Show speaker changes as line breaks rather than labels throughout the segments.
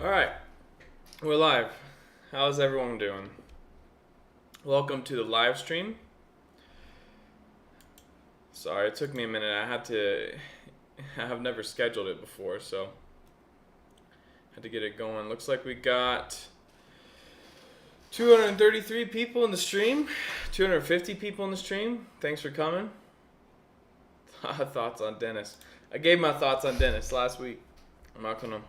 All right, we're live. How's everyone doing? Welcome to the live stream. Sorry, it took me a minute. I have never scheduled it before, so had to get it going. Looks like we got 233 people in the stream, 250 people in the stream. Thanks for coming. Thoughts on Dennis. I gave my thoughts on Dennis last week. I'm not gonna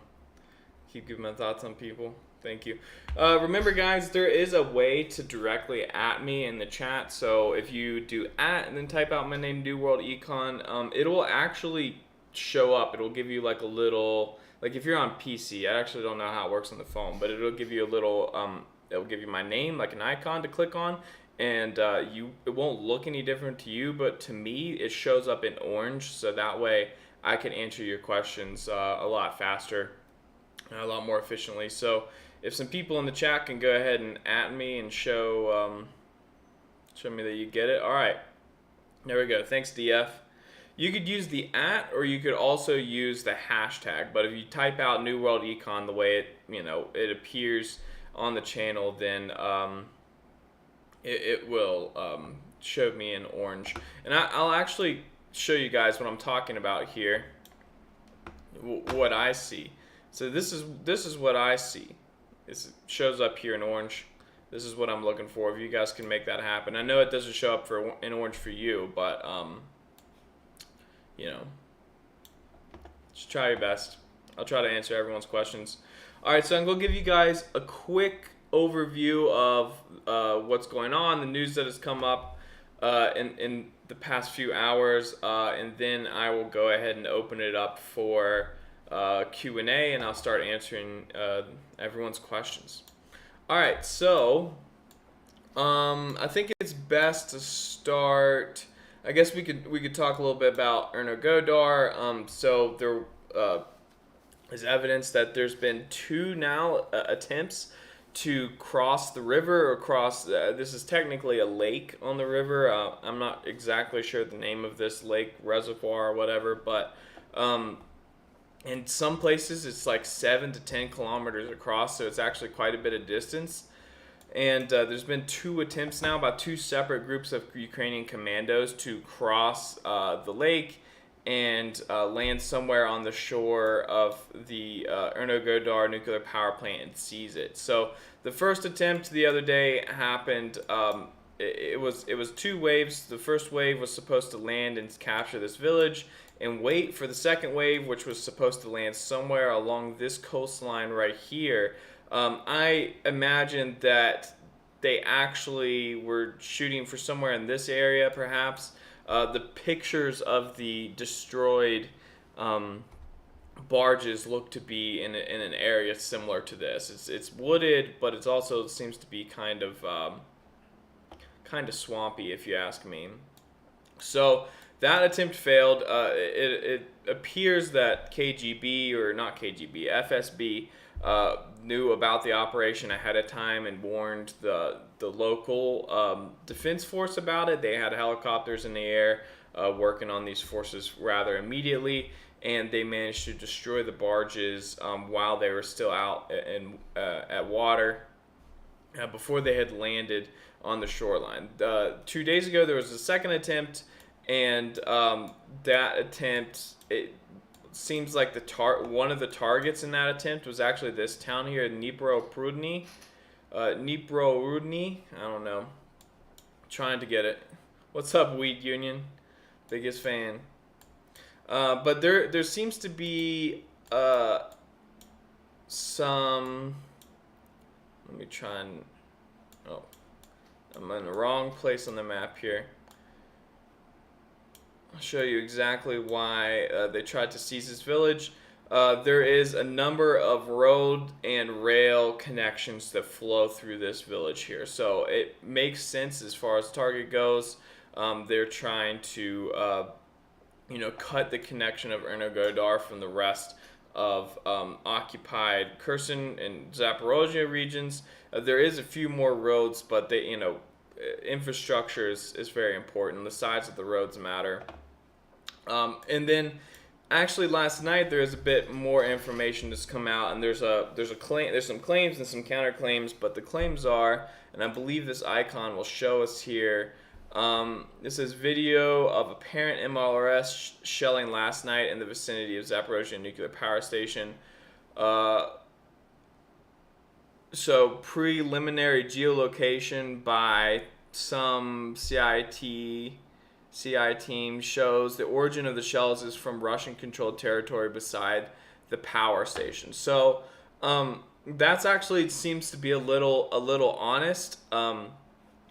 keep giving my thoughts on people. Thank you. Remember, guys, there is a way to directly at me in the chat. So if you do at and then type out my name, do World Econ, it will actually show up. It'll give you like a little, like if you're on PC, I actually don't know how it works on the phone, but it'll give you a little, it'll give you my name, like an icon to click on. And it won't look any different to you, but to me, it shows up in orange. So that way I can answer your questions a lot faster, a lot more efficiently. So if some people in the chat can go ahead and at me and show me that you get it. All right, there we go. Thanks, DF. You could use the at, or you could also use the hashtag. But if you type out New World Econ the way it appears on the channel, then it will show me in orange. And I'll actually show you guys what I'm talking about here. What I see. So this is what I see. It shows up here in orange. This is what I'm looking for. If you guys can make that happen. I know it doesn't show up in orange for you, but just try your best. I'll try to answer everyone's questions. All right, so I'm gonna give you guys a quick overview of what's going on, the news that has come up in the past few hours, and then I will go ahead and open it up for Q&A, and I'll start answering everyone's questions. All right, so I think it's best to start. I guess we could talk a little bit about Godar. So there is evidence that there's been two now attempts to cross the river, or cross. This is technically a lake on the river. I'm not exactly sure the name of this lake, reservoir, or whatever, but in some places it's like 7 to 10 kilometers across, so it's actually quite a bit of distance. And there's been two attempts now by two separate groups of Ukrainian commandos to cross the lake and land somewhere on the shore of the Godar nuclear power plant and seize it. So the first attempt the other day happened. It was two waves. The first wave was supposed to land and capture this village and wait for the second wave, which was supposed to land somewhere along this coastline right here. I imagine that they actually were shooting for somewhere in this area, perhaps. The pictures of the destroyed barges look to be in an area similar to this. It's wooded, but it also seems to be kind of swampy, if you ask me. So that attempt failed. It appears that KGB, or not KGB, FSB, knew about the operation ahead of time and warned the local defense force about it. They had helicopters in the air working on these forces rather immediately, and they managed to destroy the barges while they were still out at water before they had landed on the shoreline. 2 days ago, there was a second attempt, and that attempt, it seems like one of the targets in that attempt was actually this town here, Dniproprudny. I don't know. Trying to get it. What's up, Weed Union? Biggest fan. But there seems to be some. Let me try and. Oh, I'm in the wrong place on the map here. I'll show you exactly why they tried to seize this village. There is a number of road and rail connections that flow through this village here. So it makes sense as far as target goes. They're trying to cut the connection of Godar from the rest of occupied Kherson and Zaporozhye regions. There is a few more roads, but infrastructure is very important. The size of the roads matter. And then actually, last night there is a bit more information that's come out, and there's some claims and some counterclaims, but the claims are, and I believe this icon will show us here. This is video of apparent MLRS shelling last night in the vicinity of Zaporozhye nuclear power station. So preliminary geolocation by some CI team shows the origin of the shells is from Russian-controlled territory beside the power station. So that's actually seems to be a little honest, a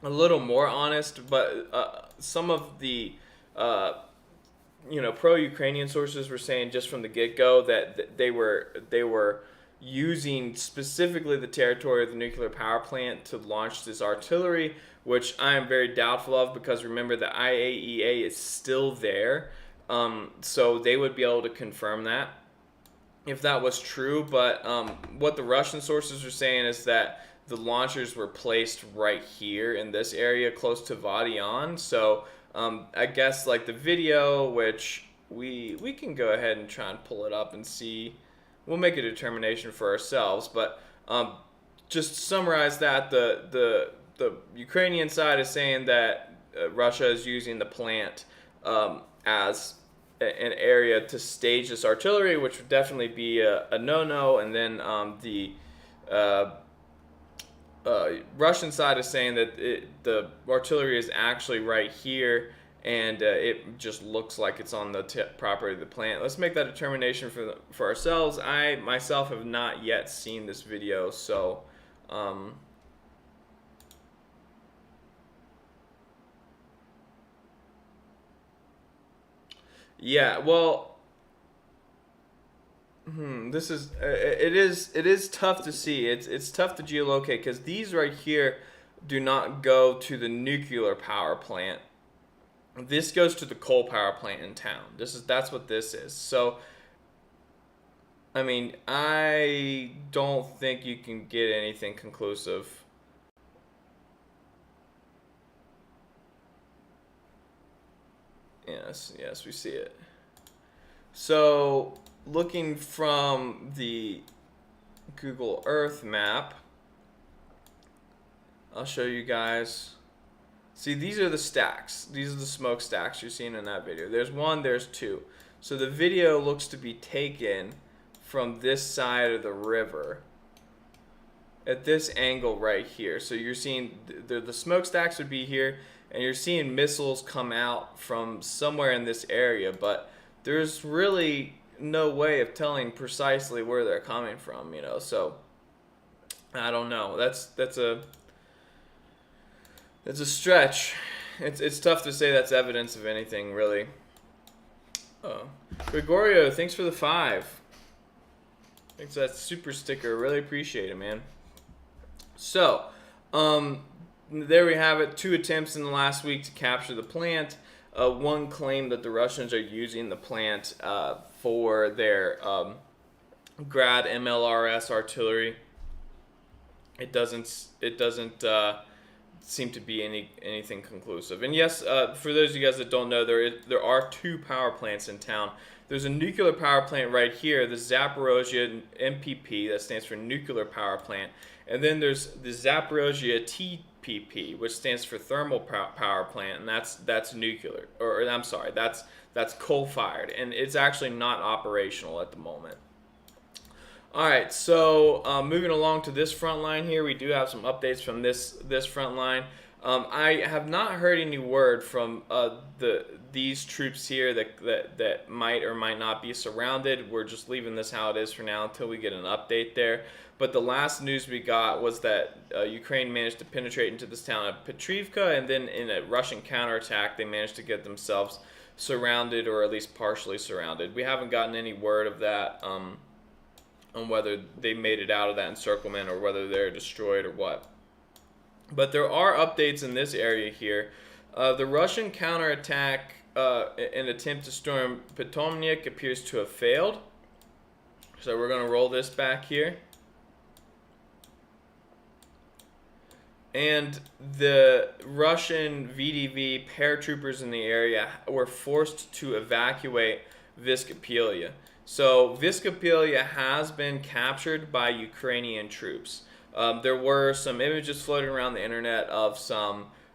little more honest. But some of the pro-Ukrainian sources were saying just from the get-go that they were using specifically the territory of the nuclear power plant to launch this artillery, which I am very doubtful of, because remember the IAEA is still there, so they would be able to confirm that if that was true. But what the Russian sources are saying is that the launchers were placed right here in this area close to Vadian. So I guess like the video, which we can go ahead and try and pull it up and see. We'll make a determination for ourselves, but just to summarize that, the Ukrainian side is saying that Russia is using the plant as an area to stage this artillery, which would definitely be a no-no. And then the Russian side is saying that the artillery is actually right here, and it just looks like it's on the property of the plant. Let's make that determination for ourselves. I myself have not yet seen this video, so yeah, well, this is it is tough to see. It's tough to geolocate because these right here do not go to the nuclear power plant. This goes to the coal power plant in town. That's what this is. So, I mean, I don't think you can get anything conclusive. Yes, we see it. So, looking from the Google Earth map, I'll show you guys. See, these are the stacks. These are the smoke stacks you're seeing in that video. There's one, there's two. So the video looks to be taken from this side of the river at this angle right here. So you're seeing the smokestacks would be here, and you're seeing missiles come out from somewhere in this area, but there's really no way of telling precisely where they're coming from, so I don't know. That's a stretch. It's tough to say that's evidence of anything, really. Gregorio, thanks for the 5. Thanks for that super sticker. Really appreciate it, man. So, there we have it. 2 attempts in the last week to capture the plant. One claim that the Russians are using the plant for their Grad MLRS artillery. It doesn't seem to be anything conclusive. And yes, for those of you guys that don't know, there are 2 power plants in town. There's a nuclear power plant right here, the Zaporozhye MPP, that stands for Nuclear Power Plant. And then there's the Zaporozhye TPP, which stands for Thermal Power Plant, and that's nuclear. Or I'm sorry, that's coal-fired, and it's actually not operational at the moment. All right, so moving along to this front line here, we do have some updates from this front line. I have not heard any word from these troops here that might or might not be surrounded. We're just leaving this how it is for now until we get an update there. But the last news we got was that Ukraine managed to penetrate into this town of Petrivka, and then in a Russian counterattack, they managed to get themselves surrounded, or at least partially surrounded. We haven't gotten any word of that. On whether they made it out of that encirclement or whether they're destroyed or what. But there are updates in this area here. The Russian counterattack in attempt to storm Potomnik appears to have failed. So we're going to roll this back here. And the Russian VDV paratroopers in the area were forced to evacuate Viskapelia. So Viskapelia has been captured by Ukrainian troops. There were some images floating around the internet of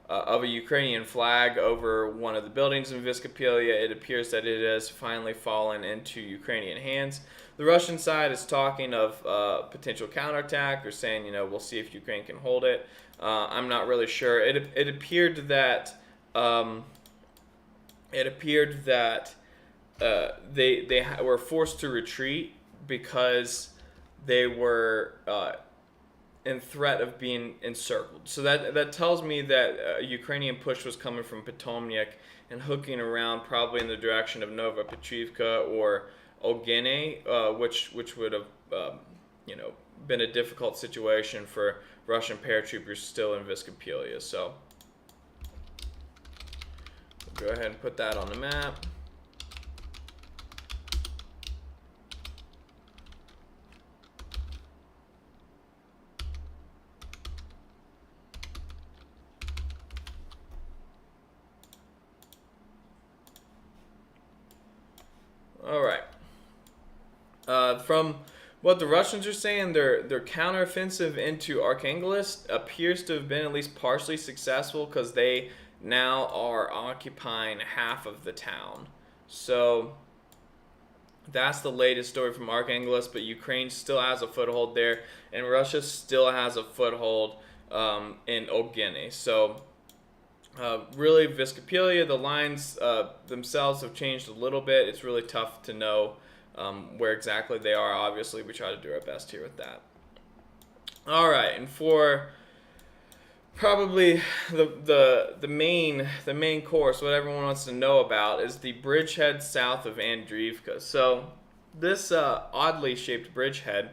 a Ukrainian flag over one of the buildings in Viskapelia. It appears that it has finally fallen into Ukrainian hands. The Russian side is talking of potential counterattack, or saying, we'll see if Ukraine can hold it. I'm not really sure. It appeared that they were forced to retreat because they were in threat of being encircled. So that tells me that a Ukrainian push was coming from Potomnik and hooking around probably in the direction of Novopetrivka or Olgene, which would have been a difficult situation for Russian paratroopers still in Viskapelia. So we'll go ahead and put that on the map. All right. From what the Russians are saying, their counteroffensive into Arkhangelsk appears to have been at least partially successful, because they now are occupying half of the town. So that's the latest story from Arkhangelsk, but Ukraine still has a foothold there, and Russia still has a foothold in Olgene. So really, Viskapelia, the lines themselves have changed a little bit. It's really tough to know where exactly they are. Obviously, we try to do our best here with that. All right, and for probably the main course, what everyone wants to know about, is the bridgehead south of Andriivka. So this oddly shaped bridgehead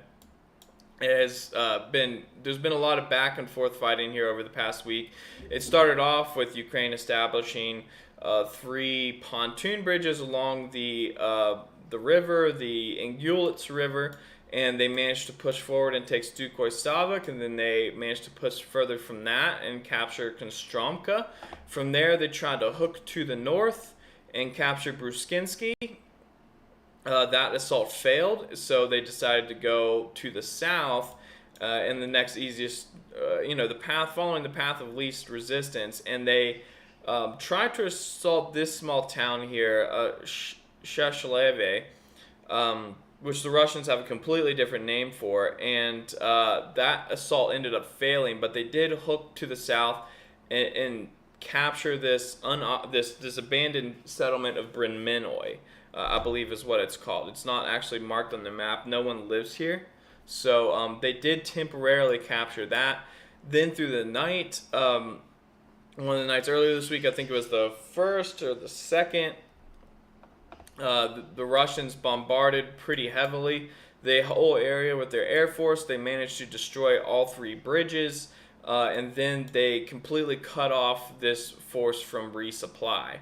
there's been a lot of back and forth fighting here over the past week. It started off with Ukraine establishing 3 pontoon bridges along the river, the Ingulets River, and they managed to push forward and take Stukhoy Stavok, and then they managed to push further from that and capture Kostromka. From there, they tried to hook to the north and capture Bruskinsky. That assault failed, so they decided to go to the south, and the next easiest, following the path of least resistance, and they tried to assault this small town here, Shashleve, which the Russians have a completely different name for, and that assault ended up failing, but they did hook to the south and capture this abandoned settlement of Brenmenoy. I believe is what it's called. It's not actually marked on the map. No one lives here. So they did temporarily capture that. Then through the night, one of the nights earlier this week, I think it was the 1st or the 2nd, the Russians bombarded pretty heavily the whole area with their air force. They managed to destroy all 3 bridges, and then they completely cut off this force from resupply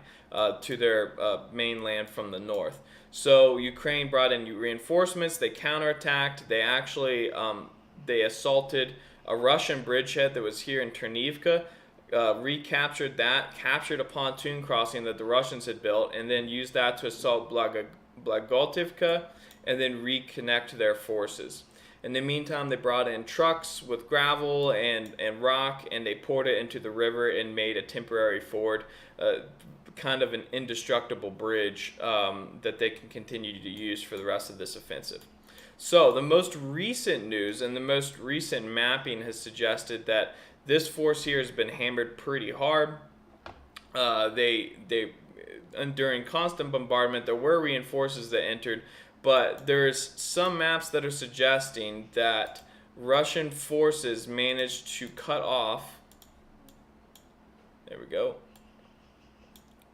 to their mainland from the north. So Ukraine brought in reinforcements. They counterattacked. They actually they assaulted a Russian bridgehead that was here in Ternivka, recaptured that, captured a pontoon crossing that the Russians had built, and then used that to assault Blagotivka and then reconnect their forces. In the meantime, they brought in trucks with gravel and rock, and they poured it into the river and made a temporary ford, kind of an indestructible bridge that they can continue to use for the rest of this offensive. So the most recent news and the most recent mapping has suggested that this force here has been hammered pretty hard. During constant bombardment, there were reinforcements that entered, but there's some maps that are suggesting that Russian forces managed to cut off, there we go,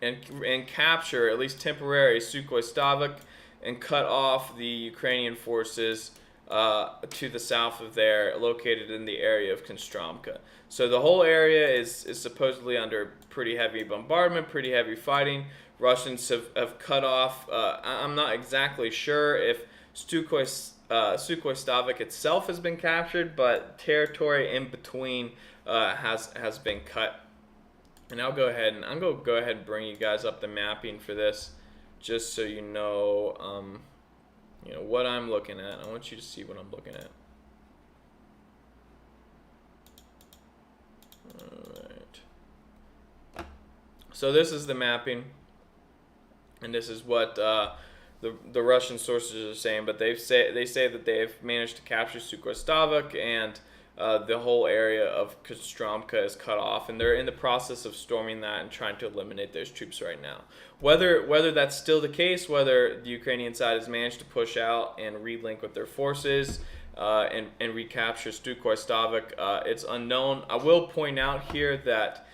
and capture, at least temporary, Stukhoy Stavok, and cut off the Ukrainian forces to the south of there, located in the area of Kostromka. So the whole area is supposedly under pretty heavy bombardment, pretty heavy fighting. Russians have cut off, I'm not exactly sure if Stukhoy Stavok itself has been captured, but territory in between has been cut. And I'm going to go ahead and bring you guys up the mapping for this just so you know, what I'm looking at. I want you to see what I'm looking at. Alright. So this is the mapping, and this is what the Russian sources are saying. But they say that they have managed to capture Sukhoi and the whole area of Kostromka is cut off, and they're in the process of storming that and trying to eliminate those troops right now. Whether that's still the case, whether the Ukrainian side has managed to push out and relink with their forces and recapture Sukhoi, it's unknown. I will point out here that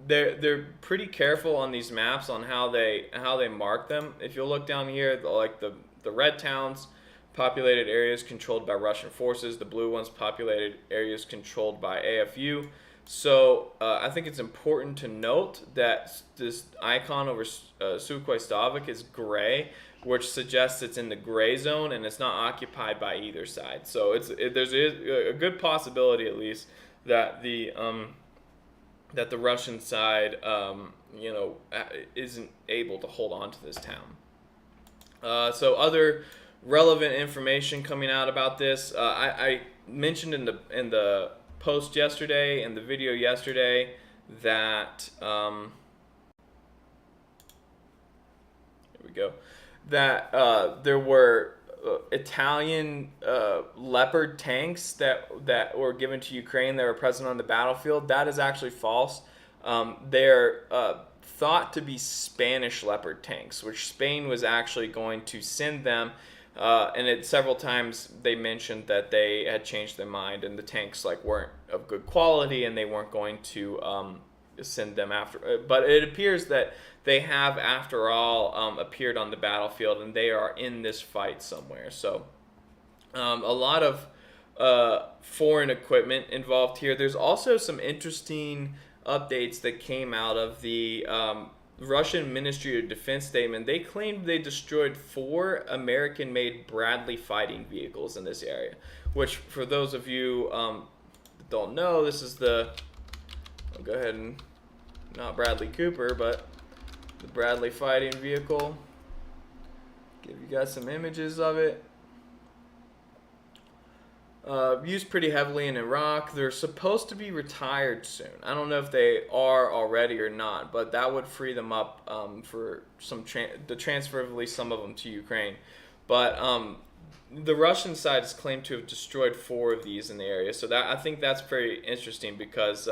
they're pretty careful on these maps on how they mark them. If you look down here, like the red towns, populated areas controlled by Russian forces. The blue ones, populated areas controlled by AFU. So I think it's important to note that this icon over Sukhoi is gray, which suggests it's in the gray zone and it's not occupied by either side. So there's a good possibility, at least, that the Russian side, isn't able to hold on to this town. So other relevant information coming out about this. I mentioned in the post yesterday, in the video yesterday, that here we go, that there were Italian Leopard tanks that were given to Ukraine that were present on the battlefield. That is actually false. They're thought to be Spanish Leopard tanks, which Spain was actually going to send them. And several times they mentioned that they had changed their mind and the tanks weren't of good quality and they weren't going to send them after. But it appears that they have, after all, appeared on the battlefield and they are in this fight somewhere. So a lot of foreign equipment involved here. There's also some interesting updates that came out of the Russian Ministry of Defense statement. They claimed they destroyed 4 American-made Bradley fighting vehicles in this area, which, for those of you that don't know, this is I'll go ahead and, not Bradley Cooper, but the Bradley fighting vehicle. Give you guys some images of it. Used pretty heavily in Iraq. They're supposed to be retired soon. I don't know if they are already or not, but that would free them up for the transfer of at least some of them to Ukraine. But the Russian side has claimed to have destroyed 4 of these in the area. So I think that's very interesting because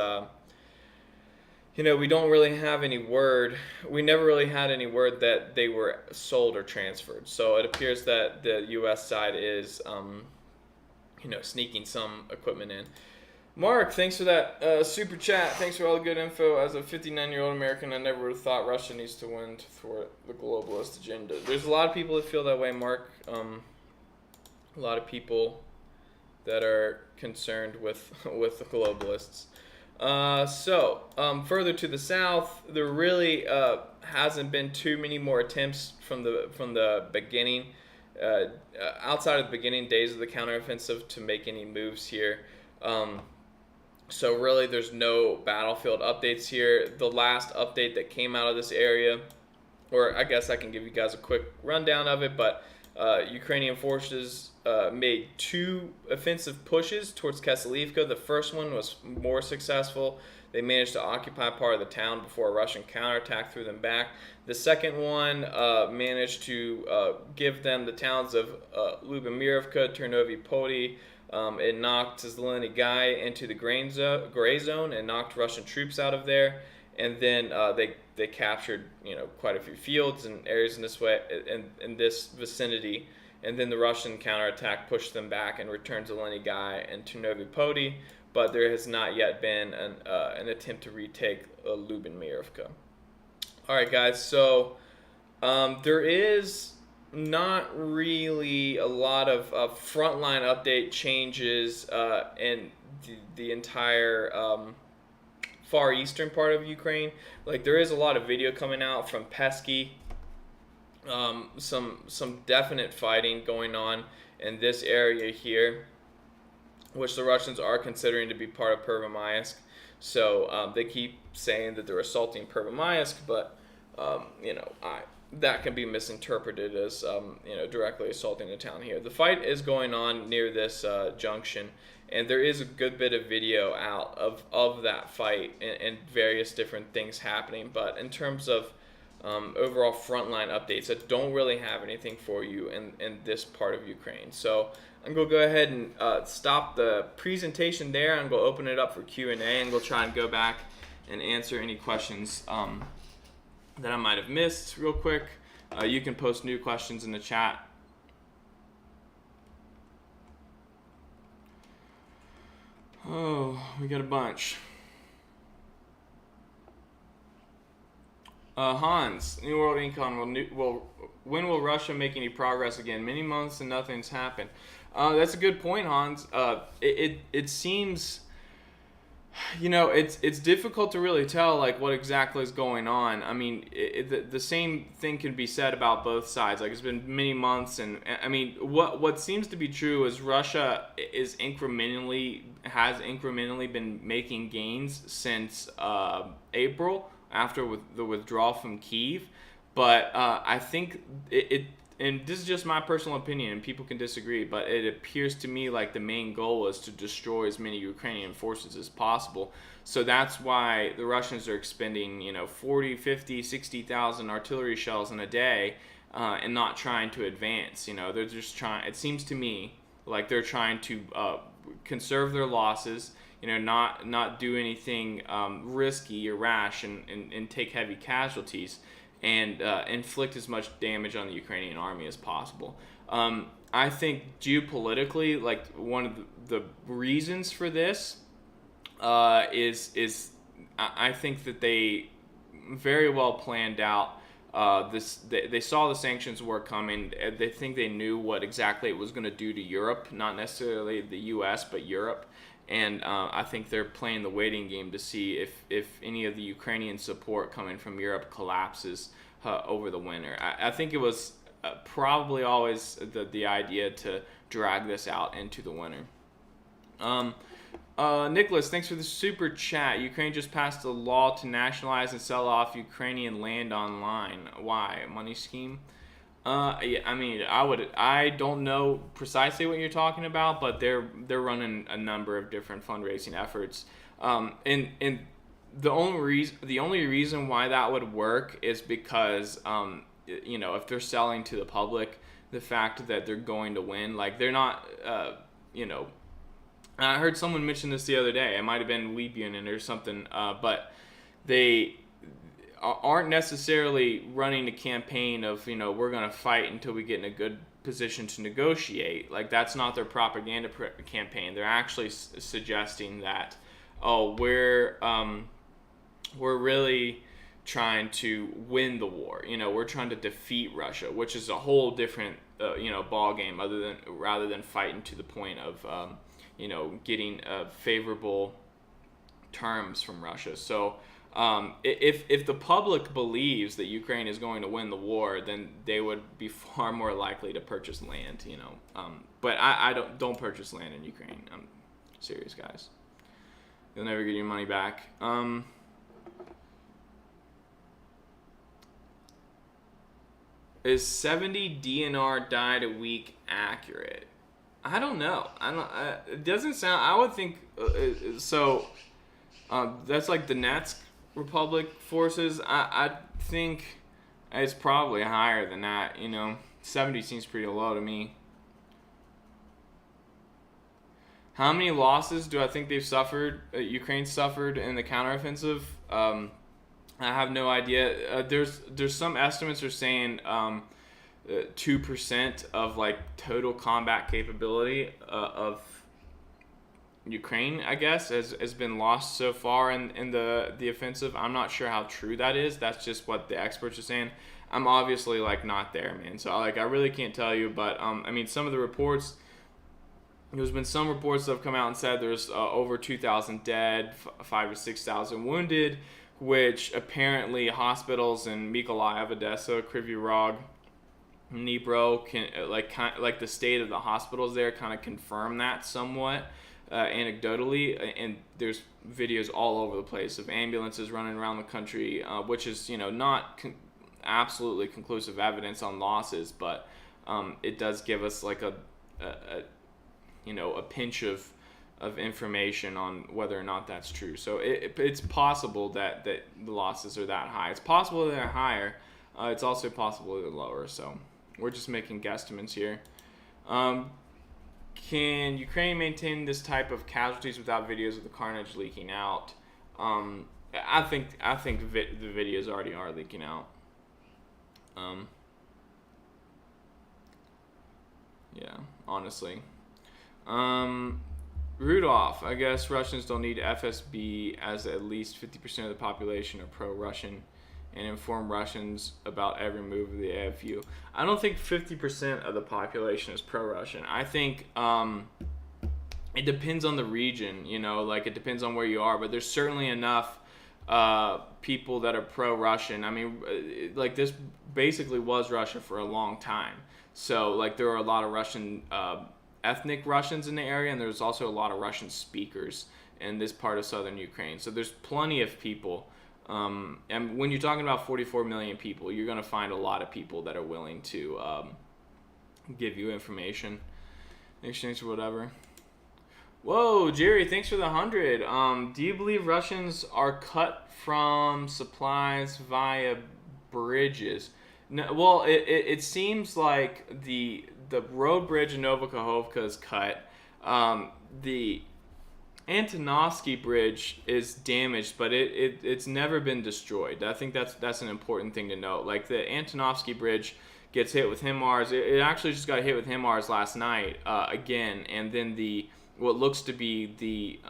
we don't really have any word. We never really had any word that they were sold or transferred. So it appears that the U.S. side is sneaking some equipment in. Mark, thanks for that super chat. Thanks for all the good info. As a 59-year-old American, I never would have thought Russia needs to win to thwart the globalist agenda. There's a lot of people that feel that way, Mark. A lot of people that are concerned with the globalists. Further to the south, there really hasn't been too many more attempts from the beginning. Outside of the beginning days of the counteroffensive to make any moves here. So really there's no battlefield updates here. The last update that came out of this area, or I guess I can give you guys a quick rundown of it, but Ukrainian forces made 2 offensive pushes towards Keselivka. The first one was more successful. They managed to occupy part of the town before a Russian counterattack threw them back. The second one managed to give them the towns of Lyubomirovka, Ternovy Poti. It knocked Zeleny Guy into the gray zone and knocked Russian troops out of there. And then they captured quite a few fields and areas in this vicinity. And then the Russian counterattack pushed them back and returned Zeleny Guy and Ternovy Poti. But there has not yet been an attempt to retake Lyubomirovka. All right, guys, so there is not really a lot of frontline update changes in the entire far eastern part of Ukraine. There is a lot of video coming out from Pesky. Some definite fighting going on in this area here, which the Russians are considering to be part of Pervomaisk. So they keep saying that they're assaulting Pervomaisk, but that can be misinterpreted as directly assaulting the town here. The fight is going on near this junction, and there is a good bit of video out of that fight and various different things happening. But in terms of overall frontline updates, I don't really have anything for you in this part of Ukraine. So I'm going to go ahead and stop the presentation there. I'm going to open it up for Q&A, and we'll try and go back and answer any questions that I might have missed real quick. You can post new questions in the chat. Oh, we got a bunch. Hans, New World Econ, when will Russia make any progress again? Many months and nothing's happened. That's a good point, Hans. It seems, it's difficult to really tell like what exactly is going on. I mean, the same thing can be said about both sides. Like, it's been many months, and I mean, what seems to be true is Russia has incrementally been making gains since April, after the withdrawal from Kyiv. But I think and this is just my personal opinion, and people can disagree, but it appears to me like the main goal was to destroy as many Ukrainian forces as possible. So that's why the Russians are expending 40, 50, 60,000 artillery shells in a day and not trying to advance. They're just trying, it seems to me like they're trying to conserve their losses, not do anything risky or rash and take heavy casualties, and inflict as much damage on the Ukrainian army as possible. I think geopolitically, like, one of the reasons for this is I think that they very well planned out this. They saw the sanctions were coming. They think they knew what exactly it was going to do to Europe, not necessarily the U.S., but Europe. And I think they're playing the waiting game to see if any of the Ukrainian support coming from Europe collapses over the winter. I think it was probably always the idea to drag this out into the winter. Nicholas, thanks for the super chat. Ukraine just passed a law to nationalize and sell off Ukrainian land online. Why? A money scheme? Yeah, I mean, I don't know precisely what you're talking about, but they're running a number of different fundraising efforts. And the only reason why that would work is because if they're selling to the public, the fact that they're going to win, like, they're not I heard someone mention this the other day. It might have been Weepian or something, but they aren't necessarily running a campaign of we're going to fight until we get in a good position to negotiate. Like, that's not their propaganda campaign. They're actually suggesting that we're really trying to win the war. We're trying to defeat Russia, which is a whole different ball game rather than fighting to the point of getting favorable terms from Russia. So if the public believes that Ukraine is going to win the war, then they would be far more likely to purchase land, But I don't purchase land in Ukraine. I'm serious, guys. You'll never get your money back. Is 70 DNR died a week accurate? I don't know. It doesn't sound. I would think so. That's like the Donetsk Republic forces. I think it's probably higher than that. 70 seems pretty low to me. How many losses do I think they've suffered? Ukraine suffered in the counteroffensive. I have no idea. There's some estimates are saying 2% of like total combat capability of Ukraine, I guess, has been lost so far in the offensive. I'm not sure how true that is. That's just what the experts are saying. I'm obviously like not there, man. So I really can't tell you. But I mean, some of the reports. There's been some reports that have come out and said there's over 2,000 dead, 5,000 to 6,000 wounded, which apparently hospitals in Mykolaiv, Odessa, Kryvyi Rog, Dnipro can like the state of the hospitals there kind of confirm that somewhat anecdotally, and there's videos all over the place of ambulances running around the country, which is not absolutely conclusive evidence on losses, but it does give us like a pinch of information on whether or not that's true. So it's possible that the losses are that high. It's possible they're higher. It's also possible they're lower. So we're just making guesstimates here. Can Ukraine maintain this type of casualties without videos of the carnage leaking out? I think the videos already are leaking out. Yeah, honestly. Rudolph, I guess Russians don't need FSB as at least 50% of the population are pro-Russian and inform Russians about every move of the AFU. I don't think 50% of the population is pro-Russian. I think it depends on the region, like it depends on where you are, but there's certainly enough people that are pro-Russian. I mean, like this basically was Russia for a long time. So like there are a lot of Russian ethnic Russians in the area, and there's also a lot of Russian speakers in this part of southern Ukraine. So there's plenty of people. And when you're talking about 44 million people, you're going to find a lot of people that are willing to give you information in exchange for whatever. Whoa, Jerry, thanks for the 100. Do you believe Russians are cut from supplies via bridges? No, well, it seems like the road bridge in Novokhovka is cut. The Antonovsky Bridge is damaged, but it's never been destroyed. I think that's an important thing to note. Like the Antonovsky Bridge gets hit with HIMARS. It actually just got hit with HIMARS last night again, and then what looks to be the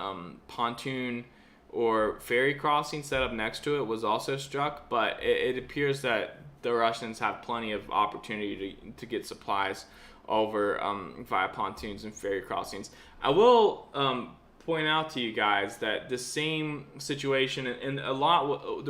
pontoon or ferry crossing set up next to it was also struck. But it appears that the Russians have plenty of opportunity to get supplies over via pontoons and ferry crossings. I will point out to you guys that the same situation, and there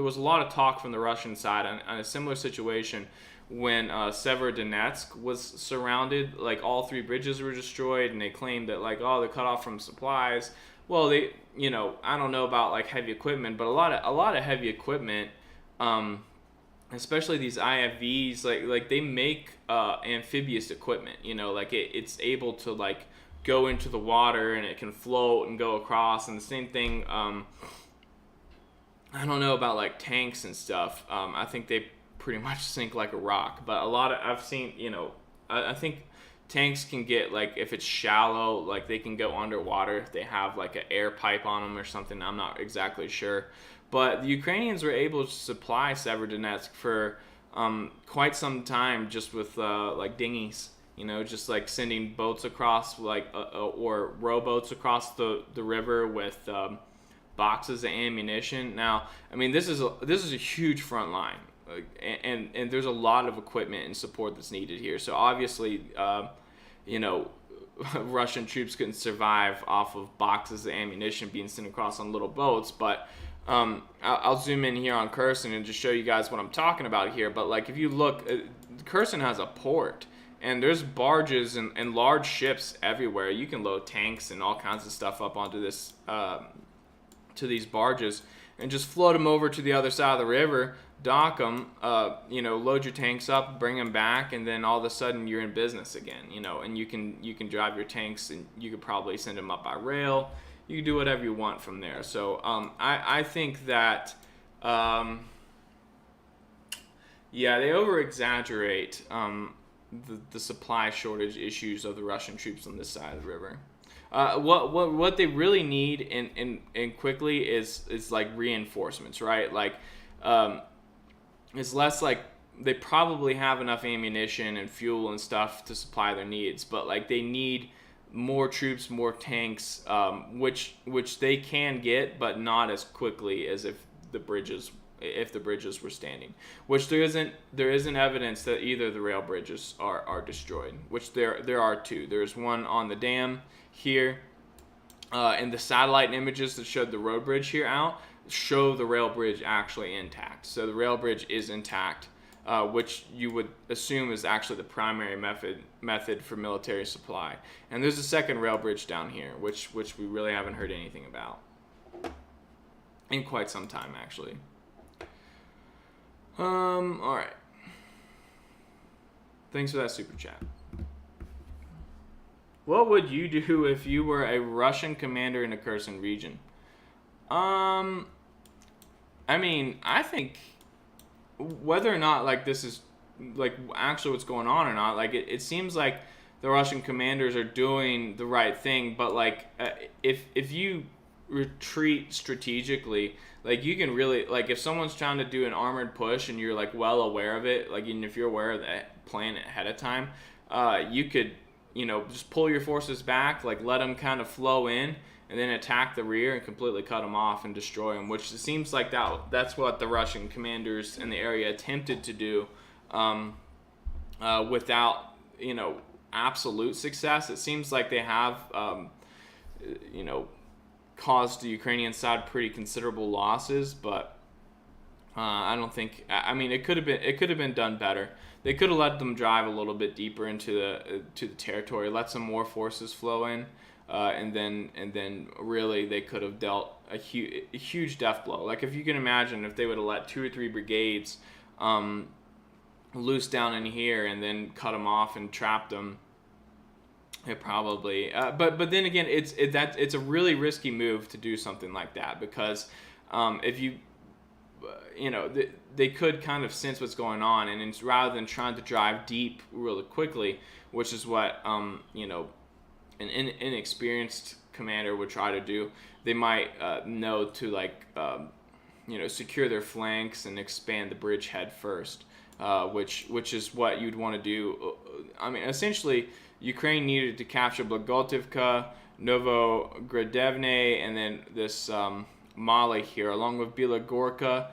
was a lot of talk from the Russian side on a similar situation when Severodonetsk was surrounded. Like all three bridges were destroyed, and they claimed that like, oh, they're cut off from supplies. Well, they, I don't know about like heavy equipment, but a lot of heavy equipment, especially these IFVs, like they make amphibious equipment. Like it's able to like go into the water and it can float and go across. And the same thing, I don't know about like tanks and stuff. I think they pretty much sink like a rock. But I've seen, I think tanks can get, like, if it's shallow, like they can go underwater if they have like an air pipe on them or something. I'm not exactly sure. But the Ukrainians were able to supply Severodonetsk for quite some time just with like dinghies. Just like sending boats across, like or rowboats across the river with boxes of ammunition. Now, I mean, this is a huge front line, and there's a lot of equipment and support that's needed here. So obviously, Russian troops couldn't survive off of boxes of ammunition being sent across on little boats. But I'll zoom in here on Kherson and just show you guys what I'm talking about here. But like, if you look, Kherson has a port. And there's barges and large ships everywhere. You can load tanks and all kinds of stuff up onto this, to these barges, and just float them over to the other side of the river, dock them, load your tanks up, bring them back, and then all of a sudden you're in business again. And you can drive your tanks, and you could probably send them up by rail. You can do whatever you want from there. So I think that, they over-exaggerate the supply shortage issues of the Russian troops on this side of the river. What they really need and quickly is like reinforcements, right? Like it's less like they probably have enough ammunition and fuel and stuff to supply their needs, but like they need more troops, more tanks, which they can get, but not as quickly as if the bridges were standing, which there isn't evidence that either of the rail bridges are destroyed, which there are two. There's one on the dam here, and the satellite images that showed the road bridge here out show the rail bridge actually intact. So the rail bridge is intact, which you would assume is actually the primary method for military supply. And there's a second rail bridge down here, which we really haven't heard anything about in quite some time, actually. All right. Thanks for that super chat. What would you do if you were a Russian commander in a Kherson region? I mean, I think whether or not like this is like actually what's going on or not, like it seems like the Russian commanders are doing the right thing, but like if you retreat strategically, like you can really, like if someone's trying to do an armored push and you're like well aware of it, like even if you're aware of that plan ahead of time, you could, you know, just pull your forces back, like let them kind of flow in and then attack the rear and completely cut them off and destroy them, which it seems like that's what the Russian commanders in the area attempted to do, without, you know, absolute success. It seems like they have, you know, caused the Ukrainian side pretty considerable losses, but I don't think. I mean, it could have been done better. They could have let them drive a little bit deeper into the territory, let some more forces flow in, and then really they could have dealt a huge death blow. Like if you can imagine, if they would have let 2 or 3 brigades loose down in here and then cut them off and trapped them. It probably, but then again, it's a really risky move to do something like that, because if you, you know, they could kind of sense what's going on, and it's, rather than trying to drive deep really quickly, which is what you know, an inexperienced commander would try to do, they might know to like you know, secure their flanks and expand the bridgehead first, which is what you'd want to do. I mean, essentially, Ukraine needed to capture Blagotivka, Novogradevne, and then this Mali here, along with Bilogorka,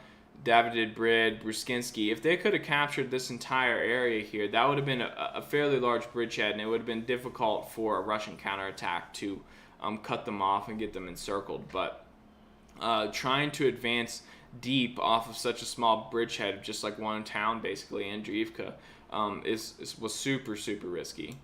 Davidid Brid, Bruskinsky. If they could have captured this entire area here, that would have been a fairly large bridgehead, and it would have been difficult for a Russian counterattack to cut them off and get them encircled. But trying to advance deep off of such a small bridgehead, just like one town basically, Andriivka, was super, super risky.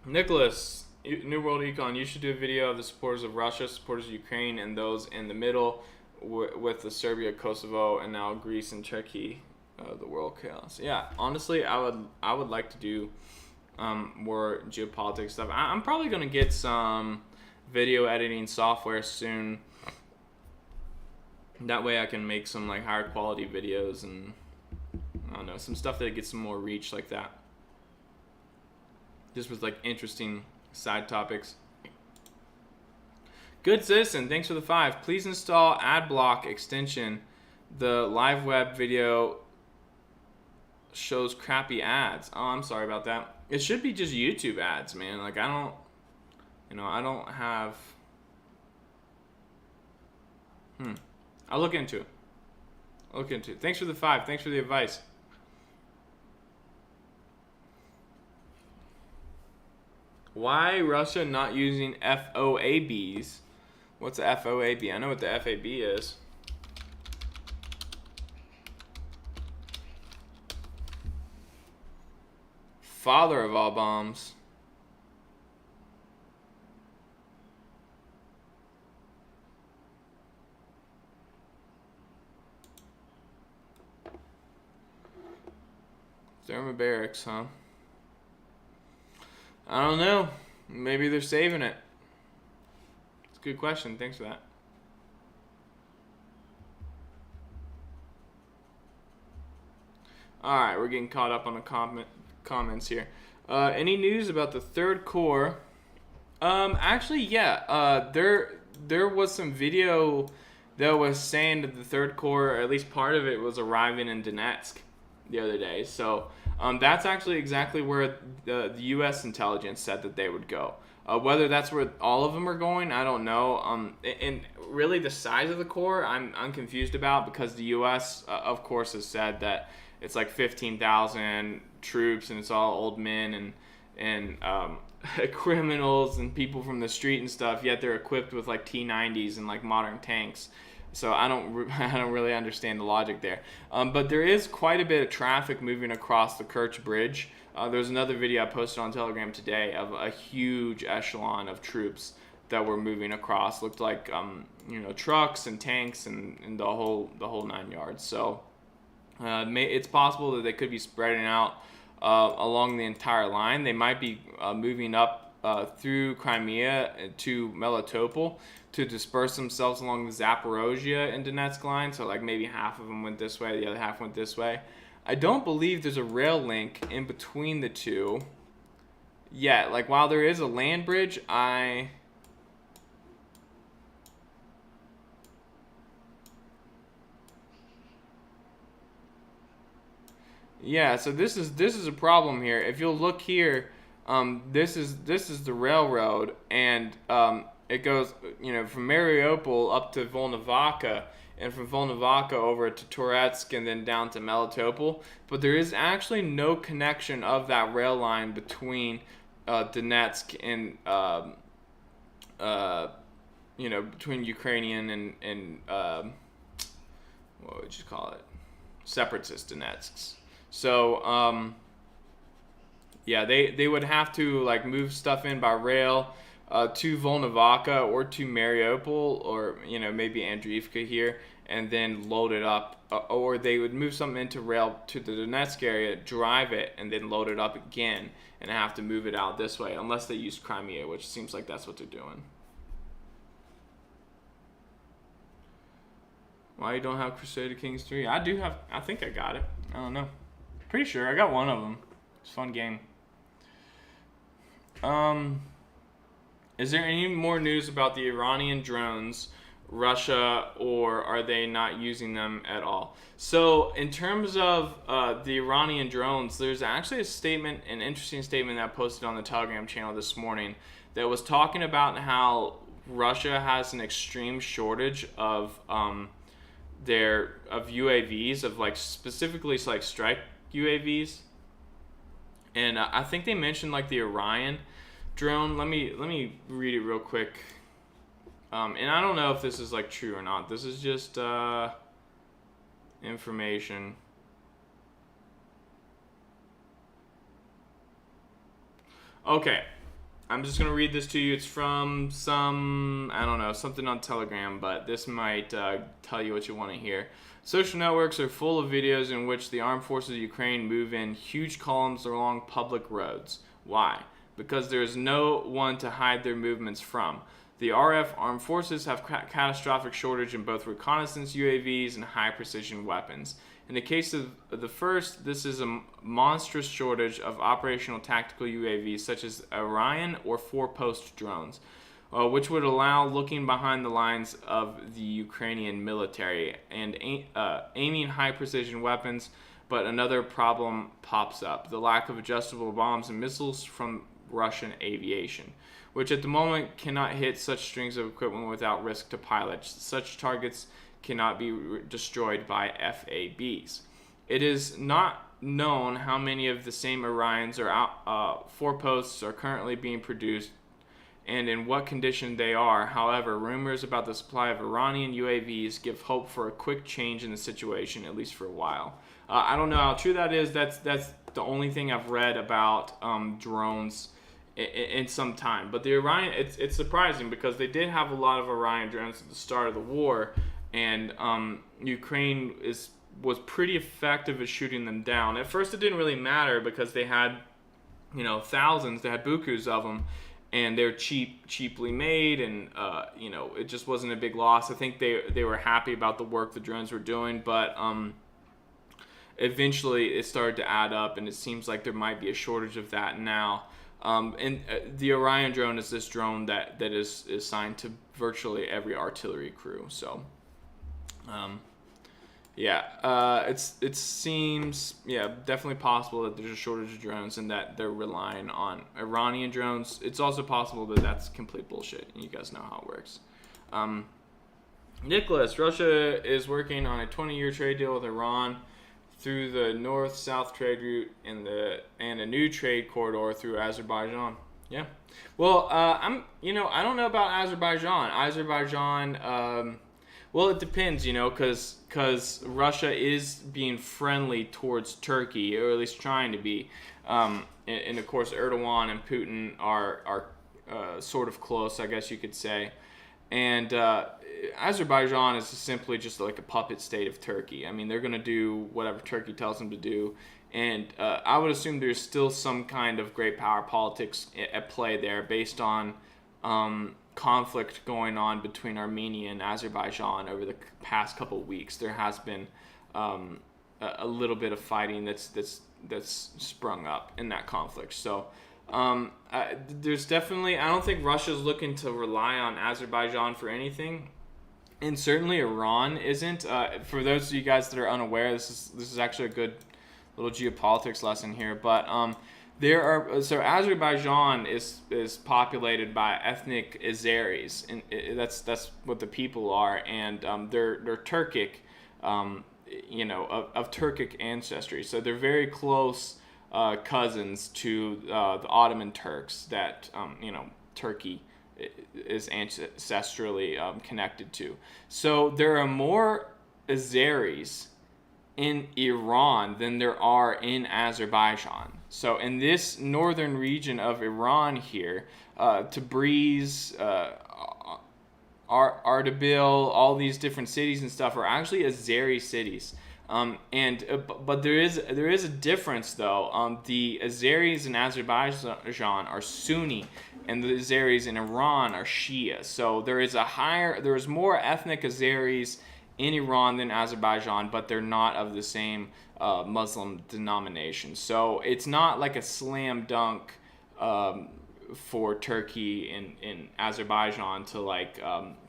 Nicholas, New World Econ, you should do a video of the supporters of Russia, supporters of Ukraine, and those in the middle with the Serbia, Kosovo, and now Greece and Turkey, the world chaos. Yeah, honestly, I would like to do more geopolitics stuff. I'm probably gonna get some video editing software soon. That way I can make some like higher quality videos and I don't know, some stuff that gets some more reach like that. Just with like interesting side topics. Good Citizen, thanks for the 5. Please install AdBlock extension. The live web video shows crappy ads. Oh, I'm sorry about that. It should be just YouTube ads, man. Like I don't have. I'll look into it. Thanks for the 5. Thanks for the advice. Why Russia not using FOABs? What's a FOAB? I know what the FAB is. Father of all bombs. Thermobarics, huh? I don't know. Maybe they're saving it. It's a good question. Thanks for that. All right, we're getting caught up on the comments here. Any news about the Third Corps? Actually, yeah. There was some video that was saying that the Third Corps, or at least part of it, was arriving in Donetsk the other day. So that's actually exactly where the U.S. intelligence said that they would go. Whether that's where all of them are going, I don't know. And really the size of the Corps, I'm confused about, because the U.S. Of course has said that it's like 15,000 troops and it's all old men and criminals and people from the street and stuff. Yet they're equipped with like T-90s and like modern tanks. So I don't really understand the logic there. But there is quite a bit of traffic moving across the Kerch Bridge. There's another video I posted on Telegram today of a huge echelon of troops that were moving across. Looked like trucks and tanks and the whole 9 yards. So it's possible that they could be spreading out along the entire line. They might be moving up through Crimea to Melitopol to disperse themselves along the Zaporozhye and Donetsk line. So like maybe half of them went this way, the other half went this way. I don't believe there's a rail link in between the two yet. Like while there is a land bridge, yeah, so this is a problem here. If you'll look here, this is the railroad, and it goes from Mariupol up to Volnovakha, and from Volnovakha over to Toretsk, and then down to Melitopol. But there is actually no connection of that rail line between Donetsk and between Ukrainian and what would you call it, separatist Donetsks. So yeah, they would have to like move stuff in by rail to Volnovakha or to Mariupol, or maybe Andriivka here, and then load it up, or they would move something into rail to the Donetsk area, drive it, and then load it up again, and have to move it out this way, unless they use Crimea, which seems like that's what they're doing. Why you don't have Crusader Kings 3? I do have. I think I got it. I don't know. Pretty sure I got one of them. It's a fun game. Is there any more news about the Iranian drones, Russia, or are they not using them at all? So in terms of the Iranian drones, there's actually an interesting statement that I posted on the Telegram channel this morning that was talking about how Russia has an extreme shortage of UAVs, of like specifically like strike UAVs, and I think they mentioned like the Orion drone. Let me read it real quick. And I don't know if this is like true or not. This is just information. Okay, I'm just gonna read this to you. It's from something on Telegram, but this might tell you what you want to hear. Social networks are full of videos in which the armed forces of Ukraine move in huge columns along public roads. Why? Because there is no one to hide their movements from. The RF armed forces have catastrophic shortage in both reconnaissance UAVs and high-precision weapons. In the case of the first, this is a monstrous shortage of operational tactical UAVs such as Orion or four-post drones, which would allow looking behind the lines of the Ukrainian military and aiming high-precision weapons. But another problem pops up: the lack of adjustable bombs and missiles from Russian aviation, which at the moment cannot hit such strings of equipment without risk to pilots. Such targets cannot be destroyed by FABs. It is not known how many of the same Orions or four-posts are currently being produced and in what condition they are. However, rumors about the supply of Iranian UAVs give hope for a quick change in the situation, at least for a while. I don't know how true that is. That's the only thing I've read about drones in some time. But the Orion, it's surprising because they did have a lot of Orion drones at the start of the war, and Ukraine was pretty effective at shooting them down. At first, it didn't really matter because they had thousands. They had bukus of them, and they're cheaply made, and it just wasn't a big loss. I think they were happy about the work the drones were doing, but eventually it started to add up, and it seems like there might be a shortage of that now. And the Orion drone is this drone that is assigned to virtually every artillery crew. So, it seems definitely possible that there's a shortage of drones and that they're relying on Iranian drones. It's also possible that that's complete bullshit, and you guys know how it works. Nicholas, Russia is working on a 20-year trade deal with Iran through the north-south trade route and a new trade corridor through Azerbaijan. Yeah. Well, I don't know about Azerbaijan. Well, it depends, because Russia is being friendly towards Turkey, or at least trying to be. And of course, Erdogan and Putin are sort of close, I guess you could say. And Azerbaijan is simply just like a puppet state of Turkey. I mean, they're going to do whatever Turkey tells them to do. And I would assume there's still some kind of great power politics at play there based on conflict going on between Armenia and Azerbaijan over the past couple of weeks. There has been a little bit of fighting that's sprung up in that conflict. So there's definitely, I don't think Russia's looking to rely on Azerbaijan for anything, and certainly Iran isn't. For those of you guys that are unaware, this is actually a good little geopolitics lesson here. But so Azerbaijan is populated by ethnic Azeris, and that's what the people are, and they're Turkic, of Turkic ancestry. So they're very close cousins to the Ottoman Turks that Turkey is ancestrally connected to. So there are more Azeris in Iran than there are in Azerbaijan. So in this northern region of Iran here, Tabriz, Ardabil, all these different cities and stuff are actually Azeri cities. But there is a difference though. The Azeris in Azerbaijan are Sunni, and the Azeris in Iran are Shia. So there is more ethnic Azeris in Iran than Azerbaijan, but they're not of the same Muslim denomination. So it's not like a slam dunk for Turkey in Azerbaijan to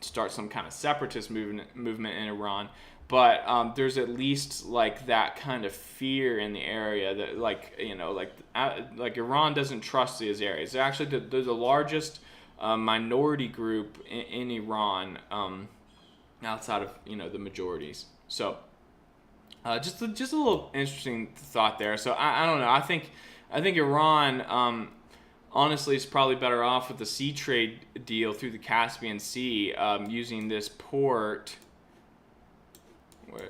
start some kind of separatist movement in Iran. But there's at least like that kind of fear in the area that like Iran doesn't trust the Azeris. They're actually the largest minority group in Iran, outside of the majorities. So just a little interesting thought there. So I don't know. I think Iran honestly is probably better off with the sea trade deal through the Caspian Sea, using this port.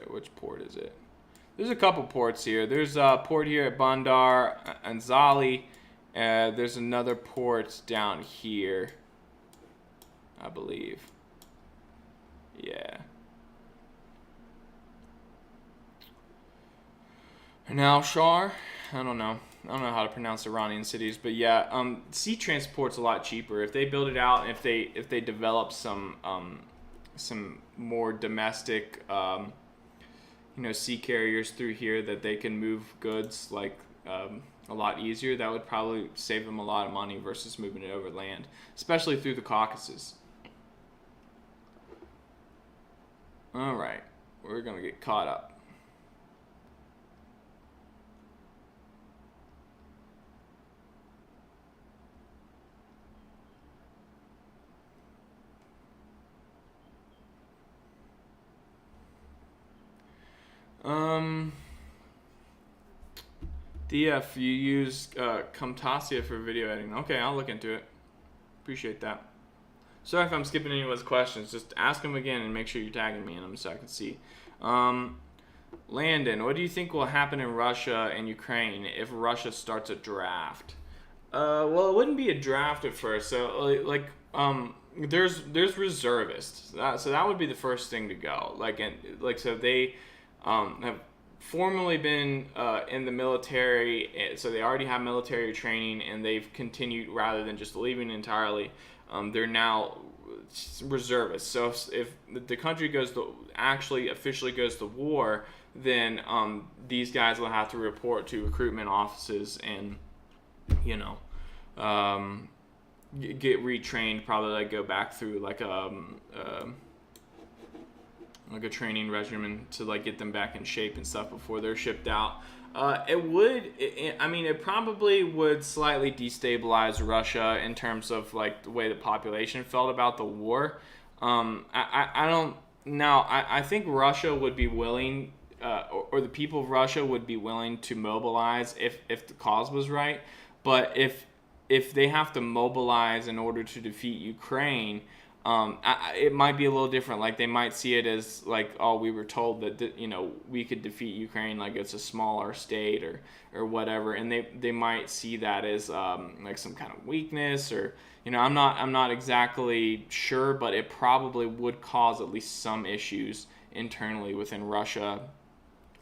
Which port is it? There's a couple ports here. There's a port here at Bandar Anzali. There's another port down here, I believe. Yeah. Now Shar, I don't know how to pronounce Iranian cities, but yeah, sea transport's a lot cheaper if they build it out. And if they develop some more domestic sea carriers through here that they can move goods a lot easier, that would probably save them a lot of money versus moving it over land, especially through the Caucasus. All right, we're gonna get caught up. DF, you use Camtasia for video editing. Okay, I'll look into it. Appreciate that. Sorry if I'm skipping anyone's questions. Just ask them again and make sure you're tagging me in them so I can see. Landon, what do you think will happen in Russia and Ukraine if Russia starts a draft? Well, it wouldn't be a draft at first. So there's reservists. So that would be the first thing to go. So they have formally been in the military, so they already have military training, and they've continued rather than just leaving entirely. They're now reservists. So if the country officially goes to war, then these guys will have to report to recruitment offices and get retrained. Probably go back through a training regimen to get them back in shape and stuff before they're shipped out. It probably would slightly destabilize Russia in terms of the way the population felt about the war. I think Russia would be willing, or the people of Russia would be willing to mobilize if the cause was right. But if they have to mobilize in order to defeat Ukraine, it might be a little different. Like they might see it as like, oh, we were told that we could defeat Ukraine, like it's a smaller state or whatever, and they might see that as like some kind of weakness, or I'm not exactly sure, but it probably would cause at least some issues internally within Russia.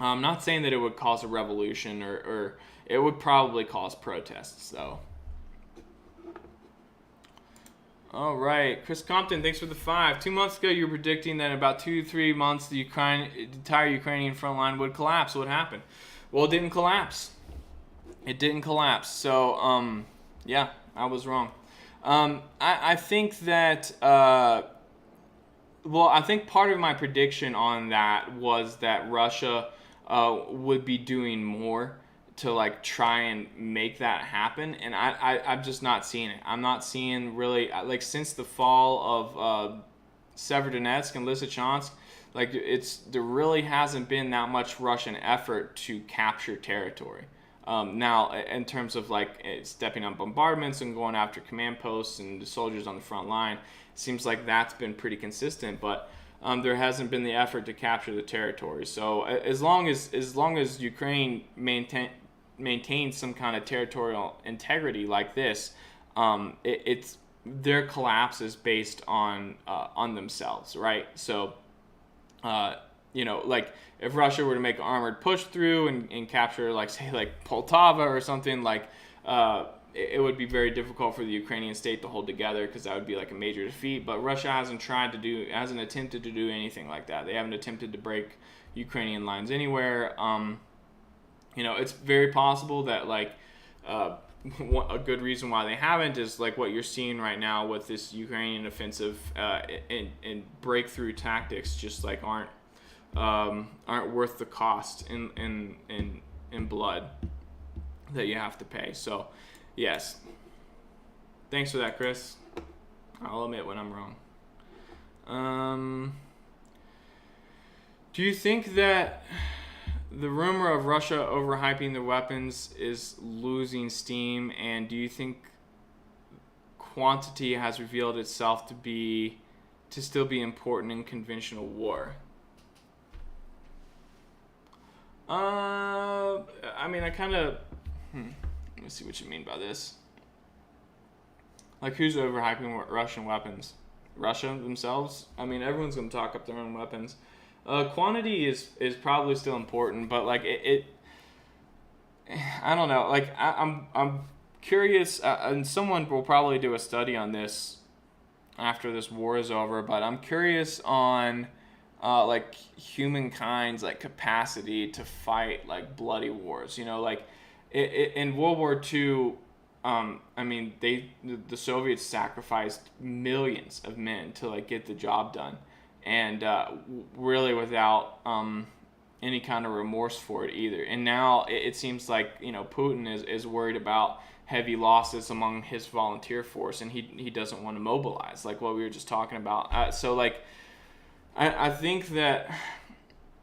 I'm not saying that it would cause a revolution, or it would probably cause protests though. All right, Chris Compton, thanks for the 5. 2 months ago, you were predicting that in about 2-3 months, the entire Ukrainian front line would collapse. What happened? Well, it didn't collapse. It didn't collapse. So, yeah, I was wrong. I think that, I think part of my prediction on that was that Russia would be doing more to like try and make that happen, and I'm just not seeing it. I'm not seeing really, like, since the fall of Severodonetsk and Lysychansk, like there really hasn't been that much Russian effort to capture territory. Now, in terms of like stepping up bombardments and going after command posts and the soldiers on the front line, it seems like that's been pretty consistent, but there hasn't been the effort to capture the territory. So as long as Ukraine maintains some kind of territorial integrity like this, it's their collapse is based on themselves, right? So, like if Russia were to make an armored push through and capture, like, say, like Poltava or something, like it would be very difficult for the Ukrainian state to hold together, because that would be like a major defeat. But Russia hasn't attempted to do anything like that. They haven't attempted to break Ukrainian lines anywhere. It's very possible that like a good reason why they haven't is like what you're seeing right now with this Ukrainian offensive, and breakthrough tactics just like aren't worth the cost in blood that you have to pay. So yes, thanks for that, Chris. I'll admit when I'm wrong. Do you think that the rumor of Russia overhyping their weapons is losing steam, and do you think quantity has revealed itself to still be important in conventional war? I mean, I kind of let me see what you mean by this. Like, who's overhyping Russian weapons? Russia themselves? I mean, everyone's going to talk up their own weapons. Quantity is probably still important, but like it I don't know. Like I'm curious, and someone will probably do a study on this after this war is over. But I'm curious on like humankind's like capacity to fight like bloody wars. Like in World War II. I mean, the Soviets sacrificed millions of men to like get the job done. And really without any kind of remorse for it either. And now it seems like Putin is worried about heavy losses among his volunteer force, and he doesn't want to mobilize, like what we were just talking about. So like I think that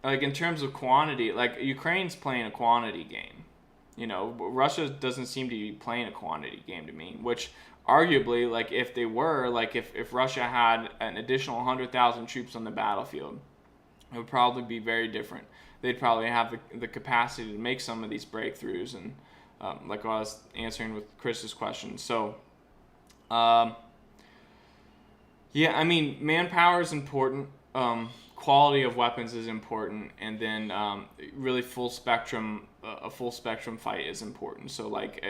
like in terms of quantity, like Ukraine's playing a quantity game. Russia doesn't seem to be playing a quantity game to me, which arguably, like if they were, like if Russia had an additional 100,000 troops on the battlefield, it would probably be very different. They'd probably have the capacity to make some of these breakthroughs, and like I was answering with Chris's question. So, yeah, I mean, manpower is important. Quality of weapons is important, and then really a full spectrum fight is important. So like,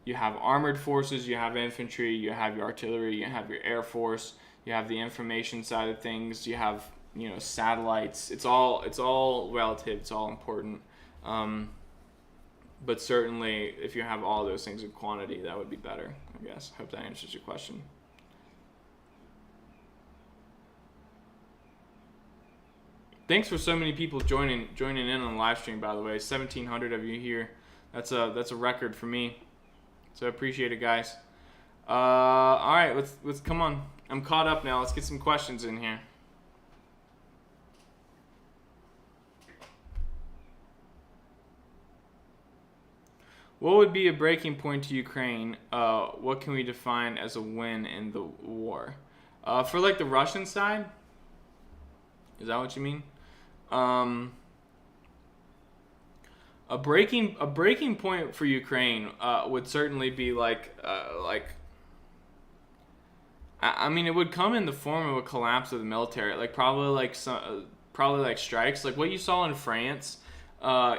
you have armored forces, you have infantry, you have your artillery, you have your air force, you have the information side of things, you have satellites. It's all relative. It's all important. But certainly, if you have all those things in quantity, that would be better, I guess. Hope that answers your question. Thanks for so many people joining in on the live stream, by the way. 1,700 of you here. That's a record for me. So I appreciate it, guys. All right, let's come on. I'm caught up now. Let's get some questions in here. What would be a breaking point to Ukraine? What can we define as a win in the war? For like the Russian side, is that what you mean? A breaking point for Ukraine would certainly be I mean, it would come in the form of a collapse of the military, like probably like strikes, like what you saw in France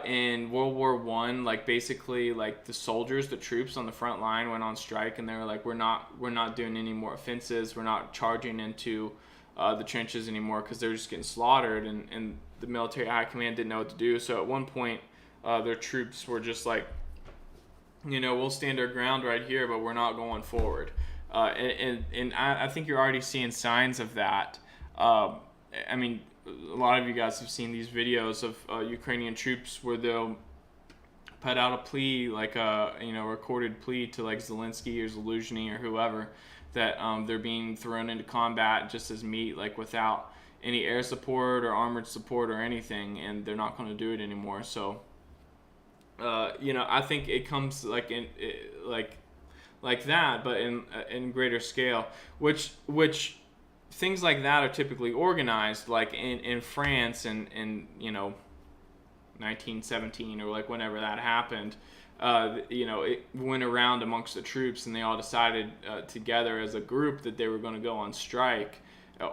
in World War One. Like basically, like the troops on the front line went on strike, and they were like, we're not doing any more offensives, we're not charging into the trenches anymore because they're just getting slaughtered, and the military high command didn't know what to do. So at one point, their troops were just like, we'll stand our ground right here, but we're not going forward. And I think you're already seeing signs of that. I mean, a lot of you guys have seen these videos of Ukrainian troops where they'll put out a plea, like a recorded plea to like Zelensky or Zelensky or whoever, that they're being thrown into combat just as meat, like without any air support or armored support or anything, and they're not going to do it anymore. So, I think it comes like like that, but in greater scale, which things like that are typically organized, like in France in 1917 or like whenever that happened. It went around amongst the troops, and they all decided together as a group that they were going to go on strike,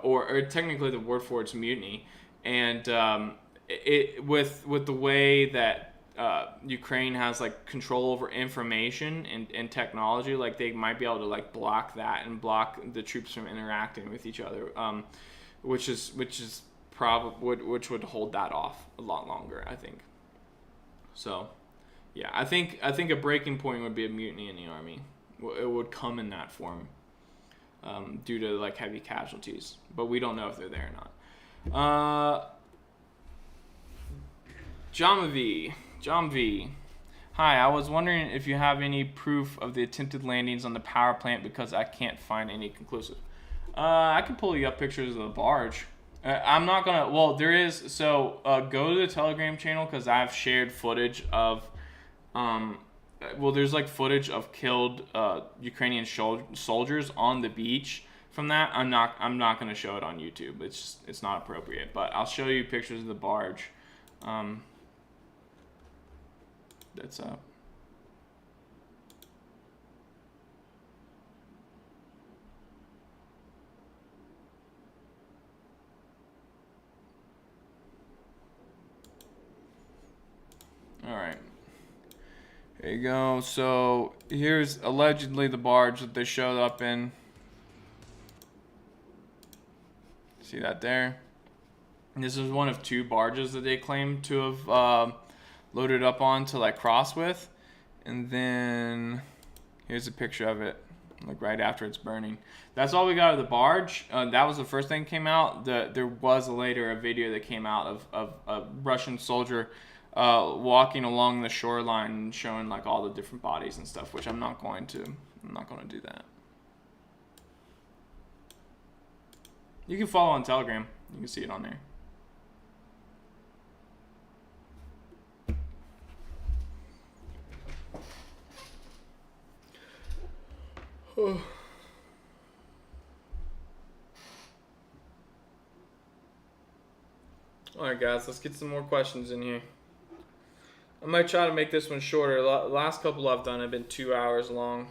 or technically the word for it's mutiny. And with the way that Ukraine has like control over information and technology, like they might be able to like block that and block the troops from interacting with each other, which would hold that off a lot longer, I think. So, yeah, I think a breaking point would be a mutiny in the army. It would come in that form, due to like heavy casualties, but we don't know if they're there or not. John V. Hi, I was wondering if you have any proof of the attempted landings on the power plant because I can't find any conclusive. I can pull you up pictures of the barge. I'm not gonna. Well, there is. So go to the Telegram channel because I've shared footage of. There's like footage of killed Ukrainian soldiers on the beach. From that, I'm not gonna show it on YouTube. It's not appropriate. But I'll show you pictures of the barge. That's up. All right. There you go. So here's allegedly the barge that they showed up in. See that there? And this is one of two barges that they claim to have loaded up on to like cross with. And then here's a picture of it, like right after it's burning. That's all we got of the barge. That was the first thing that came out. There was later a video that came out of a Russian soldier walking along the shoreline and showing like all the different bodies and stuff, which I'm not going to do that. You can follow on Telegram. You can see it on there. Alright guys, let's get some more questions in here. I might try to make this one shorter. The last couple I've done have been 2 hours long.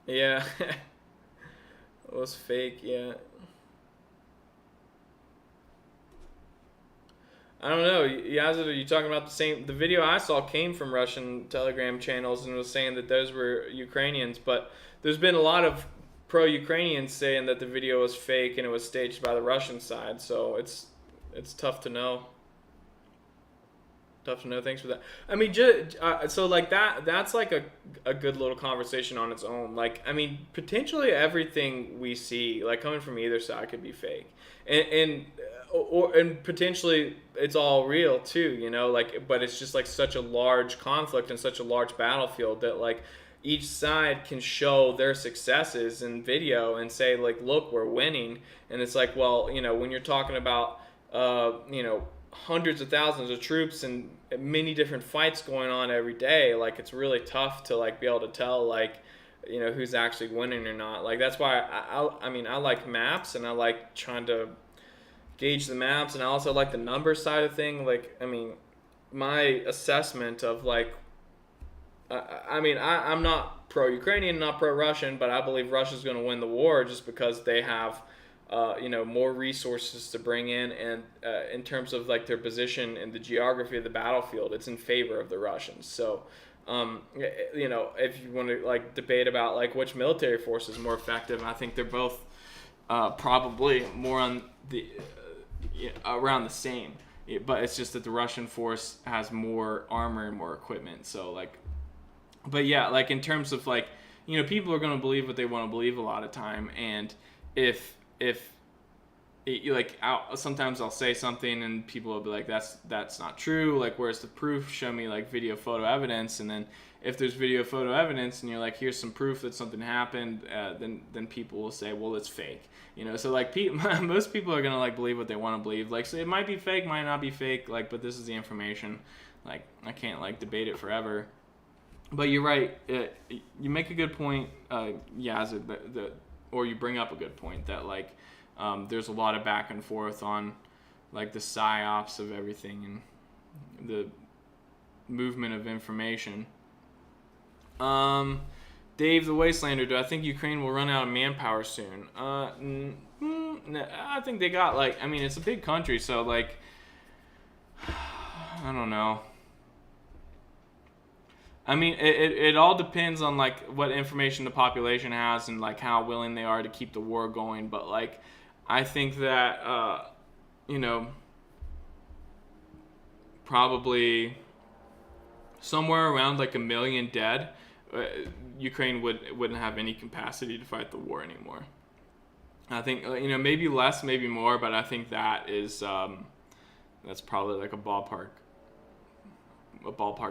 Yeah. It was fake, yeah. I don't know, Yazid, are you talking about the same? The video I saw came from Russian Telegram channels and was saying that those were Ukrainians, but there's been a lot of pro-Ukrainians saying that the video was fake and it was staged by the Russian side, so it's tough to know. Tough to know. Thanks for that. I mean, so like that's like a good little conversation on its own. Like, I mean, potentially everything we see, like coming from either side, could be fake, and potentially it's all real too. You know, like, but it's just like such a large conflict and such a large battlefield that like each side can show their successes in video and say like, look, we're winning. And it's like, well, you know, when you're talking about hundreds of thousands of troops and many different fights going on every day. Like, it's really tough to like be able to tell like, you know, who's actually winning or not. Like, that's why I mean, I like maps, and I like trying to gauge the maps, and I also like the number side of thing. Like, I mean, my assessment of like, I'm not pro-Ukrainian, not pro-Russian, but I believe Russia's going to win the war just because they have, you know, more resources to bring in, and in terms of like their position and the geography of the battlefield, it's in favor of the Russians. So, you know, if you want to like debate about like which military force is more effective, I think they're both probably more on the around the same. But it's just that the Russian force has more armor and more equipment. So like. But yeah, like in terms of like, you know, people are going to believe what they want to believe a lot of time. And if like, sometimes I'll say something and people will be like, that's not true. Like, where's the proof? Show me like video, photo evidence. And then if there's video, photo evidence and you're like, here's some proof that something happened, then people will say, well, it's fake. You know, so like most people are going to like believe what they want to believe. Like, so it might be fake, might not be fake. Like, but this is the information. Like, I can't like debate it forever. But you're right. You make a good point, Yaz, or you bring up a good point that like there's a lot of back and forth on like the psyops of everything and the movement of information. Dave the Wastelander, do I think Ukraine will run out of manpower soon? I think they got like, I mean, it's a big country, so like, I don't know. I mean, it all depends on like what information the population has and like how willing they are to keep the war going. But like, I think that you know, probably somewhere around like 1 million dead, Ukraine wouldn't have any capacity to fight the war anymore. I think, you know, maybe less, maybe more, but I think that is that's probably like a ballpark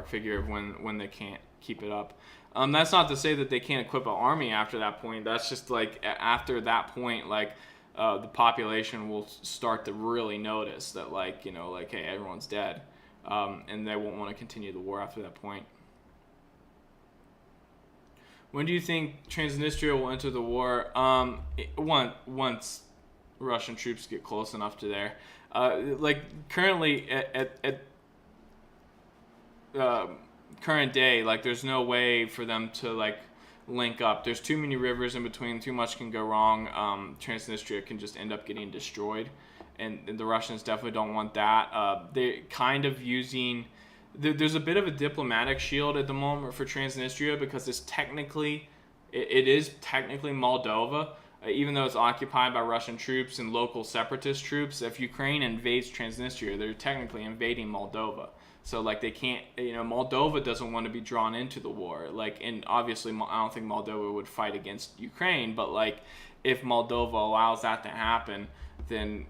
figure of when they can't keep it up. That's not to say that they can't equip an army after that point. That's just like after that point, like the population will start to really notice that, like, you know, like, hey, everyone's dead, and they won't want to continue the war after that point. When do you think Transnistria will enter the war? Once Russian troops get close enough to there. Like currently at current day, like there's no way for them to like link up. There's too many rivers in between. Too much can go wrong. Transnistria can just end up getting destroyed, and the Russians definitely don't want that. They're kind of using. There's a bit of a diplomatic shield at the moment for Transnistria because it is technically Moldova, even though it's occupied by Russian troops and local separatist troops. If Ukraine invades Transnistria, they're technically invading Moldova. So like they can't, you know, Moldova doesn't want to be drawn into the war. Like, and obviously I don't think Moldova would fight against Ukraine, but like if Moldova allows that to happen, then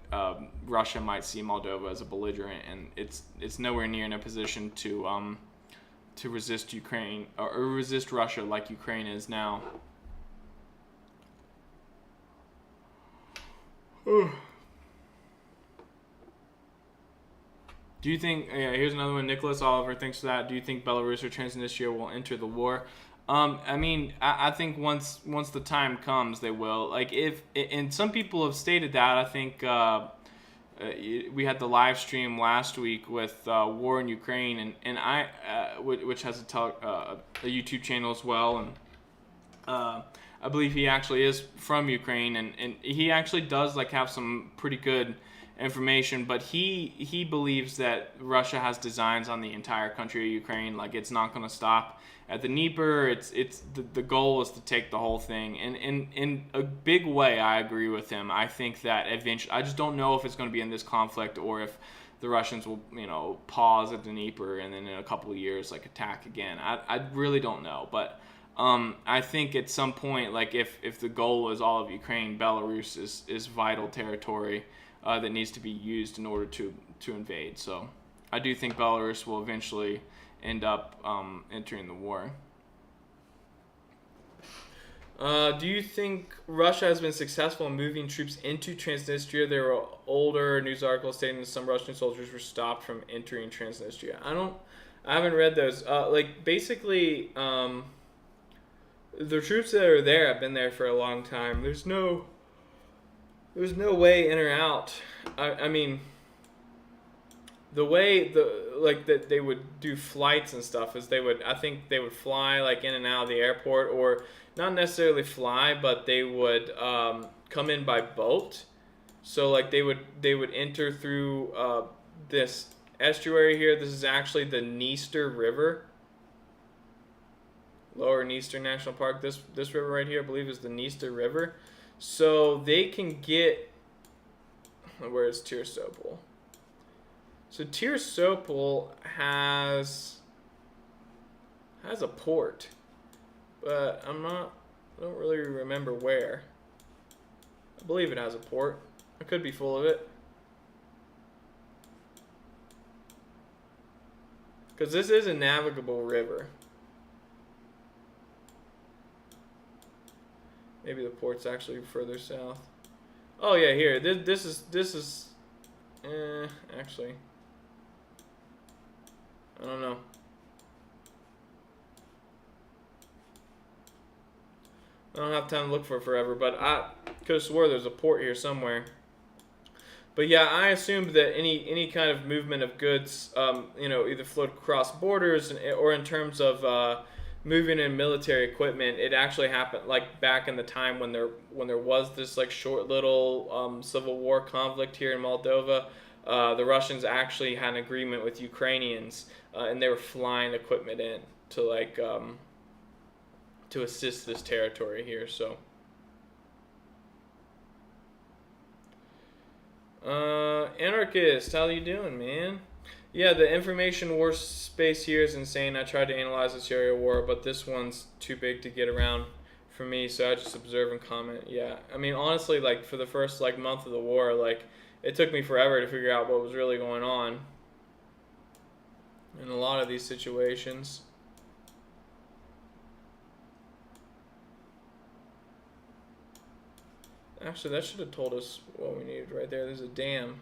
Russia might see Moldova as a belligerent, and it's nowhere near in a position to resist Ukraine or resist Russia like Ukraine is now. Do you think? Yeah, here's another one. Nicholas Oliver, thanks for that. Do you think Belarus or Transnistria will enter the war? I mean, I think once the time comes, they will. Like and some people have stated that. I think we had the live stream last week with War in Ukraine, and I, which has a YouTube channel as well, and I believe he actually is from Ukraine, and he actually does like have some pretty good information, but he believes that Russia has designs on the entire country of Ukraine. Like it's not going to stop at the Dnieper. It's the goal is to take the whole thing, and in a big way I agree with him. I think that eventually, I just don't know if it's going to be in this conflict or if the Russians will, you know, pause at the Dnieper and then in a couple of years like attack again. I really don't know, but I think at some point, like if the goal is all of Ukraine, Belarus is vital territory that needs to be used in order to invade. So I do think Belarus will eventually end up entering the war. Do you think Russia has been successful in moving troops into Transnistria? There were older news articles stating that some Russian soldiers were stopped from entering Transnistria. I haven't read those. Like basically, the troops that are there have been there for a long time. There's no way in or out. I mean, the way that they would do flights and stuff is I think they would fly like in and out of the airport, or not necessarily fly, but they would come in by boat. So like they would enter through this estuary here. This is actually the Dniester River, Lower Dniester National Park. This river right here, I believe, is the Dniester River. So they can get, where is Tiraspol? So Tiraspol has a port, but I don't really remember where. I believe it has a port. I could be full of it, because this is a navigable river. Maybe the port's actually further south. Oh yeah, here. This is actually, I don't know. I don't have time to look for it forever, but I could have swore there's a port here somewhere. But yeah, I assumed that any kind of movement of goods, either flowed across borders, or in terms of moving in military equipment, it actually happened like back in the time when there was this like short little civil war conflict here in Moldova. The Russians actually had an agreement with Ukrainians, and they were flying equipment in to like to assist this territory here. So Anarchist, how you doing, man? Yeah, the information war space here is insane. I tried to analyze this area of war, but this one's too big to get around for me, so I just observe and comment. Yeah, I mean, honestly, like, for the first, like, month of the war, like, it took me forever to figure out what was really going on in a lot of these situations. Actually, that should have told us what we needed right there. There's a dam.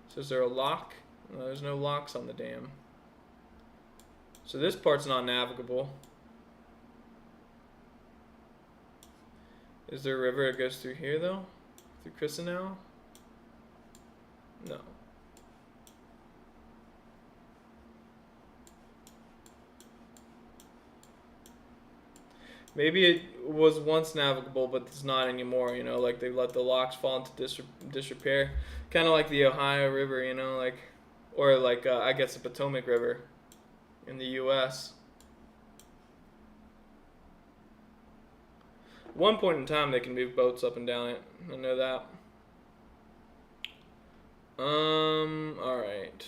So is there a lock? No, there's no locks on the dam. So this part's not navigable. Is there a river that goes through here, though? Through Kherson now? No. Maybe it was once navigable, but it's not anymore, you know, like they let the locks fall into disrepair. Kind of like the Ohio River, you know, like, or like, I guess the Potomac River in the U.S. One point in time, they can move boats up and down it. I know that. Alright.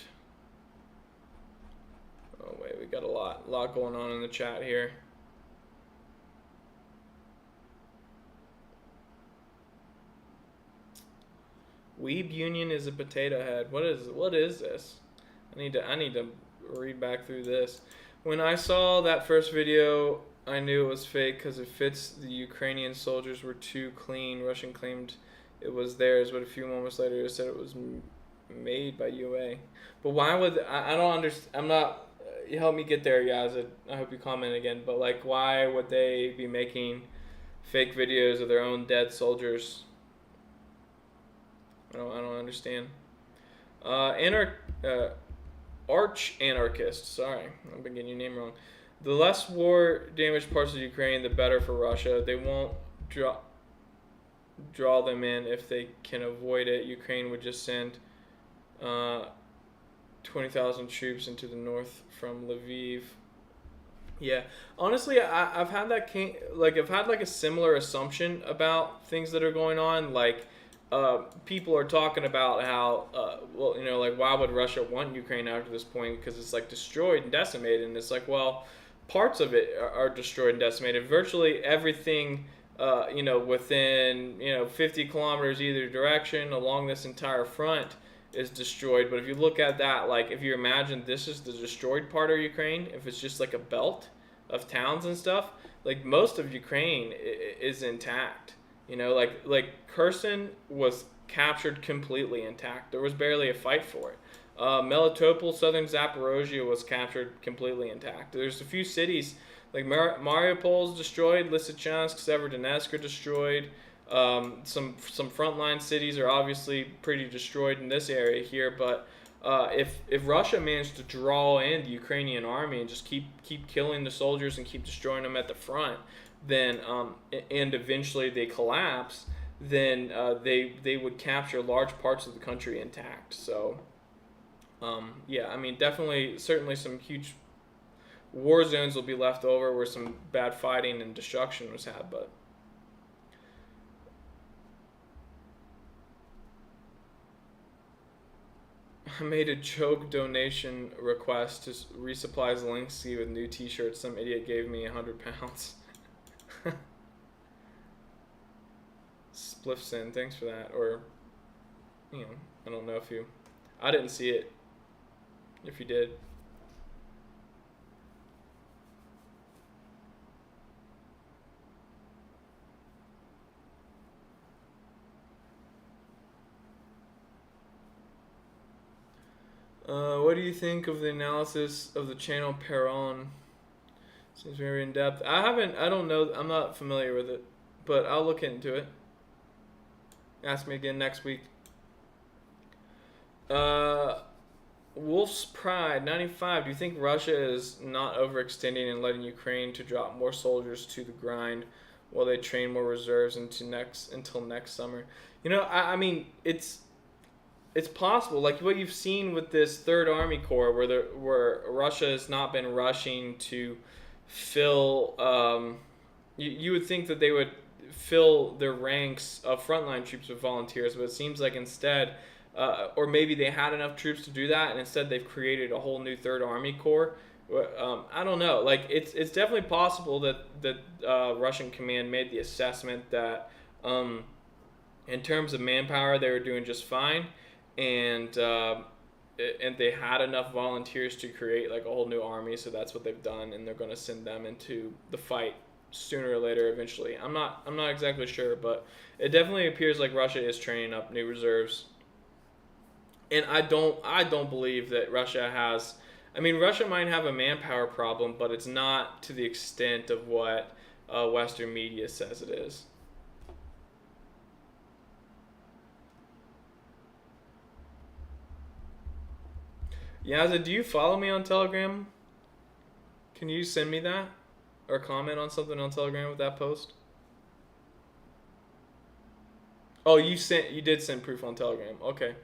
Oh, wait, we got a lot going on in the chat here. Weeb Union is a potato head. What is this? I need to read back through this. When I saw that first video, I knew it was fake because it fits. The Ukrainian soldiers were too clean. Russian claimed it was theirs, but a few moments later it said it was made by UA. But why would I don't understand? I'm not. You help me get there, Yazid. I hope you comment again. But like, why would they be making fake videos of their own dead soldiers? I don't understand. Arch anarchist. Sorry, I'm getting your name wrong. The less war damaged parts of Ukraine, the better for Russia. They won't draw them in if they can avoid it. Ukraine would just send 20,000 troops into the north from Lviv. Yeah, honestly, I've had a similar assumption about things that are going on. Like, people are talking about how, why would Russia want Ukraine after this point? Because it's like destroyed and decimated, and it's like, well, parts of it are destroyed and decimated. Virtually everything, within 50 kilometers either direction along this entire front is destroyed. But if you look at that, like if you imagine this is the destroyed part of Ukraine, if it's just like a belt of towns and stuff, like most of Ukraine is intact. You know, like Kherson was captured completely intact. There was barely a fight for it. Melitopol, southern Zaporozhye was captured completely intact. There's a few cities like Mariupol's destroyed, Lysychansk, Severodonetsk are destroyed. Some frontline cities are obviously pretty destroyed in this area here, but if Russia managed to draw in the Ukrainian army and just keep killing the soldiers and keep destroying them at the front, then and eventually they collapse, then they would capture large parts of the country intact. So yeah, I mean, definitely, certainly some huge war zones will be left over where some bad fighting and destruction was had, but. I made a joke donation request to resupply Zelensky with new t-shirts. Some idiot gave me £100. Spliffson, thanks for that. Or, you know, I don't know if you... I didn't see it. If you did. What do you think of the analysis of the channel Perron? Seems very in depth. I don't know, I'm not familiar with it, but I'll look into it. Ask me again next week. Wolf's Pride 95. Do you think Russia is not overextending and letting Ukraine to drop more soldiers to the grind while they train more reserves until next summer? You know, I mean, it's possible, like what you've seen with this Third Army Corps, where Russia has not been rushing to fill. You would think that they would fill their ranks of frontline troops with volunteers, but it seems like instead, or maybe they had enough troops to do that, and instead they've created a whole new Third Army Corps. I don't know. Like it's definitely possible that Russian command made the assessment that in terms of manpower they were doing just fine. And they had enough volunteers to create like a whole new army, so that's what they've done, and they're going to send them into the fight sooner or later eventually. I'm not exactly sure, but it definitely appears like Russia is training up new reserves. And I don't believe that Russia has. I mean, Russia might have a manpower problem, but it's not to the extent of what Western media says it is. Yazza, do you follow me on Telegram? Can you send me that? Or comment on something on Telegram with that post? Oh, you did send proof on Telegram. Okay.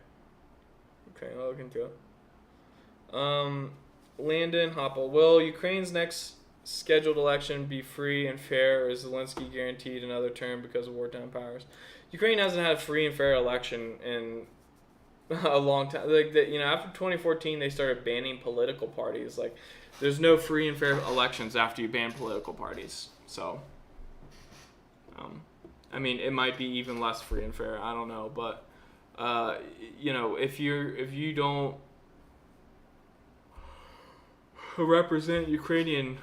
Okay, I'll look into it. Landon Hoppel. Will Ukraine's next scheduled election be free and fair, or is Zelensky guaranteed another term because of wartime powers? Ukraine hasn't had a free and fair election in a long time. Like after 2014, they started banning political parties. Like, there's no free and fair elections after you ban political parties. So, I mean, it might be even less free and fair. I don't know, but if you don't represent Ukrainian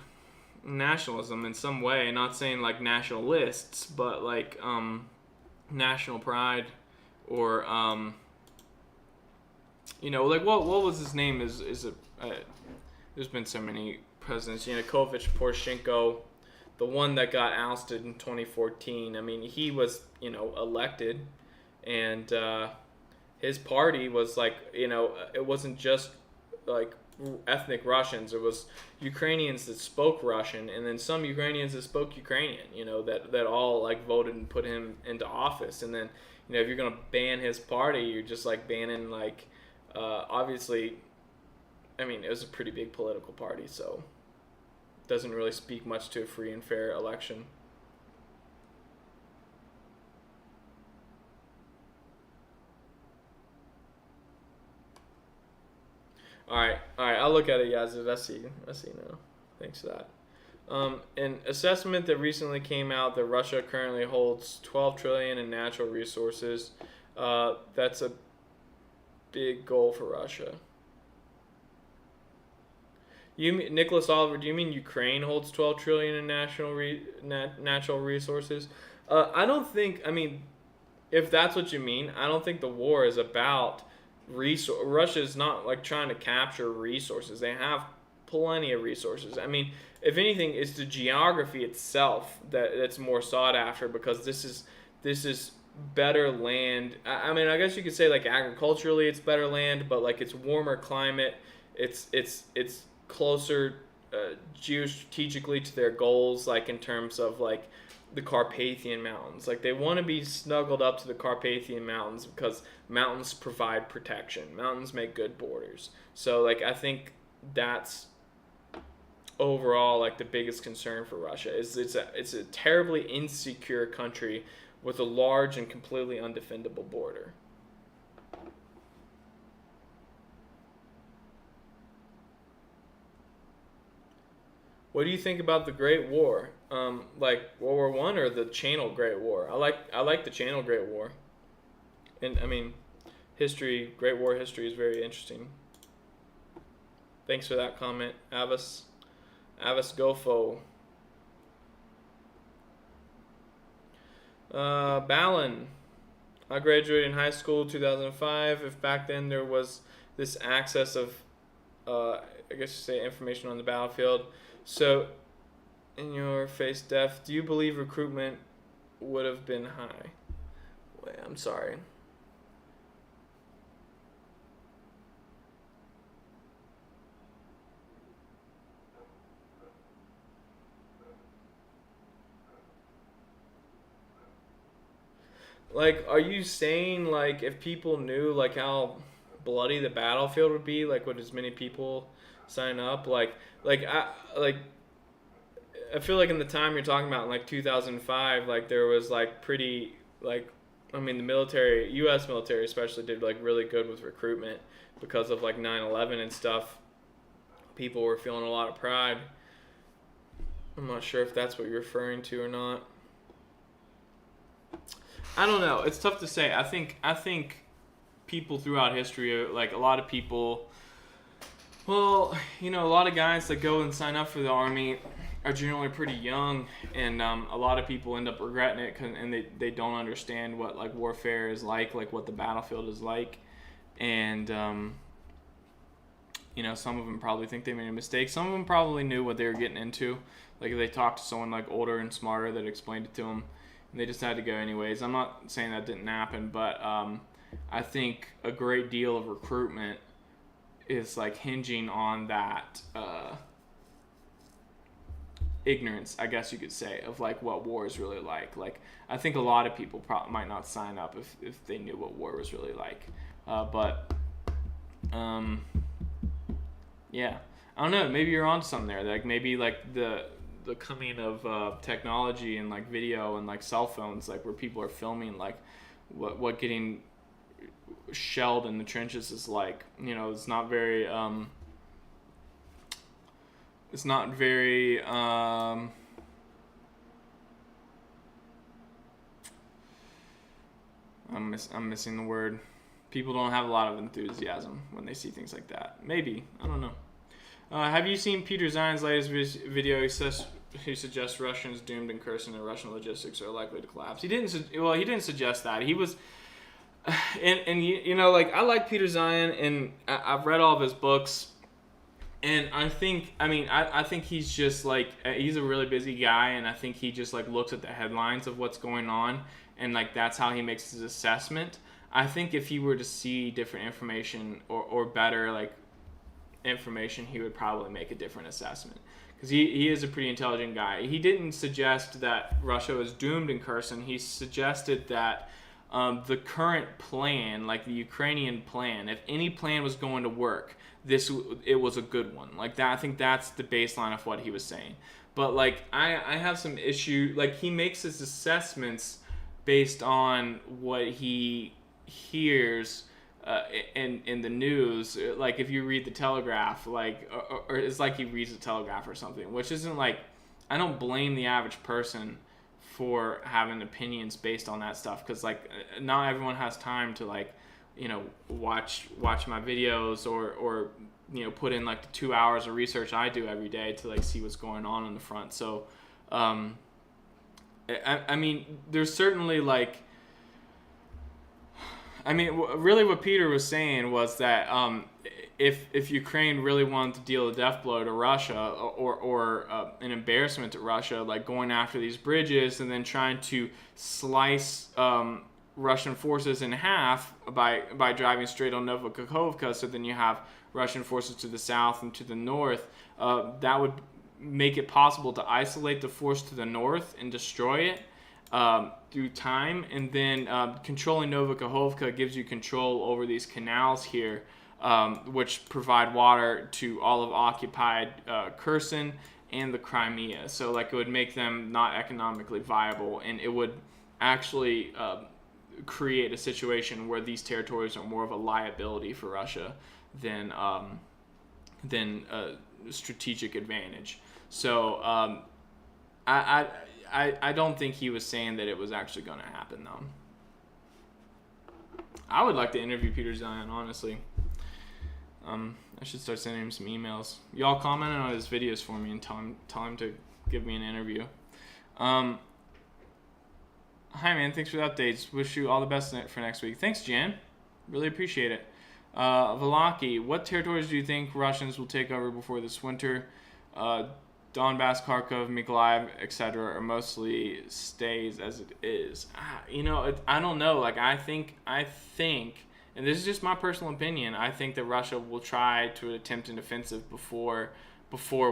nationalism in some way, not saying like nationalists, but like national pride, or like what was his name? There's been so many presidents. Yanukovych, Poroshenko, the one that got ousted in 2014. I mean, he was elected, and his party was like it wasn't just like ethnic Russians. It was Ukrainians that spoke Russian, and then some Ukrainians that spoke Ukrainian. That all like voted and put him into office. And then if you're gonna ban his party, you're just like banning like. Obviously, I mean, it was a pretty big political party, so it doesn't really speak much to a free and fair election. All right, I'll look at it, Yazid. I see now. Thanks for that. An assessment that recently came out that Russia currently holds $12 trillion in natural resources. That's a big goal for Russia. You mean, Nicholas Oliver? Do you mean Ukraine holds 12 trillion in natural resources? I don't think. I mean, if that's what you mean, I don't think the war is about resource. Russia's not like trying to capture resources. They have plenty of resources. I mean, if anything, it's the geography itself that's more sought after, because this is better land. I mean, I guess you could say like agriculturally it's better land, but like it's warmer climate. It's closer geostrategically to their goals, like in terms of like the Carpathian Mountains. Like they want to be snuggled up to the Carpathian Mountains because mountains provide protection. Mountains make good borders. So like I think that's overall like the biggest concern for Russia is it's a terribly insecure country with a large and completely undefendable border. What do you think about the Great War? Like World War One or the Channel Great War? I like the Channel Great War, and I mean, Great War history is very interesting. Thanks for that comment, Avis Gofo. Balin. I graduated in high school 2005. If back then there was this access of, I guess you say, information on the battlefield. So, in your face, Def, do you believe recruitment would have been high? Wait, I'm sorry. Like, are you saying, like, if people knew, like, how bloody the battlefield would be, like, would as many people sign up? I feel like in the time you're talking about, in, like, 2005, like, there was, like, pretty, like, I mean, the military, U.S. military especially, did, like, really good with recruitment because of, like, 9/11 and stuff. People were feeling a lot of pride. I'm not sure if that's what you're referring to or not. I don't know. It's tough to say. I think people throughout history, like a lot of people, well, you know, a lot of guys that go and sign up for the army are generally pretty young, and a lot of people end up regretting it, and they don't understand what like warfare is like what the battlefield is like, and you know, some of them probably think they made a mistake. Some of them probably knew what they were getting into. Like if they talked to someone like older and smarter that explained it to them, and they decided to go anyways. I'm not saying that didn't happen, but I think a great deal of recruitment is like hinging on that ignorance, I guess you could say, of like what war is really like. Like I think a lot of people might not sign up if they knew what war was really like. Yeah, I don't know. Maybe you're onto something there. Like maybe like the coming of technology and like video and like cell phones, like where people are filming like what getting shelled in the trenches is like. You know, it's not very I'm missing the word. People don't have a lot of enthusiasm when they see things like that. Maybe, I don't know. Have you seen Peter Zion's latest video? He suggests Russians doomed in Kherson and Russian logistics are likely to collapse. He didn't suggest that. He was, and you know, like I like Peter Zion, and I've read all of his books, and I think he's just like he's a really busy guy, and I think he just like looks at the headlines of what's going on, and like that's how he makes his assessment. I think if he were to see different information or better like information, he would probably make a different assessment, because he is a pretty intelligent guy. He didn't suggest that Russia was doomed in Kherson. He suggested that the current plan, like the Ukrainian plan, if any plan was going to work, it was a good one. Like that, I think that's the baseline of what he was saying. But like I have some issue. Like he makes his assessments based on what he hears in the news. Like if you read the Telegraph, like or it's like he reads the Telegraph or something, which isn't like, I don't blame the average person for having opinions based on that stuff, because like not everyone has time to like, you know, watch my videos or put in like the 2 hours of research I do every day to like see what's going on the front. So, I mean, there's certainly like, I mean, really what Peter was saying was that if Ukraine really wanted to deal a death blow to Russia or an embarrassment to Russia, like going after these bridges and then trying to slice Russian forces in half by driving straight on Novokakhovka, so then you have Russian forces to the south and to the north, that would make it possible to isolate the force to the north and destroy it through time, and then controlling Novokakhovka gives you control over these canals here, which provide water to all of occupied Kherson and the Crimea. So like it would make them not economically viable, and it would actually create a situation where these territories are more of a liability for Russia than strategic advantage. So I don't think he was saying that it was actually going to happen, though. I would like to interview Peter Zion, honestly. I should start sending him some emails. Y'all comment on his videos for me and tell him to give me an interview. Hi, man. Thanks for the updates. Wish you all the best for next week. Thanks, Jan. Really appreciate it. Valaki, what territories do you think Russians will take over before this winter? Donbass, Kharkov, Mykolaiv, etc., or mostly stays as it is? I don't know. Like, I think, and this is just my personal opinion, I think that Russia will try to attempt an offensive before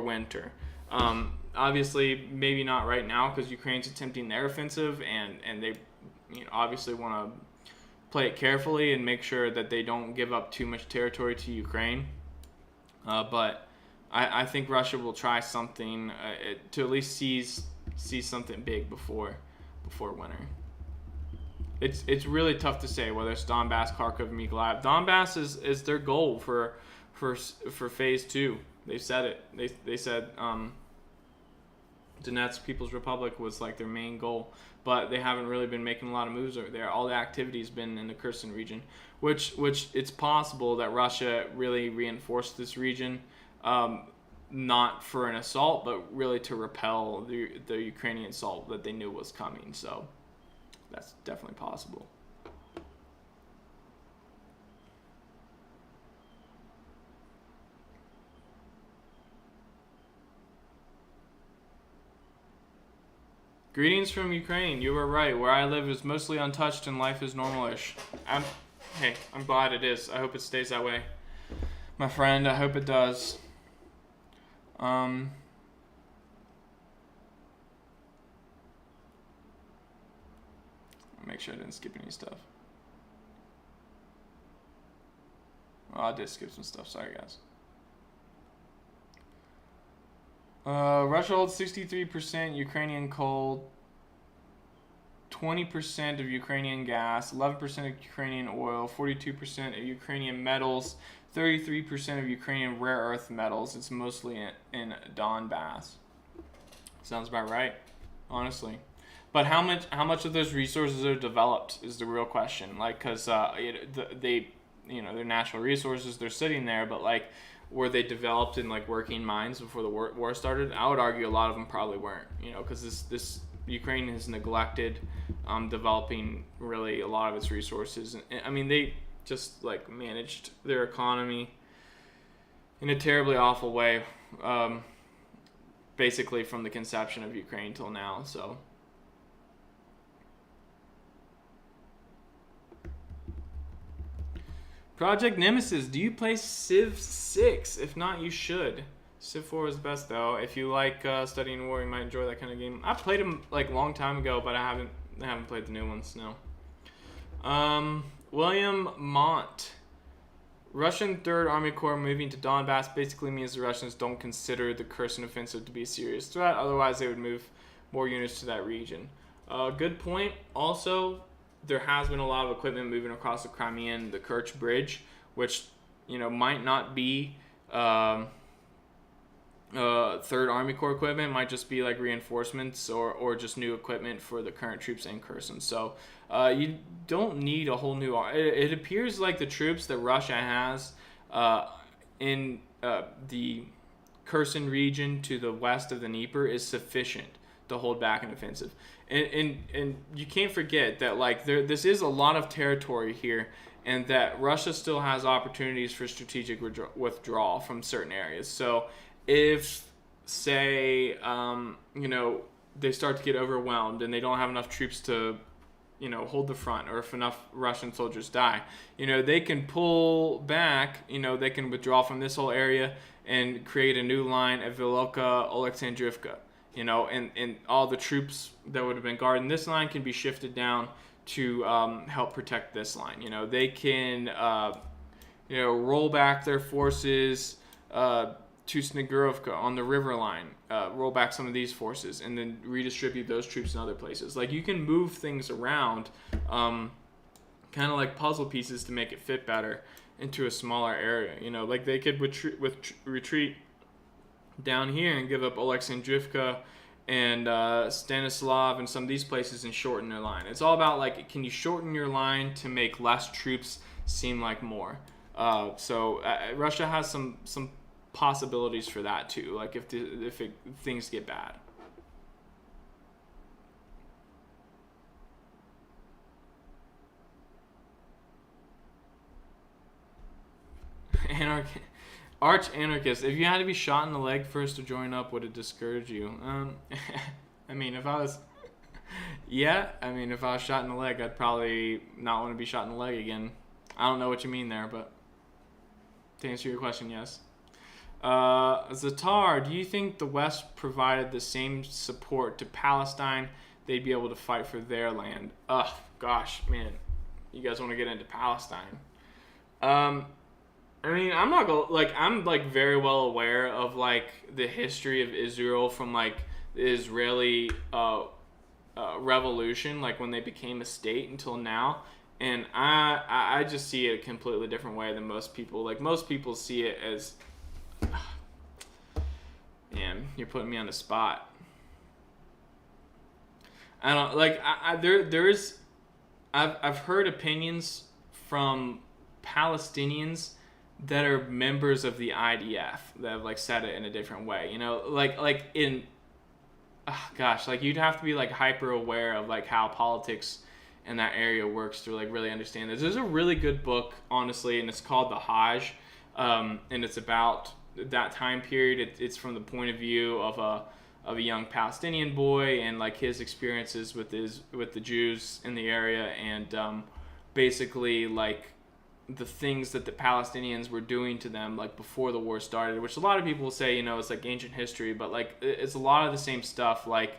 winter. Obviously, maybe not right now because Ukraine's attempting their offensive, and they, obviously want to play it carefully and make sure that they don't give up too much territory to Ukraine. But I think Russia will try something to at least seize something big before winter. It's really tough to say whether it's Donbass, Kharkov, Mykolaiv. Donbass is their goal for phase 2. They've said it. They said Donetsk People's Republic was like their main goal, but they haven't really been making a lot of moves over there. All the activity's been in the Kherson region, which it's possible that Russia really reinforced this region, not for an assault, but really to repel the Ukrainian assault that they knew was coming. So that's definitely possible. Greetings from Ukraine. You were right. Where I live is mostly untouched and life is normal-ish. I'm glad it is. I hope it stays that way. My friend, I hope it does. Make sure I didn't skip any stuff. Oh, I did skip some stuff. Sorry, guys. Russia holds 63% Ukrainian coal, 20% of Ukrainian gas, 11% of Ukrainian oil, 42% of Ukrainian metals, 33% of Ukrainian rare earth metals. It's mostly in Donbass. Sounds about right, honestly. But how much of those resources are developed is the real question. Like, cause they're natural resources. They're sitting there, but like, were they developed in like working mines before the war started? I would argue a lot of them probably weren't. Because this Ukraine has neglected developing really a lot of its resources. I mean, they just like managed their economy in a terribly awful way, basically from the conception of Ukraine till now. So. Project Nemesis, do you play Civ 6? If not, you should. Civ 4 is the best, though. If you like studying war, you might enjoy that kind of game. I played them like a long time ago, but I haven't played the new ones, no. William Mont. Russian 3rd Army Corps moving to Donbass basically means the Russians don't consider the Kherson offensive to be a serious threat. Otherwise, they would move more units to that region. Good point. Also, there has been a lot of equipment moving across the Crimea and the Kerch Bridge, which, might not be 3rd Army Corps equipment. It might just be like reinforcements or just new equipment for the current troops in Kherson. So you don't need a whole new... It appears like the troops that Russia has in the Kherson region to the west of the Dnieper is sufficient to hold back an offensive. And you can't forget that like this is a lot of territory here, and that Russia still has opportunities for strategic withdrawal from certain areas. So if, say, they start to get overwhelmed and they don't have enough troops to, hold the front, or if enough Russian soldiers die, they can pull back, they can withdraw from this whole area and create a new line at Veloka Alexandrivka, and all the troops that would have been guarding this line can be shifted down to help protect this line. They can, roll back their forces to Snegurovka on the river line, roll back some of these forces, and then redistribute those troops in other places. Like, you can move things around, kind of like puzzle pieces to make it fit better into a smaller area. Like they could retreat down here and give up Alexandrivka and Stanislav and some of these places and shorten their line. It's all about, like, can you shorten your line to make less troops seem like more? So Russia has some possibilities for that too, like if things get bad. Arch anarchist, if you had to be shot in the leg first to join up, would it discourage you? I mean, if I was shot in the leg, I'd probably not want to be shot in the leg again. I don't know what you mean there, but to answer your question, yes. Zatar, do you think the West provided the same support to Palestine, they'd be able to fight for their land? Oh, gosh, man. You guys want to get into Palestine? I mean, I'm not going to, like, I'm, like, very well aware of, like, the history of Israel from, like, the Israeli revolution, like, when they became a state until now. And I just see it a completely different way than most people. Like, most people see it as... Man, you're putting me on the spot. I don't like. I've heard opinions from Palestinians that are members of the IDF that have like said it in a different way. Like in, like you'd have to be like hyper aware of like how politics in that area works to like really understand this. There's a really good book, honestly, and it's called The Hajj, and it's about that time period. It's from the point of view of a young Palestinian boy and like his experiences with the Jews in the area, and basically like the things that the Palestinians were doing to them like before the war started, which a lot of people say it's like ancient history, but like it's a lot of the same stuff. Like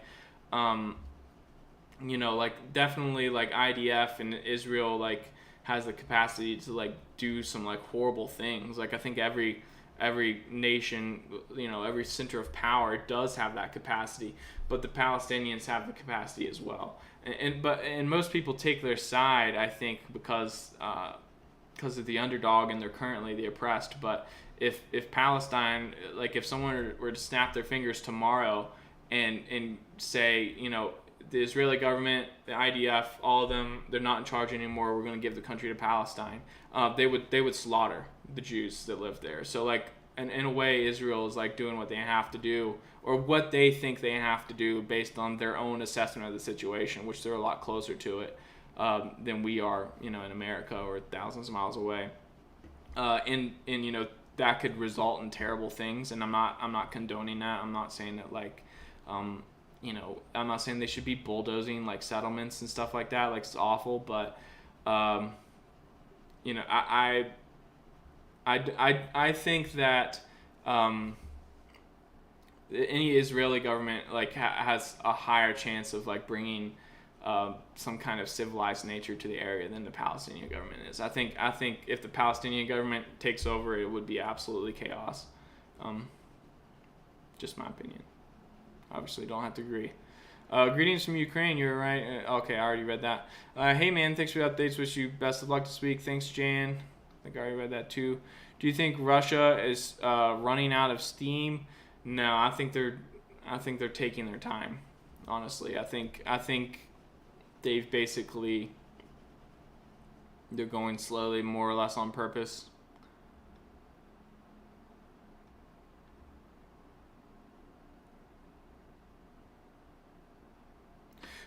like definitely like IDF and Israel like has the capacity to like do some like horrible things. Like I think every nation, every center of power does have that capacity, but the Palestinians have the capacity as well. And most people take their side, I think, because of the underdog and they're currently the oppressed. But if Palestine, like if someone were to snap their fingers tomorrow and say, the Israeli government, the IDF, all of them, they're not in charge anymore, we're going to give the country to Palestine, they would slaughter the Jews that live there. So like in a way, Israel is like doing what they have to do, or what they think they have to do based on their own assessment of the situation, which they're a lot closer to it than we are, in America, or thousands of miles away. And that could result in terrible things, and I'm not condoning that. I'm not saying that like I'm not saying they should be bulldozing like settlements and stuff like that. Like it's awful, but I think that any Israeli government like has a higher chance of like bringing some kind of civilized nature to the area than the Palestinian government is. I think if the Palestinian government takes over, it would be absolutely chaos. Just my opinion. Obviously, don't have to agree. Greetings from Ukraine. You're right. Okay, I already read that. Hey, man, thanks for the updates. Wish you best of luck this week. Thanks, Jan. I think I already read that, too. Do you think Russia is running out of steam? No, I think they're taking their time, honestly. I think they've basically... They're going slowly, more or less on purpose.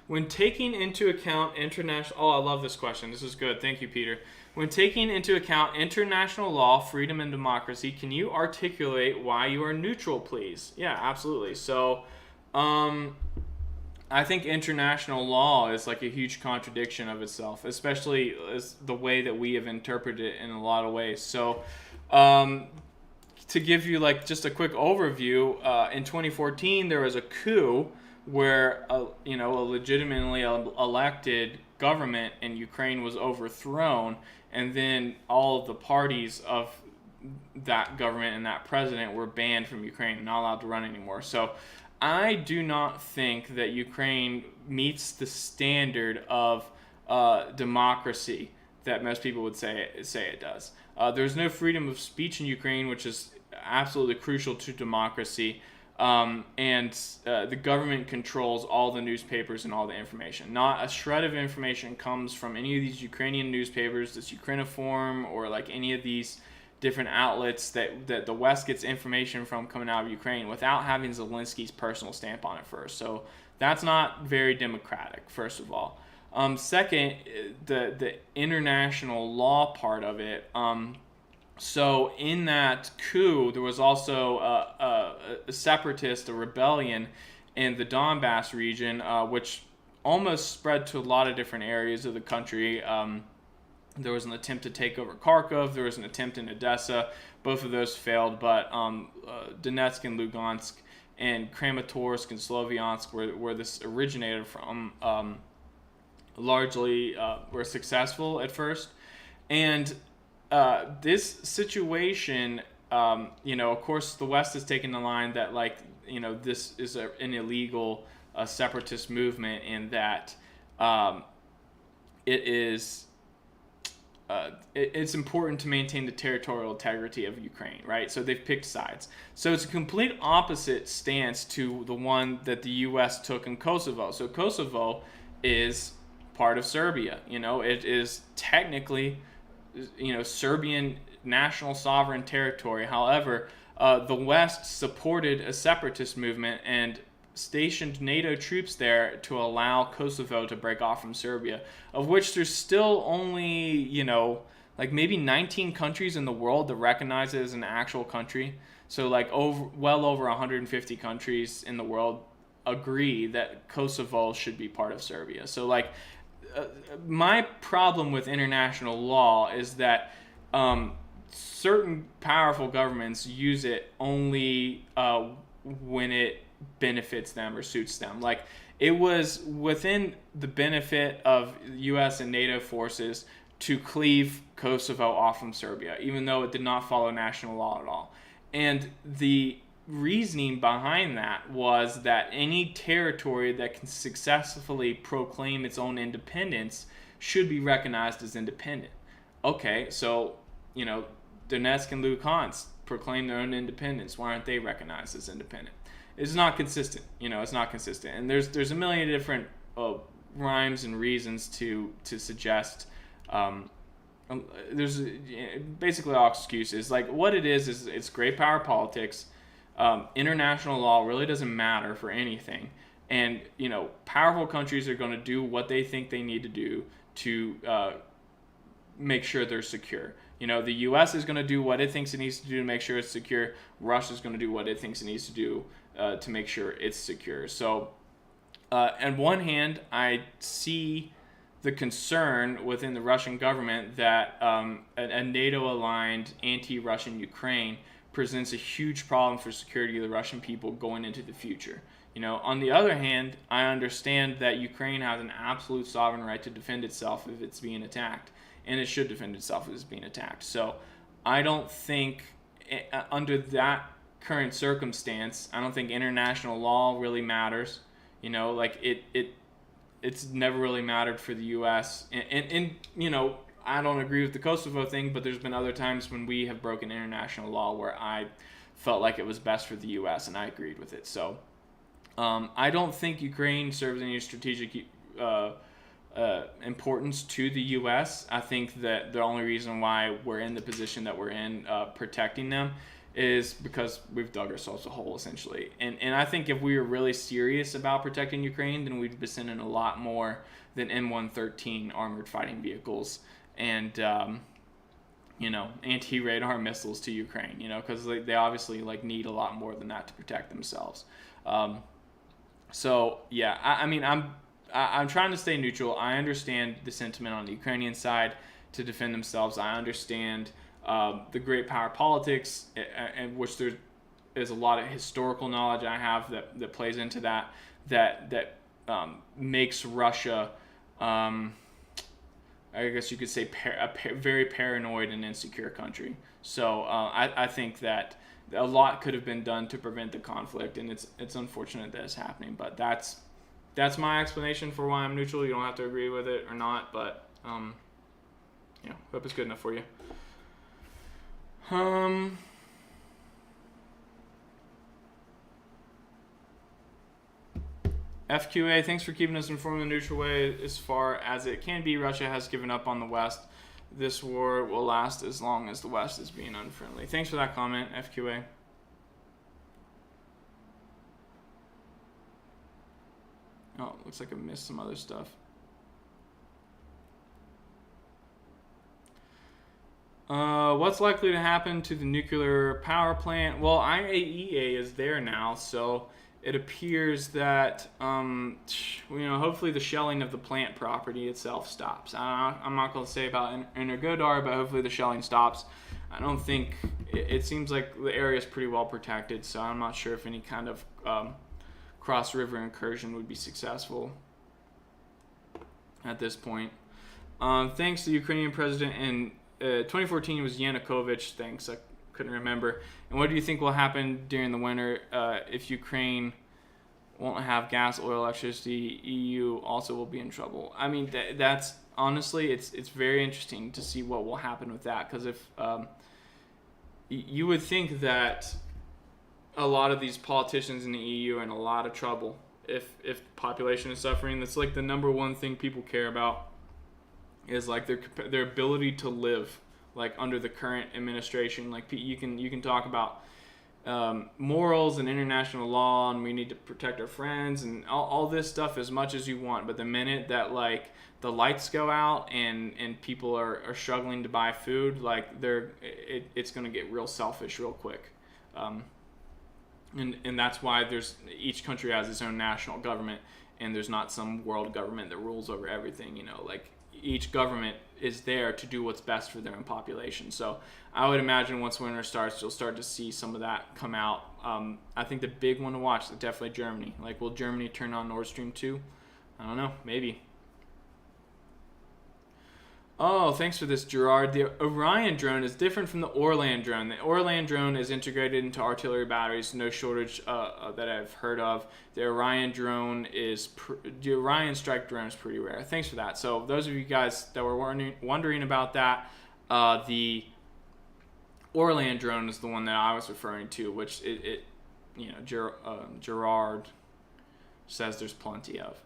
When taking into account international... Oh, I love this question. This is good. Thank you, Peter. When taking into account international law, freedom, and democracy, can you articulate why you are neutral, please? Yeah, absolutely. So, I think international law is like a huge contradiction of itself, especially as the way that we have interpreted it in a lot of ways. So, to give you like just a quick overview, in 2014 there was a coup where a legitimately elected government in Ukraine was overthrown, and then all of the parties of that government and that president were banned from Ukraine, not allowed to run anymore. So I do not think that Ukraine meets the standard of democracy that most people would say it does. There's no freedom of speech in Ukraine, which is absolutely crucial to democracy. And the government controls all the newspapers and all the information. Not a shred of information comes from any of these Ukrainian newspapers, this Ukrainiform, or like any of these different outlets that the West gets information from coming out of Ukraine without having Zelensky's personal stamp on it first. So that's not very democratic, first of all. Second, the international law part of it. So in that coup, there was also a separatist, a rebellion in the Donbass region, which almost spread to a lot of different areas of the country. There was an attempt to take over Kharkov. There was an attempt in Odessa. Both of those failed, but Donetsk and Lugansk and Kramatorsk and Sloviansk, where this originated from, largely were successful at first. And this situation, of course, the West has taken the line that, this is an illegal separatist movement, and that it's important to maintain the territorial integrity of Ukraine, right? So they've picked sides. So it's a complete opposite stance to the one that the U.S. took in Kosovo. So Kosovo is part of Serbia. It is technically Serbian national sovereign territory. However, the West supported a separatist movement and stationed NATO troops there to allow Kosovo to break off from Serbia, of which there's still only, maybe 19 countries in the world that recognize it as an actual country. So well over 150 countries in the world agree that Kosovo should be part of Serbia. So my problem with international law is that certain powerful governments use it only when it benefits them or suits them. It was within the benefit of U.S. and NATO forces to cleave Kosovo off from Serbia, even though it did not follow national law at all. And the reasoning behind that was that any territory that can successfully proclaim its own independence should be recognized as independent. Okay, so, Donetsk and Lugansk proclaim their own independence. Why aren't they recognized as independent? It's not consistent. It's not consistent. And there's a million different rhymes and reasons to suggest. There's basically all excuses. What it is it's great power politics. International law really doesn't matter for anything. And, powerful countries are going to do what they think they need to do to make sure they're secure. The U.S. is going to do what it thinks it needs to do to make sure it's secure. Russia's going to do what it thinks it needs to do to make sure it's secure. So, on one hand, I see the concern within the Russian government that a NATO-aligned anti-Russian Ukraine presents a huge problem for security of the Russian people going into the future. On the other hand, I understand that Ukraine has an absolute sovereign right to defend itself if it's being attacked, and it should defend itself if it's being attacked. So I don't think, under that current circumstance, I don't think international law really matters. It's never really mattered for the U.S. And I don't agree with the Kosovo thing, but there's been other times when we have broken international law where I felt like it was best for the U.S. and I agreed with it. So I don't think Ukraine serves any strategic importance to the U.S. I think that the only reason why we're in the position that we're in, protecting them,
is because we've dug ourselves a hole, essentially. And I think if we were really serious about protecting Ukraine, then we'd be sending a lot more than M113 armored fighting vehicles and anti-radar missiles to Ukraine, because they obviously need a lot more than that to protect themselves. So yeah, I'm trying to stay neutral. I understand the sentiment on the Ukrainian side to defend themselves. I understand the great power politics, and which there is a lot of historical knowledge I have that plays into that makes Russia, I guess you could say, a very paranoid and insecure country. So I think that a lot could have been done to prevent the conflict, and it's unfortunate that it's happening. But that's my explanation for why I'm neutral. You don't have to agree with it or not, but hope it's good enough for you. FQA, thanks for keeping us informed in the neutral way. As far as it can be, Russia has given up on the West. This war will last as long as the West is being unfriendly. Thanks for that comment, FQA. Oh, looks like I missed some other stuff. What's likely to happen to the nuclear power plant? Well, IAEA is there now, so it appears that, hopefully the shelling of the plant property itself stops. I'm not going to say about Energodar, but hopefully the shelling stops. I don't think, it seems like the area is pretty well protected, so I'm not sure if any kind of cross-river incursion would be successful at this point. Thanks to the Ukrainian president, in 2014 was Yanukovych, thanks, I couldn't remember. And what do you think will happen during the winter if Ukraine won't have gas, oil, electricity? EU also will be in trouble. I mean, that's honestly, it's very interesting to see what will happen with that, because if you would think that a lot of these politicians in the EU are in a lot of trouble if population is suffering. That's like the number one thing people care about is like their ability to live like under the current administration. Like you can talk about morals and international law, and we need to protect our friends and all this stuff as much as you want, but the minute that like the lights go out and people are struggling to buy food, like it's going to get real selfish real quick. And that's why each country has its own national government, and there's not some world government that rules over everything. Like each government is there to do what's best for their own population. So I would imagine once winter starts, you'll start to see some of that come out. I think the big one to watch is definitely Germany. Like, will Germany turn on Nord Stream 2? I don't know, maybe. Oh, thanks for this, Gerard. The Orion drone is different from the Orlan drone. The Orlan drone is integrated into artillery batteries, no shortage that I've heard of. The Orion drone the Orion strike drone is pretty rare. Thanks for that. So those of you guys that were wondering about that, the Orlan drone is the one that I was referring to, which Gerard says there's plenty of.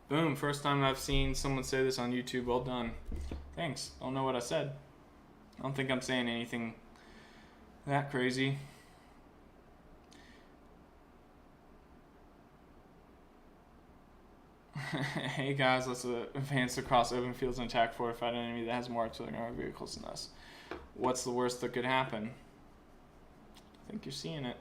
Boom, first time I've seen someone say this on YouTube. Well done. Thanks. Don't know what I said. I don't think I'm saying anything that crazy. Hey guys, let's advance across open fields and attack fortified enemy that has more artillery and armored vehicles than us. What's the worst that could happen? I think you're seeing it.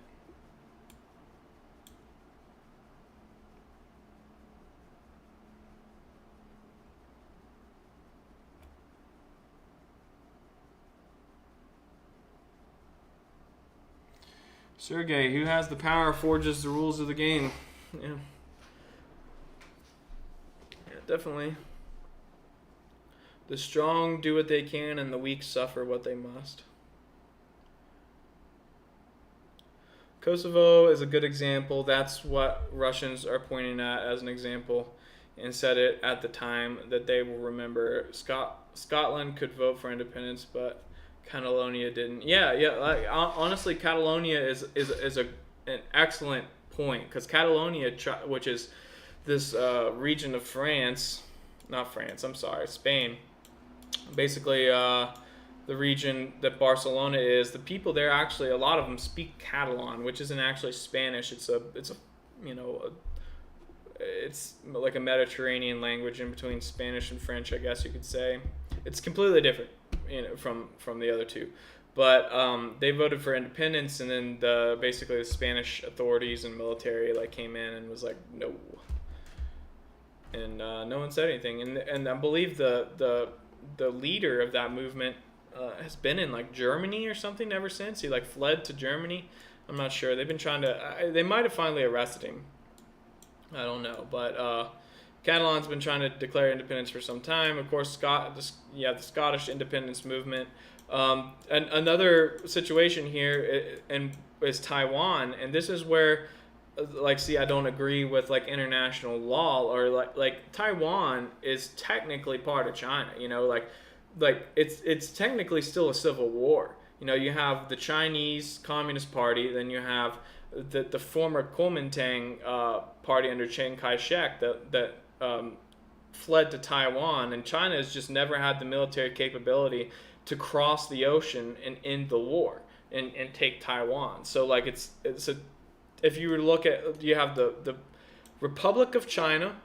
Sergey, who has the power forges the rules of the game. Yeah,
definitely. The strong do what they can, and the weak suffer what they must. Kosovo is a good example. That's what Russians are pointing at as an example, and said it at the time that they will remember. Scotland could vote for independence, but Catalonia didn't. Yeah. Like, honestly, Catalonia is an excellent point, because Catalonia, which is this region of France, not France, I'm sorry, Spain. Basically, the region that Barcelona is, the people there actually, a lot of them speak Catalan, which isn't actually Spanish. It's a you know, it's like a Mediterranean language in between Spanish and French, I guess you could say. It's completely different, from the other two. But they voted for independence, and then basically the Spanish authorities and military like came in and was like, no, and no one said anything. And I believe the leader of that movement has been in like Germany or something ever since. He like fled to Germany. I'm not sure. They've been trying to. They might have finally arrested him. I don't know, but Catalan's been trying to declare independence for some time. Of course, the Scottish independence movement. And another situation here is Taiwan, and this is where, like, see, I don't agree with like international law, or like Taiwan is technically part of China. Like it's technically still a civil war. You have the Chinese Communist Party, then you have the former Kuomintang party under Chiang Kai-shek that fled to Taiwan, and China has just never had the military capability to cross the ocean and end the war and take Taiwan. So like if you were to look at, you have the Republic of China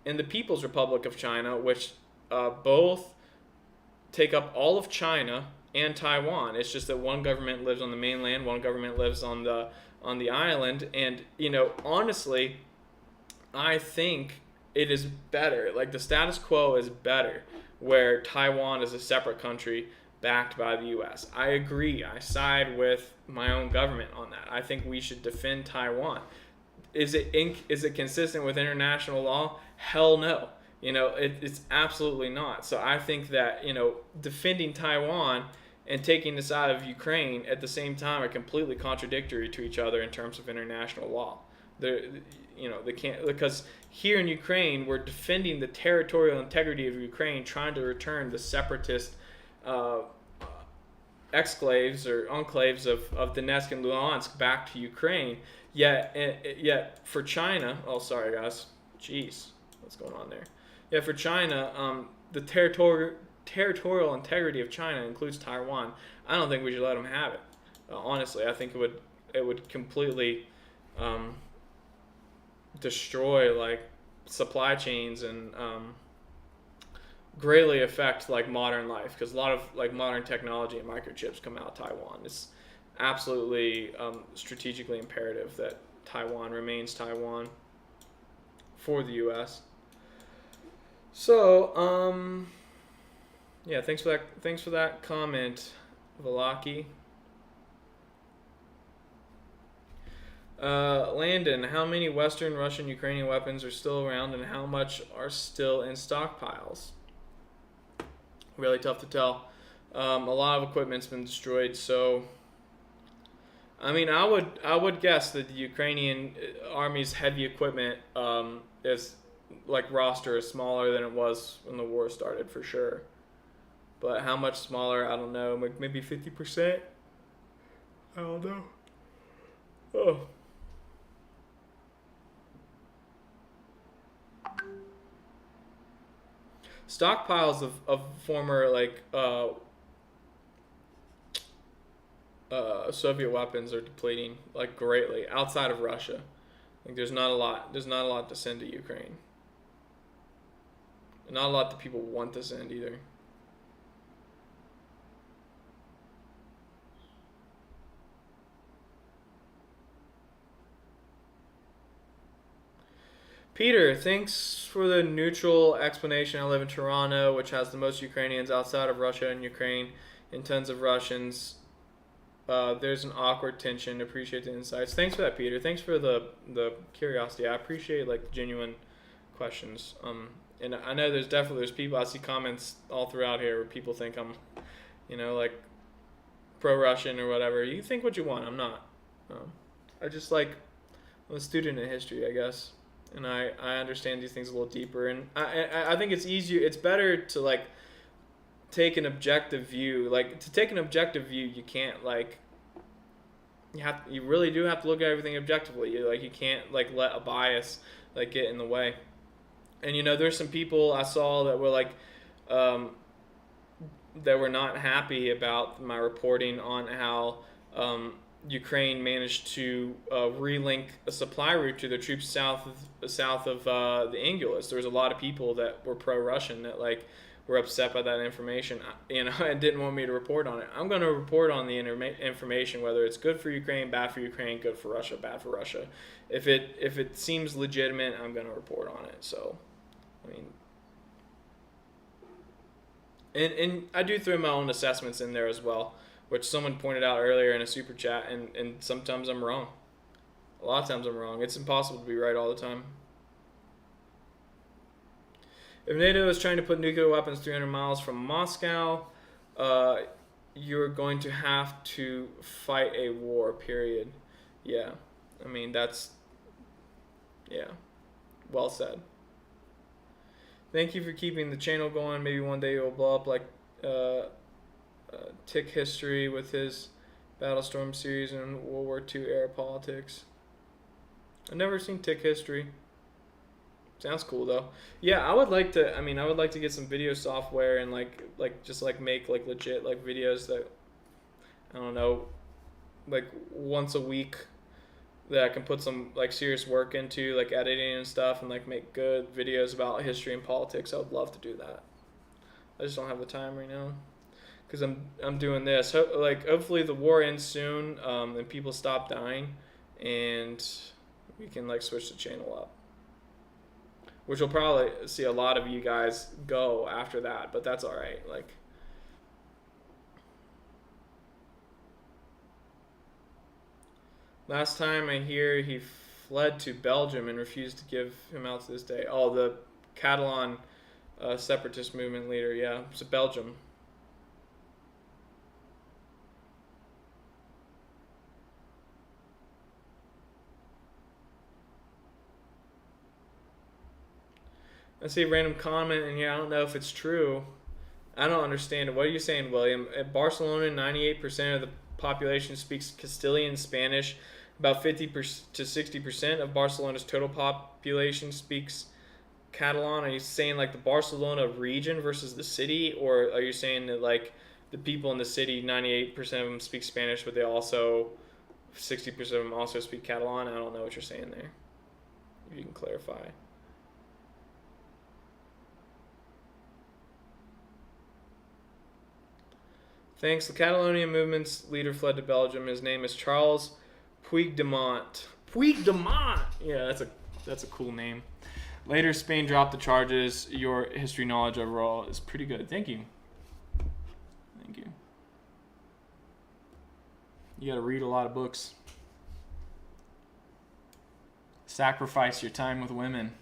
and the People's Republic of China, which both take up all of China and Taiwan. It's just that one government lives on the mainland, one government lives on the island, and honestly, I think it is better. Like the status quo is better, where Taiwan is a separate country backed by the U.S. I agree. I side with my own government on that. I think we should defend Taiwan. Is it consistent with international law? Hell no. It's absolutely not. So I think that defending Taiwan and taking the side of Ukraine at the same time are completely contradictory to each other in terms of international law. They can't, because here in Ukraine we're defending the territorial integrity of Ukraine, trying to return the separatist exclaves or enclaves of Donetsk and Luhansk back to Ukraine. Yet for China, oh sorry guys, jeez, what's going on there? Yeah, for China, the territorial integrity of China includes Taiwan. I don't think we should let them have it. Honestly, I think it would completely destroy like supply chains and greatly affect like modern life, because a lot of like modern technology and microchips come out of Taiwan. It's absolutely strategically imperative that Taiwan remains Taiwan for the U.S. So yeah, thanks for that comment, Valaki. Landon, how many Western, Russian, Ukrainian weapons are still around, and how much are still in stockpiles? Really tough to tell. A lot of equipment's been destroyed, so I mean, I would guess that the Ukrainian army's heavy equipment is like roster is smaller than it was when the war started for sure. But how much smaller, I don't know. Maybe 50%. I don't know. Oh. Stockpiles of former like Soviet weapons are depleting like greatly outside of Russia. Like there's not a lot to send to Ukraine. Not a lot that people want to send either. Peter, thanks for the neutral explanation. I live in Toronto, which has the most Ukrainians outside of Russia and Ukraine, and tons of Russians. There's an awkward tension. Appreciate the insights. Thanks for that, Peter. Thanks for the curiosity. I appreciate like genuine questions. And I know there's people, I see comments all throughout here where people think I'm, like pro-Russian or whatever. You think what you want. I'm not. I'm a student in history, I guess. And I understand these things a little deeper. And I think it's easier, it's better to like take an objective view. Like to take an objective view, you can't like, you really do have to look at everything objectively. You can't like let a bias like get in the way. And there's some people I saw that were like, that were not happy about my reporting on how Ukraine managed to relink a supply route to their troops south of the Ingulus. There was a lot of people that were pro-Russian that like were upset by that information, and didn't want me to report on it. I'm going to report on the information, whether it's good for Ukraine, bad for Ukraine, good for Russia, bad for Russia. If it seems legitimate, I'm going to report on it. So, I mean, and I do throw my own assessments in there as well, which someone pointed out earlier in a super chat, and sometimes I'm wrong. A lot of times I'm wrong. It's impossible to be right all the time. If NATO is trying to put nuclear weapons 300 miles from Moscow, you're going to have to fight a war, period. Yeah. I mean, yeah. Well said. Thank you for keeping the channel going. Maybe one day you'll blow up like Tick History with his Battlestorm series and World War II era politics. I've never seen Tick History. Sounds cool though. Yeah, I would like to get some video software and just make like legit like videos that, I don't know, like once a week that I can put some like serious work into, like editing and stuff, and like make good videos about history and politics. I would love to do that. I just don't have the time right now because I'm doing this. Hopefully the war ends soon, and people stop dying, and we can like switch the channel up. Which will probably see a lot of you guys go after that, but that's all right. Like, last time I hear he fled to Belgium and refused to give him out to this day. Oh, the Catalan separatist movement leader. Yeah, it's Belgium. I see a random comment in here. I don't know if it's true. I don't understand it. What are you saying, William? At Barcelona, 98% of the population speaks Castilian Spanish. About 50 to 60% of Barcelona's total population speaks Catalan. Are you saying like the Barcelona region versus the city? Or are you saying that like the people in the city, 98% of them speak Spanish, but they also, 60% of them also speak Catalan? I don't know what you're saying there. If you can clarify. Thanks. The Catalonian movement's leader fled to Belgium. His name is Charles Puigdemont. Puigdemont! Yeah, that's a cool name. Later, Spain dropped the charges. Your history knowledge overall is pretty good. Thank you. Thank you. You gotta read a lot of books. Sacrifice your time with women.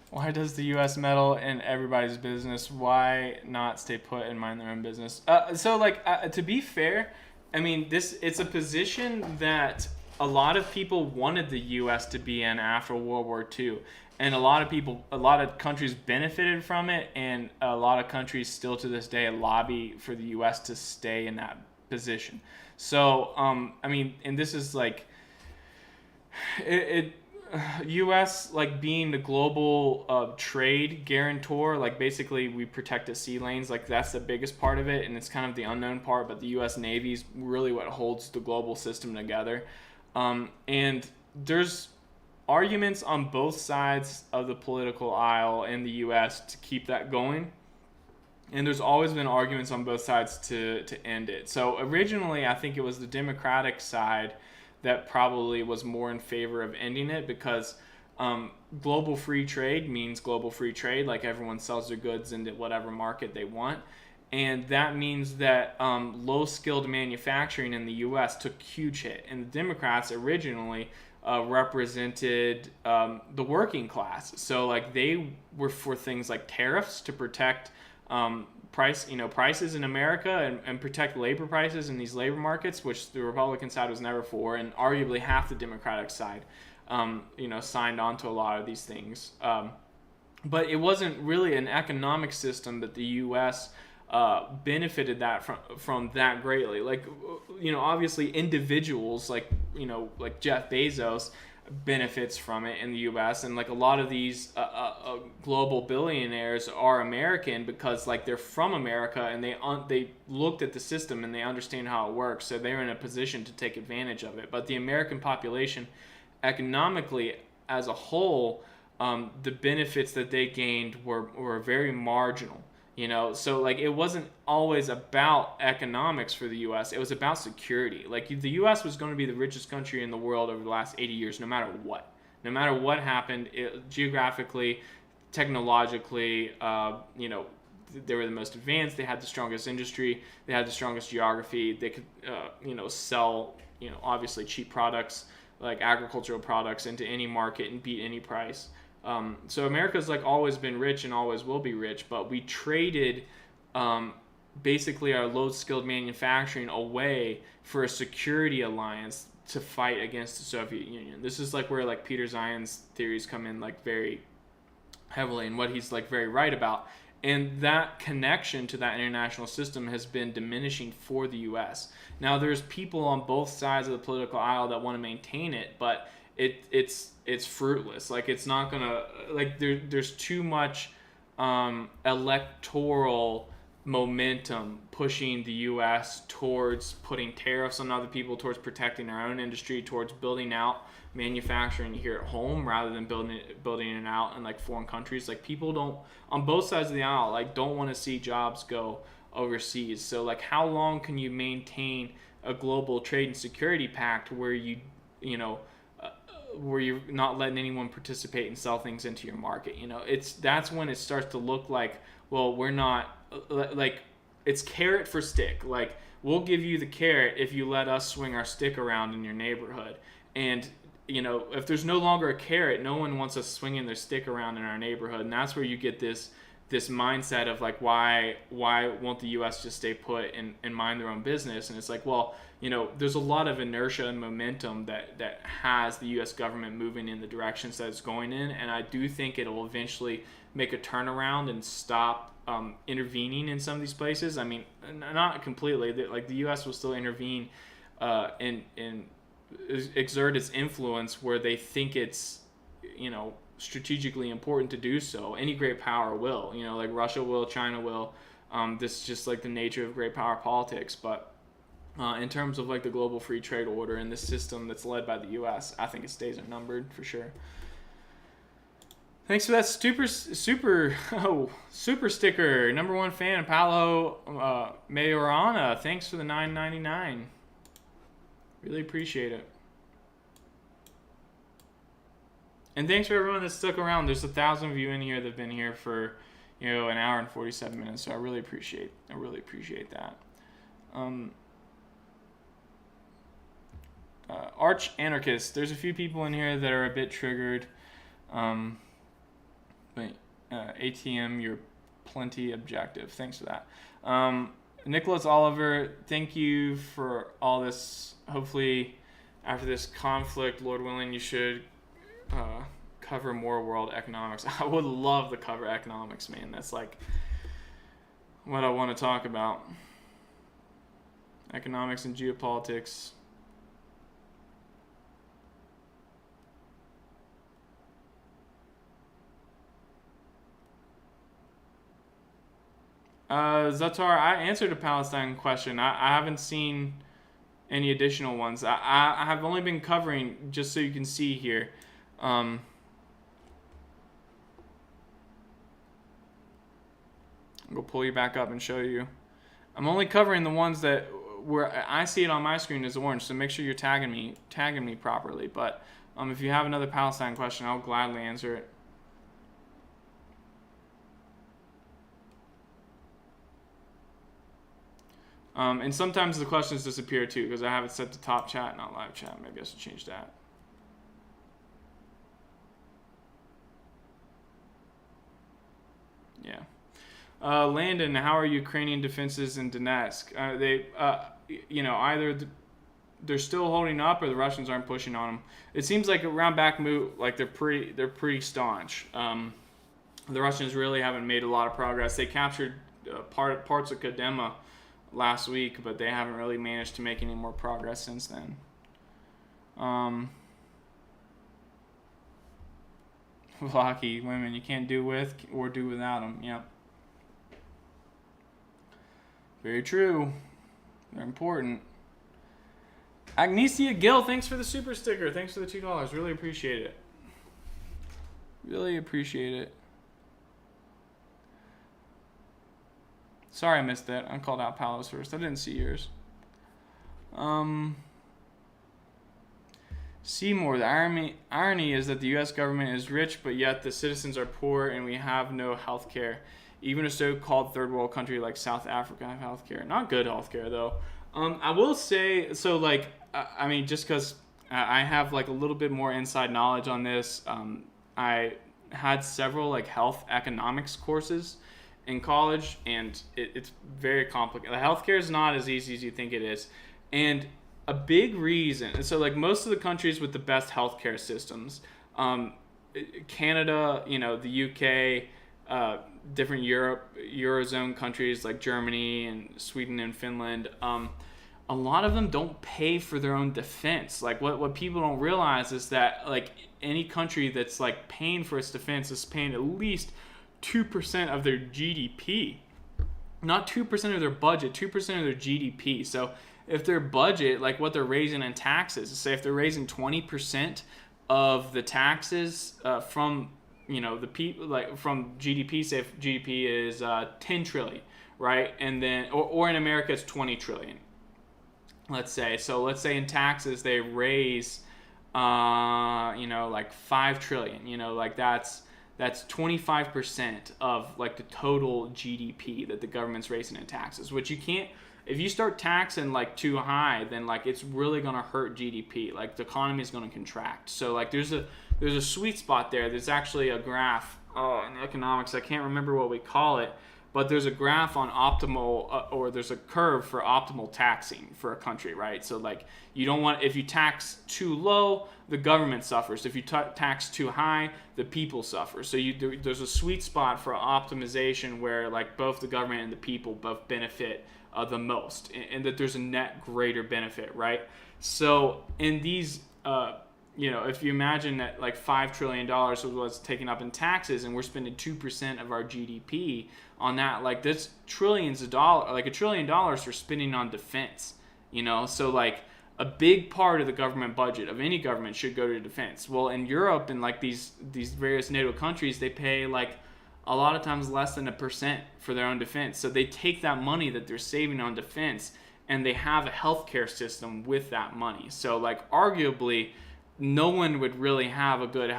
Why does the U.S. meddle in everybody's business? Why not stay put and mind their own business? To be fair, I mean, it's a position that a lot of people wanted the U.S. to be in after World War II. And a lot of countries benefited from it, and a lot of countries still to this day lobby for the U.S. to stay in that position. So, I mean, and this is like, U.S. like being the global trade guarantor, like basically we protect the sea lanes, like that's the biggest part of it, and it's kind of the unknown part, but the U.S. Navy is really what holds the global system together. And there's arguments on both sides of the political aisle in the U.S. to keep that going, and there's always been arguments on both sides to end it. So originally I think it was the Democratic side that probably was more in favor of ending it, because global free trade means global free trade, like everyone sells their goods into whatever market they want. And that means that low-skilled manufacturing in the U.S. took a huge hit. And the Democrats originally represented the working class. So like they were for things like tariffs to protect prices in America and protect labor prices in these labor markets, which the Republican side was never for, and arguably half the Democratic side, signed on to a lot of these things. But it wasn't really an economic system that the U.S. Benefited that from that greatly. Like, obviously individuals like Jeff Bezos
benefits from it in the U.S. and like a lot of these global billionaires are American because like they're from America and they looked at the system and they understand how it works, so they're in a position to take advantage of it. But the American population, economically as a whole, the benefits that they gained were very marginal. So like it wasn't always about economics for the U.S. It was about security. Like the U.S. was going to be the richest country in the world over the last 80 years, no matter what happened, geographically, technologically. They were the most advanced. They had the strongest industry. They had the strongest geography. They could, sell, obviously cheap products like agricultural products into any market and beat any price. So America's like always been rich and always will be rich, but we traded basically our low-skilled manufacturing away for a security alliance to fight against the Soviet Union. This is like where like Peter Zion's theories come in like very heavily, and what he's like very right about. And that connection to that international system has been diminishing for the U.S. Now there's people on both sides of the political aisle that want to maintain it, but it's fruitless. Like it's not gonna, like there's too much electoral momentum pushing the U.S. towards putting tariffs on other people, towards protecting our own industry, towards building out manufacturing here at home rather than building it out in like foreign countries. Like people don't, on both sides of the aisle, like don't want to see jobs go overseas. So like how long can you maintain a global trade and security pact where where you're not letting anyone participate and sell things into your market? That's when it starts to look like, well, we're not, like it's carrot for stick. Like we'll give you the carrot if you let us swing our stick around in your neighborhood. And if there's no longer a carrot, no one wants us swinging their stick around in our neighborhood. And that's where you get this mindset of like, why won't the U.S. just stay put and mind their own business? And it's like, well, there's a lot of inertia and momentum that has the U.S. government moving in the directions that it's going in. And I do think it'll eventually make a turnaround and stop intervening in some of these places. I mean, not completely. Like the U.S. will still intervene and exert its influence where they think it's, strategically important to do so. Any great power will, like Russia will, China will. This is just like the nature of great power politics. But in terms of like the global free trade order and the system that's led by the U.S., I think its days are numbered for sure. Thanks for that super sticker. Number one fan, Paolo Majorana. Thanks for the $9.99. Really appreciate it. And thanks for everyone that stuck around. There's 1,000 of you in here that've been here for, an hour and 47 minutes. So I really appreciate that. Arch Anarchist. There's a few people in here that are a bit triggered. But ATM, you're plenty objective. Thanks for that. Nicholas Oliver, thank you for all this. Hopefully, after this conflict, Lord willing, you should cover more world economics. I would love to cover economics, man. That's like what I want to talk about. Economics and geopolitics. Zatar, I answered a Palestine question. I haven't seen any additional ones. I have only been covering, just so you can see here. I'm going to pull you back up and show you. I'm only covering the ones that where I see it on my screen as orange, so make sure you're tagging me properly. But if you have another Palestine question, I'll gladly answer it. And sometimes the questions disappear too, because I have it set to top chat, not live chat. Maybe I should change that. Yeah. Landon, how are Ukrainian defenses in Donetsk? Either they're still holding up or the Russians aren't pushing on them. It seems like around Bakhmut, like they're pretty staunch. The Russians really haven't made a lot of progress. They captured parts of Kadema last week, but they haven't really managed to make any more progress since then. with hockey women. You can't do with or do without them. Yep. Very true. They're important. Agnesia Gill, thanks for the super sticker. Thanks for the $2. Really appreciate it. Really appreciate it. Sorry I missed that. I called out Palos first. I didn't see yours. Seymour, the irony is that the U.S. government is rich, but yet the citizens are poor and we have no health care. Even a so-called third world country like South Africa have health care. Not good health care, though. I will say, so like, I mean, just because I have like a little bit more inside knowledge on this, I had several like health economics courses in college, and it's very complicated. Healthcare is not as easy as you think it is. And a big reason, so like most of the countries with the best healthcare systems, Canada, the UK, different Eurozone countries like Germany and Sweden and Finland, a lot of them don't pay for their own defense. Like what people don't realize is that like any country that's like paying for its defense is paying at least 2% of their GDP. Not 2% of their budget, 2% of their GDP. So if their budget, like what they're raising in taxes, say if they're raising 20% of the taxes from the people, like from GDP, say if GDP is 10 trillion, right? And then, or in America it's 20 trillion. Let's say in taxes they raise, like 5 trillion, like that's 25% of like the total GDP that the government's raising in taxes, which you can't, if you start taxing like too high, then like it's really going to hurt GDP. Like the economy is going to contract. So like there's a sweet spot there. There's actually a graph in economics. I can't remember what we call it, but there's a graph on optimal, or there's a curve for optimal taxing for a country, right? So like you don't want, if you tax too low, the government suffers. If you tax too high, the people suffer. So there's a sweet spot for optimization where like both the government and the people both benefit the most, and that there's a net greater benefit, right? So in these, if you imagine that like $5 trillion was what's taken up in taxes, and we're spending 2% of our GDP on that, like that's trillions of dollars, like $1 trillion we're spending on defense, so like a big part of the government budget of any government should go to defense. Well, in Europe and like these various NATO countries, they pay like a lot of times less than 1% for their own defense. So they take that money that they're saving on defense and they have a healthcare system with that money. So like arguably no one would really have a good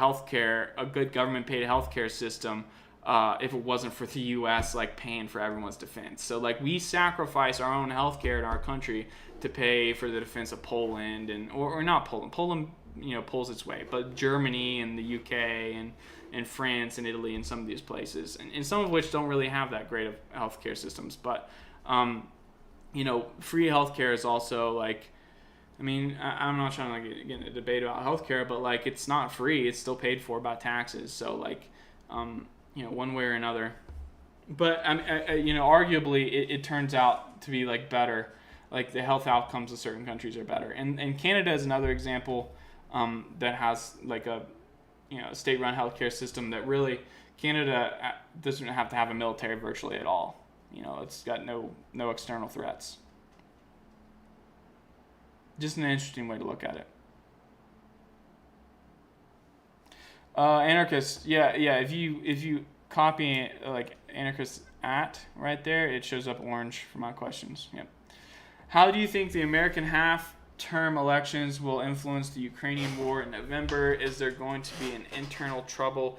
government paid healthcare system if it wasn't for the US like paying for everyone's defense. So like we sacrifice our own healthcare in our country to pay for the defense of Poland or not Poland. Poland, pulls its weight, but Germany and the UK and France and Italy and some of these places, and some of which don't really have that great of healthcare systems. But, free healthcare is also like, I mean, I'm not trying to get in a debate about healthcare, but like it's not free. It's still paid for by taxes. So like, one way or another. But arguably it turns out to be like better. Like the health outcomes of certain countries are better. And Canada is another example that has like a state-run healthcare system that really Canada doesn't have to have a military virtually at all. It's got no external threats. Just an interesting way to look at it. Anarchist, yeah. If you copy like anarchist right there, it shows up orange for my questions. Yep. How do you think the American half-term elections will influence the Ukrainian war in November? Is there going to be an internal trouble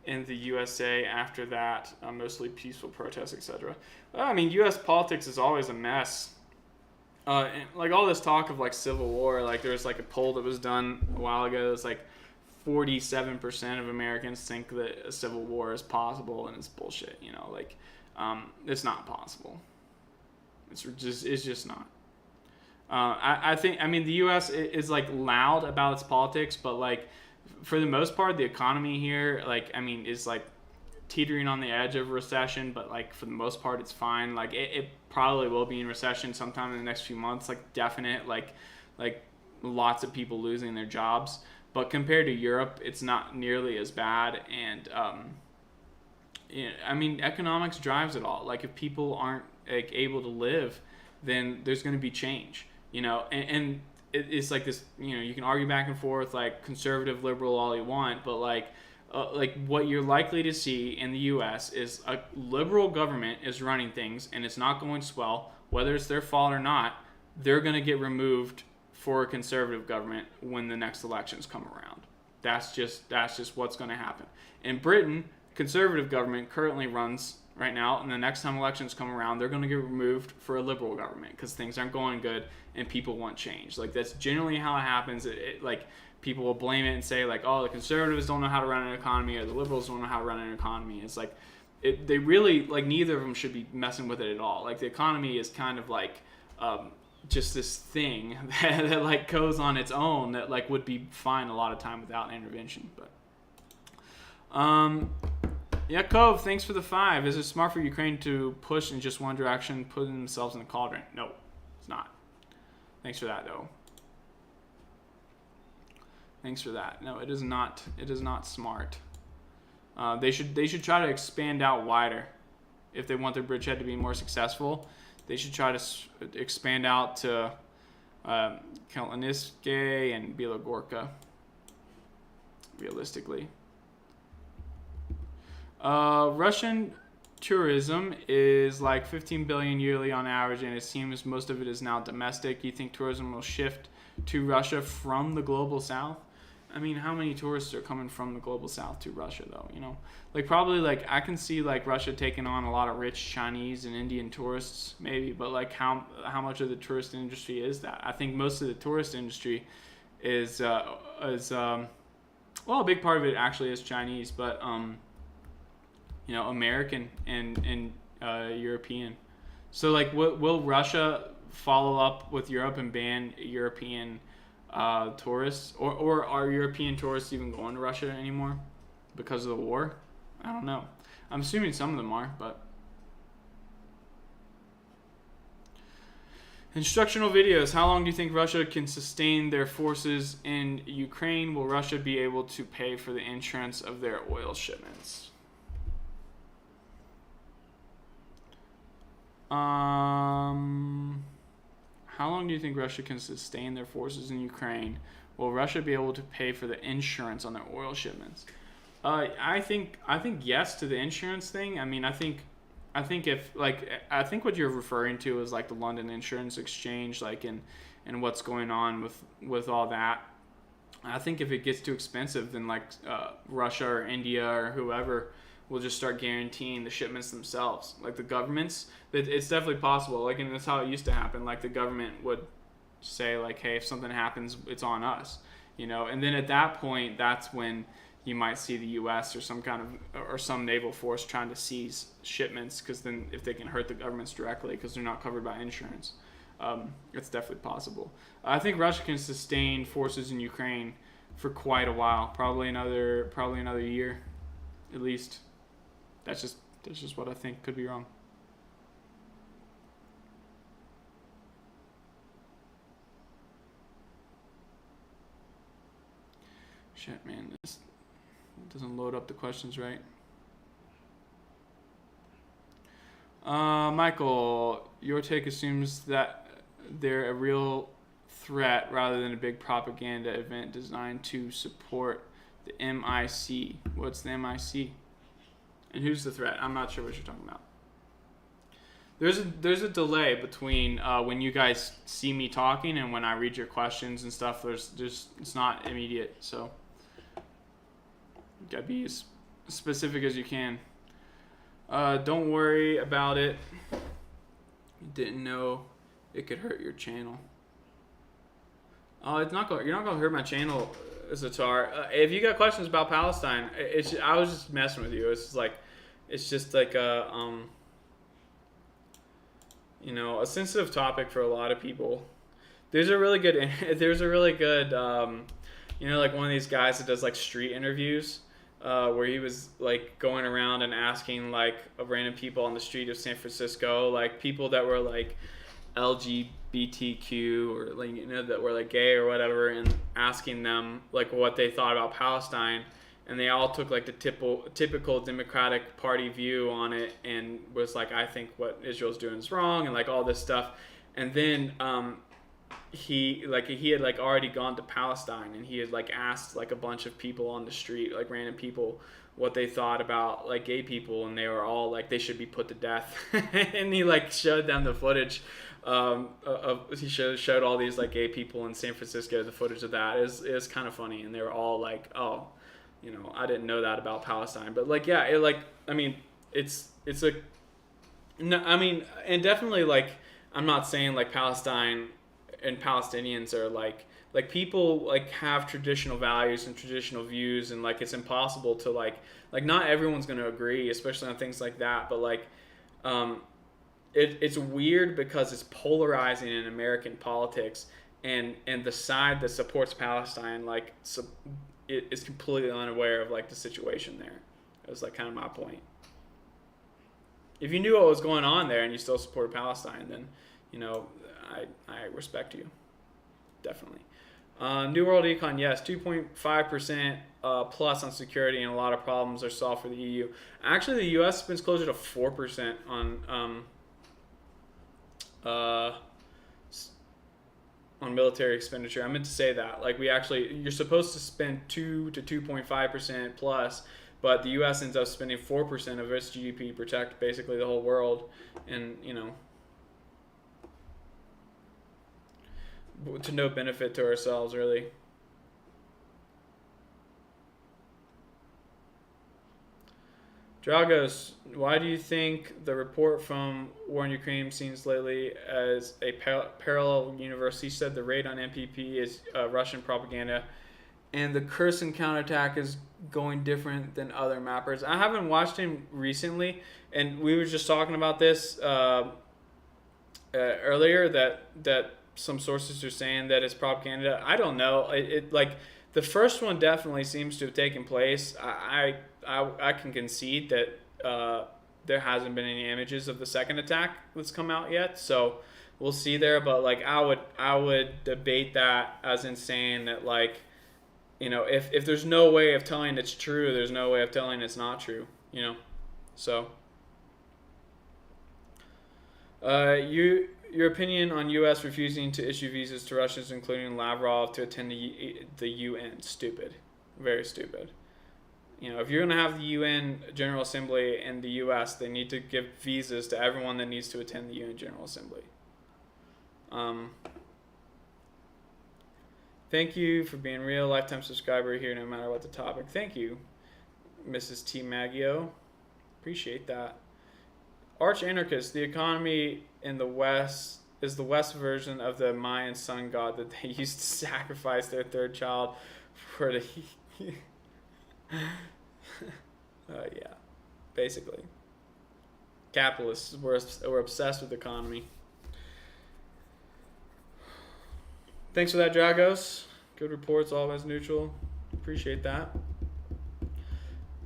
in the USA after that? Mostly peaceful protests, etc. Well, I mean, U.S. politics is always a mess. Like all this talk of like civil war, like there was like a poll that was done a while ago. It's like 47% of Americans think that a civil war is possible, and it's bullshit. It's not possible. It's just not. I think the U.S. is like loud about its politics, but like for the most part, the economy here, is like teetering on the edge of recession, but like for the most part, it's fine. Like it probably will be in recession sometime in the next few months. Like definite, like lots of people losing their jobs. but compared to Europe, it's not nearly as bad. And I mean, economics drives it all. Like if people aren't like able to live, then there's going to be change. And it's like this. You can argue back and forth, like conservative, liberal, all you want, but like what you're likely to see in the U.S. is a liberal government is running things, and it's not going swell. Whether it's their fault or not, they're going to get removed for a conservative government when the next elections come around. That's just what's going to happen. In Britain, conservative government currently runs right now, and the next time elections come around, they're going to get removed for a liberal government because things aren't going good and people want change. Like that's generally how it happens. Like people will blame it and say like, oh, the conservatives don't know how to run an economy or the liberals don't know how to run an economy. It's like they really like neither of them should be messing with it at all. Like the economy is kind of like just this thing that like goes on its own that like would be fine a lot of time without intervention. But yeah, Cove, thanks for the 5. Is it smart for Ukraine to push in just one direction, putting themselves in the cauldron? No, it's not. Thanks for that, though. Thanks for that. No, it is not. It is not smart. They should try to expand out wider if they want their bridgehead to be more successful. They should try to expand out to Kalaniske and Bilogorka, realistically. Russian tourism is like 15 billion yearly on average, and it seems most of it is now domestic. You think tourism will shift to Russia from the global south? I mean, how many tourists are coming from the global south to Russia, though? Like probably like I can see like Russia taking on a lot of rich Chinese and Indian tourists, maybe, but like how much of the tourist industry is that? I think most of the tourist industry is well, a big part of it actually is Chinese, but American and European. So like, will Russia follow up with Europe and ban European tourists, or are European tourists even going to Russia anymore because of the war? I don't know. I'm assuming some of them are, but instructional videos. How long do you think Russia can sustain their forces in Ukraine? Will Russia be able to pay for the insurance of their oil shipments? How long do you think Russia can sustain their forces in Ukraine? Will Russia be able to pay for the insurance on their oil shipments? I think yes to the insurance thing. I mean, I think what you're referring to is like the London Insurance Exchange, like and what's going on with all that. I think if it gets too expensive, then like Russia or India or whoever will just start guaranteeing the shipments themselves. Like the governments, it's definitely possible. Like, and that's how it used to happen. Like the government would say like, hey, if something happens, it's on us, And then at that point, that's when you might see the U.S. or some naval force trying to seize shipments, because then if they can hurt the governments directly because they're not covered by insurance, it's definitely possible. I think Russia can sustain forces in Ukraine for quite a while, probably another year, at least. That's just what I think. Could be wrong. Shit, man, this doesn't load up the questions right. Michael, your take assumes that they're a real threat rather than a big propaganda event designed to support the MIC. What's the MIC? And who's the threat? I'm not sure what you're talking about. There's a delay between when you guys see me talking and when I read your questions and stuff. It's not immediate, so you gotta be as specific as you can. Don't worry about it. You didn't know it could hurt your channel. You're not gonna hurt my channel, Zatar. If you got questions about Palestine, I was just messing with you. It's just like a a sensitive topic for a lot of people. There's a really good like one of these guys that does like street interviews, where he was like going around and asking like random people on the street of San Francisco, like people that were like LGBTQ or like that were like gay or whatever, and asking them like what they thought about Palestine, and they all took like the typical Democratic Party view on it, and was like, I think what Israel's doing is wrong, and like all this stuff. And then he had like already gone to Palestine, and he had like asked like a bunch of people on the street, like random people, what they thought about like gay people, and they were all like they should be put to death. And he like showed them the footage he showed all these like gay people in San Francisco the footage of that. It was kind of funny, and they were all like, oh, I didn't know that about Palestine. But like, yeah, it like, I mean, it's a no, I mean, and definitely like, I'm not saying like Palestine and Palestinians are like people like have traditional values and traditional views, and like it's impossible to like not everyone's going to agree, especially on things like that. But like it's weird because it's polarizing in American politics, and the side that supports Palestine like it is completely unaware of like the situation there. It was like kind of my point. If you knew what was going on there and you still supported Palestine, then I respect you, definitely. New World Econ, yes, 2.5% plus on security, and a lot of problems are solved for the EU. Actually, the U.S. spends closer to 4% on military expenditure. I meant to say that. Like you're supposed to spend 2 to 2.5% plus, but the U.S. ends up spending 4% of its GDP to protect basically the whole world, and to no benefit to ourselves, really. Dragos, why do you think the report from War in Ukraine seems lately as a parallel universe? He said the raid on MPP is Russian propaganda, and the Kherson counterattack is going different than other mappers. I haven't watched him recently, and we were just talking about this earlier, that some sources are saying that it's propaganda. I don't know. It like the first one definitely seems to have taken place. I can concede that there hasn't been any images of the second attack that's come out yet, so we'll see there. But like I would debate that as in saying that like if there's no way of telling it's true, there's no way of telling it's not true. So your opinion on U.S. refusing to issue visas to Russians, including Lavrov, to attend the UN? Stupid. Very stupid. If you're going to have the UN General Assembly in the U.S., they need to give visas to everyone that needs to attend the UN General Assembly. Thank you for being real. Lifetime subscriber here no matter what the topic. Thank you, Mrs. T. Maggio. Appreciate that. Arch Anarchist, the economy in the West is the West version of the Mayan sun god that they used to sacrifice their third child for the... yeah, basically. Capitalists, we're obsessed with the economy. Thanks for that, Dragos. Good reports, always neutral. Appreciate that.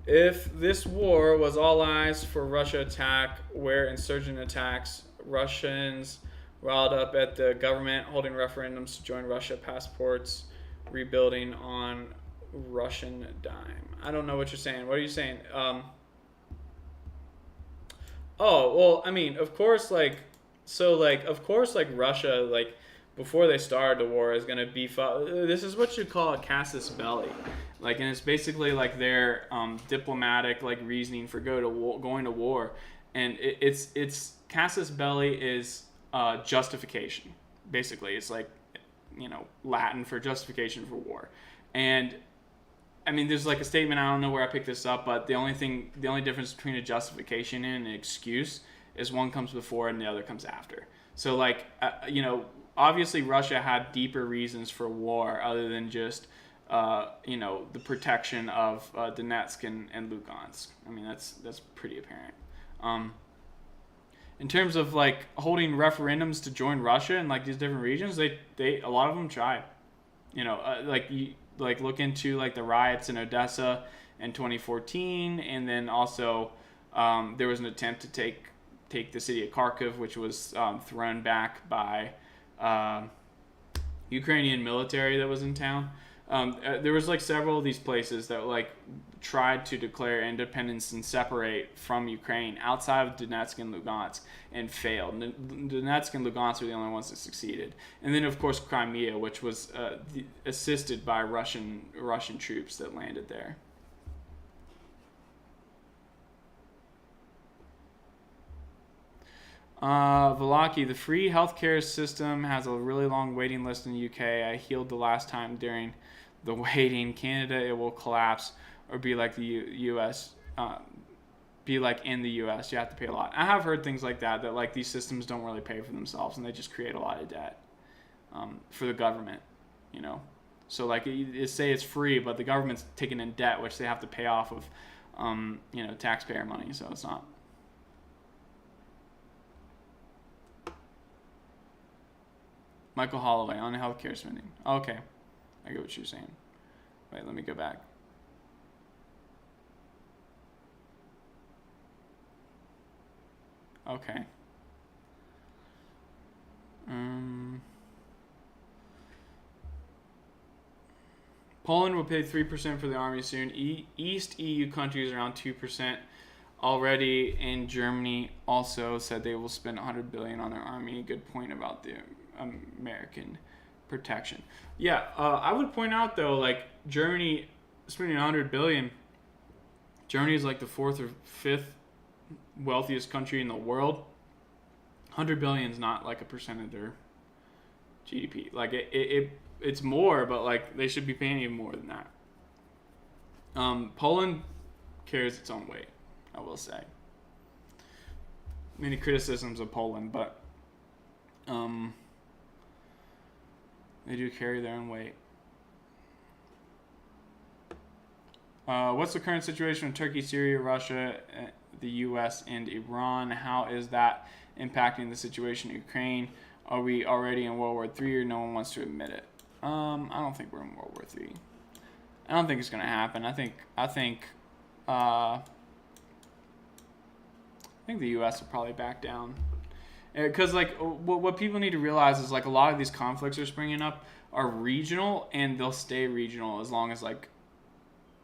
If this war was all eyes for Russia attack, where insurgent attacks, Russians riled up at the government, holding referendums to join Russia, passports, rebuilding on Russian dime. I don't know what you're saying. What are you saying? Oh, well, I mean, of course, Russia, before they started the war, is going to beef up. This is what you call a casus belli. And it's basically their diplomatic diplomatic for going to war, and it's casus belli is justification. Basically, it's Latin for justification for war. And I mean, there's a statement, I don't know where I picked this up, but the only difference between a justification and an excuse is one comes before and the other comes after. So obviously Russia had deeper reasons for war other than just the protection of Donetsk and Lugansk. I mean, that's pretty apparent. In terms of holding referendums to join Russia in these different regions, they a lot of them try. Look into the riots in Odessa in 2014, and then also there was an attempt to take take the city of Kharkiv, which was thrown back by Ukrainian military that was in town. There was like several of these places that like tried to declare independence and separate from Ukraine outside of Donetsk and Lugansk and failed. Donetsk and Lugansk were the only ones that succeeded. And then of course Crimea, which was assisted by Russian troops that landed there. Valaki, the free healthcare system has a really long waiting list in the UK. I healed the last time during the waiting. Canada, it will collapse or be like the US, be like in the US. You have to pay a lot. I have heard things like that like these systems don't really pay for themselves and they just create a lot of debt for the government, you know. So like it say it's free, but the government's taking in debt, which they have to pay off of, you know, taxpayer money. So it's not. Michael Holloway on healthcare spending. Okay, I get what you're saying. Wait, let me go back. Okay. Poland will pay 3% for the army soon. East EU countries around 2% already, and Germany also said they will spend $100 billion on their army. Good point about the American protection. Yeah, I would point out though, like Germany spending $100 billion. Germany is like the 4th or 5th wealthiest country in the world. $100 billion is not like a percent of their GDP. Like it's more, but like they should be paying even more than that. Poland carries its own weight, I will say. Many criticisms of Poland, but they do carry their own weight. What's the current situation with Turkey, Syria, Russia, the U.S., and Iran? How is that impacting the situation in Ukraine? Are we already in World War III, or no one wants to admit it? I don't think we're in World War III. I don't think it's going to happen. I think the U.S. will probably back down. Because like what people need to realize is like a lot of these conflicts are springing up are regional, and they'll stay regional as long as like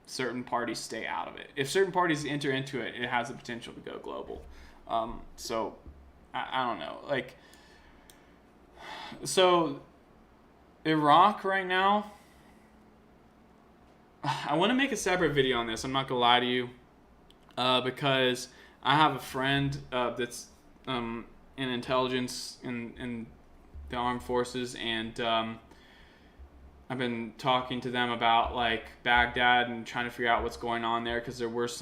certain parties stay out of it. If certain parties enter into it, it has the potential to go global. So I don't know. Like, so Iraq right now, I want to make a separate video on this. I'm not gonna lie to you, because I have a friend that's in intelligence in the armed forces, and I've been talking to them about like Baghdad and trying to figure out what's going on there, because there was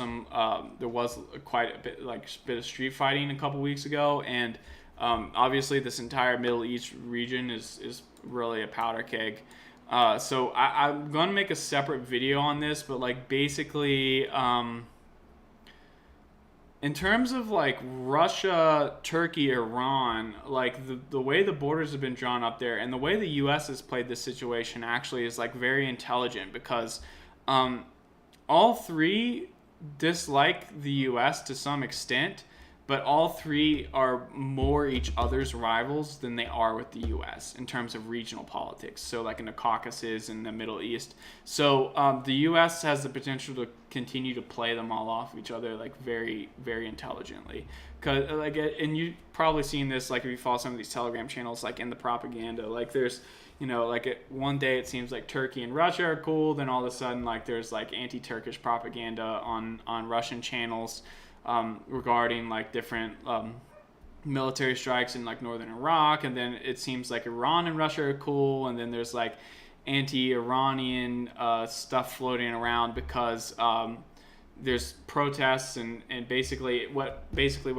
quite a bit of street fighting a couple weeks ago, and obviously this entire Middle East region is really a powder keg. So I'm gonna make a separate video on this, but like basically in terms of like Russia, Turkey, Iran, like the way the borders have been drawn up there, and the way the U.S. has played this situation actually is like very intelligent, because all three dislike the U.S. to some extent, but all three are more each other's rivals than they are with the U.S. in terms of regional politics. So like in the Caucasus and the Middle East. So the U.S. has the potential to continue to play them all off each other like very, very intelligently. Cause like, and you've probably seen this like if you follow some of these Telegram channels, like in the propaganda, like there's, you know, like one day it seems like Turkey and Russia are cool, then all of a sudden like there's like anti-Turkish propaganda on Russian channels. Regarding like different military strikes in like northern Iraq, and then it seems like Iran and Russia are cool, and then there's like anti-Iranian stuff floating around because there's protests, and basically what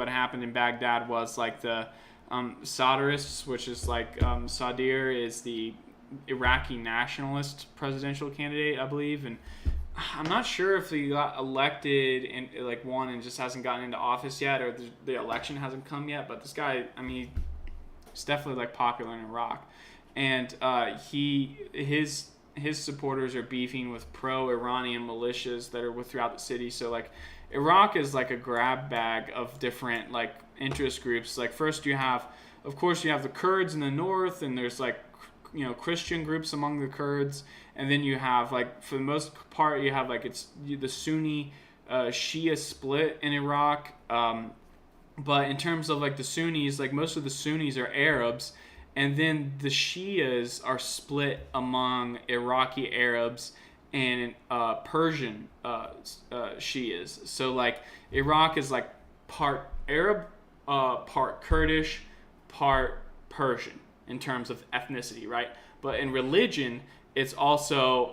happened in Baghdad was like the Sadrists, which is like Sadir is the Iraqi nationalist presidential candidate, I believe, and I'm not sure if he got elected and like won and just hasn't gotten into office yet, or the election hasn't come yet. But this guy, I mean, he's definitely like popular in Iraq, and his supporters are beefing with pro-Iranian militias that are throughout the city. So like Iraq is like a grab bag of different like interest groups. Like first you have, of course, you have the Kurds in the north, and there's like Christian groups among the Kurds, and then you have like for the most part you have like it's the Sunni Shia split in Iraq. But in terms of like the Sunnis, like most of the Sunnis are Arabs, and then the Shias are split among Iraqi Arabs and Persian Shias. So like Iraq is like part Arab, part Kurdish, part Persian in terms of ethnicity, right? But in religion, it's also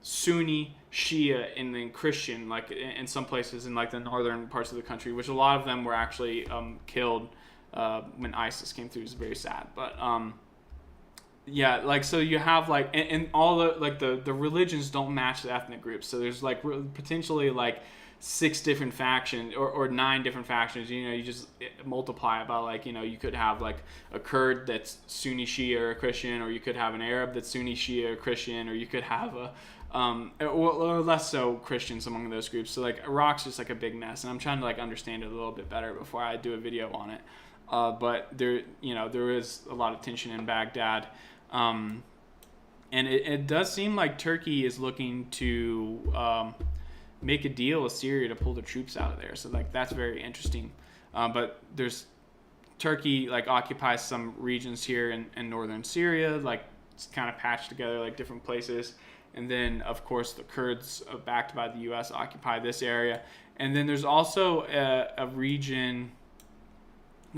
Sunni, Shia, and then Christian, like in some places in like the northern parts of the country, which a lot of them were actually killed when ISIS came through. It's very sad, but yeah, like so you have like and all the like the religions don't match the ethnic groups, so there's like potentially like 6 different factions or 9 different factions. You just multiply it by like you could have like a Kurd that's Sunni Shia or Christian, or you could have an Arab that's Sunni Shia or Christian, or you could have a or less so Christians among those groups. So like Iraq's just like a big mess, and I'm trying to like understand it a little bit better before I do a video on it. But there is a lot of tension in Baghdad, and it does seem like Turkey is looking to make a deal with Syria to pull the troops out of there. So like that's very interesting. But there's Turkey like occupies some regions here in northern Syria, like it's kind of patched together like different places. And then of course the Kurds backed by the U.S. occupy this area. And then there's also a region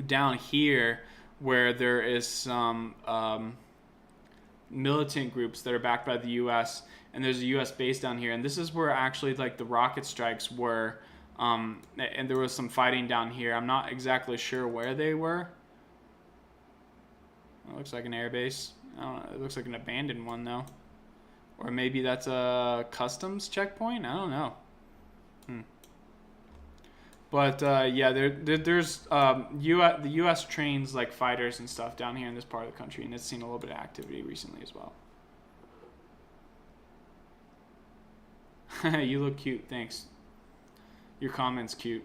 down here where there is some militant groups that are backed by the U.S., and there's a U.S. base down here, and this is where actually like the rocket strikes were, and there was some fighting down here. I'm not exactly sure where they were. It looks like an air base. I don't know. It looks like an abandoned one though, or maybe that's a customs checkpoint. I don't know. But yeah, there's the U.S. trains like fighters and stuff down here in this part of the country, and it's seen a little bit of activity recently as well. You look cute, thanks. Your comment's cute.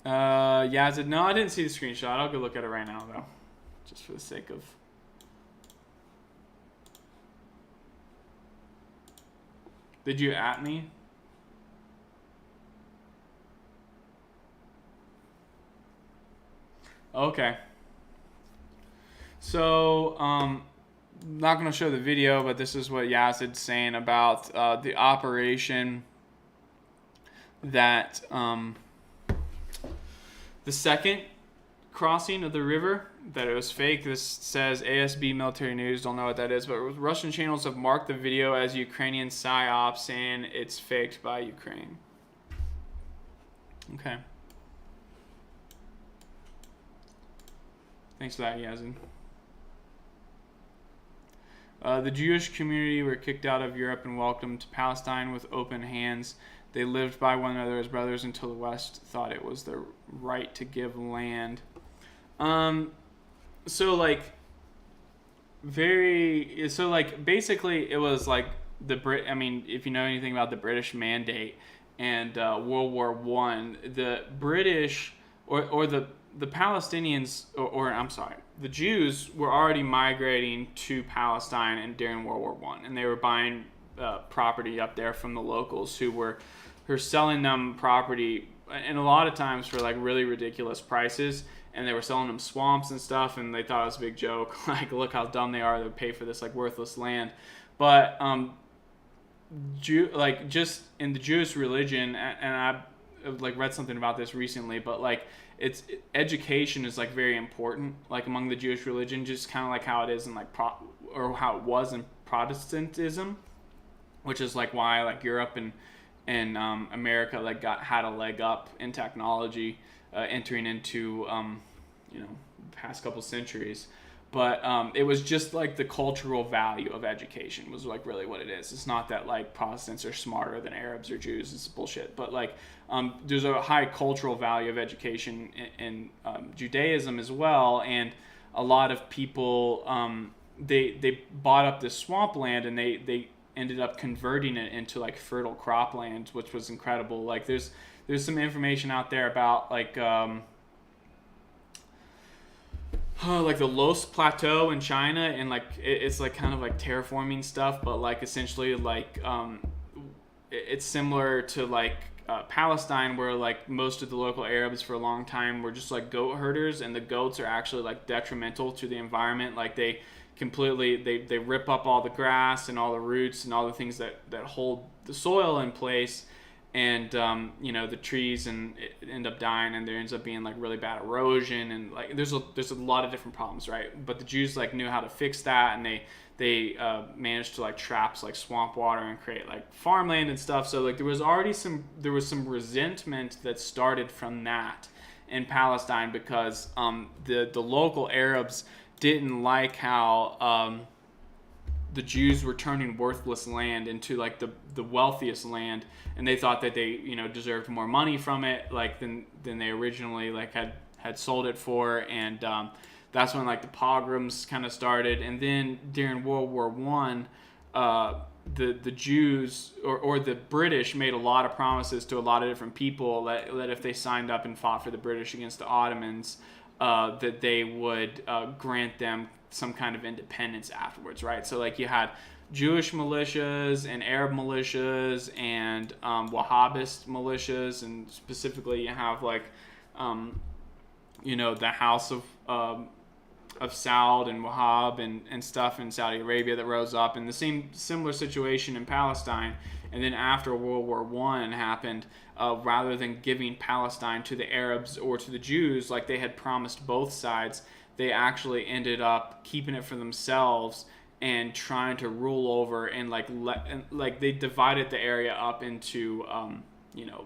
Yeah, no, I didn't see the screenshot. I'll go look at it right now though, just for the sake of. Did you at me? Okay. So, not going to show the video, but this is what Yazid's saying about the operation that the second crossing of the river, that it was fake. This says ASB Military News. Don't know what that is, but Russian channels have marked the video as Ukrainian psyop, saying it's faked by Ukraine. Okay. Thanks for that, Yazid. The Jewish community were kicked out of Europe and welcomed to Palestine with open hands. They lived by one another as brothers until the West thought it was their right to give land. So basically it was like I mean, if you know anything about the British Mandate and World War I, the British or the Palestinians, or I'm sorry, the Jews were already migrating to Palestine and during World War I, and they were buying property up there from the locals who were selling them property, and a lot of times for like really ridiculous prices, and they were selling them swamps and stuff, and they thought it was a big joke, like look how dumb they are, they pay for this like worthless land. But just in the Jewish religion, and I like read something about this recently, but like education is like very important, like among the Jewish religion, just kind of like how it is in like or how it was in Protestantism, which is like why like Europe and America like had a leg up in technology entering into past couple centuries. But it was just like the cultural value of education was like really what it is. It's not that like Protestants are smarter than Arabs or Jews. It's bullshit. But like there's a high cultural value of education in Judaism as well. And a lot of people they bought up this swampland, and they ended up converting it into like fertile cropland, which was incredible. Like there's some information out there about like the Los Plateau in China, and like it's like kind of like terraforming stuff, but like essentially like it's similar to like Palestine, where like most of the local Arabs for a long time were just like goat herders, and the goats are actually like detrimental to the environment. Like they completely they rip up all the grass and all the roots and all the things that hold the soil in place, and the trees and it end up dying, and there ends up being like really bad erosion, and like there's a lot of different problems, right? But the Jews like knew how to fix that, and they managed to like trap like swamp water and create like farmland and stuff. So like there was some resentment that started from that in Palestine, because the local Arabs didn't like how the Jews were turning worthless land into like the wealthiest land, and they thought that they deserved more money from it like than they originally like had sold it for. And that's when like the pogroms kind of started. And then during World War One, the Jews or the British made a lot of promises to a lot of different people that if they signed up and fought for the British against the Ottomans, that they would grant them some kind of independence afterwards, right? So like you had Jewish militias and Arab militias and Wahhabist militias, and specifically you have like the House of Saud and Wahhab and stuff in Saudi Arabia that rose up, and the similar situation in Palestine. And then after World War One happened, rather than giving Palestine to the Arabs or to the Jews like they had promised both sides, they actually ended up keeping it for themselves and trying to rule over, and like they divided the area up into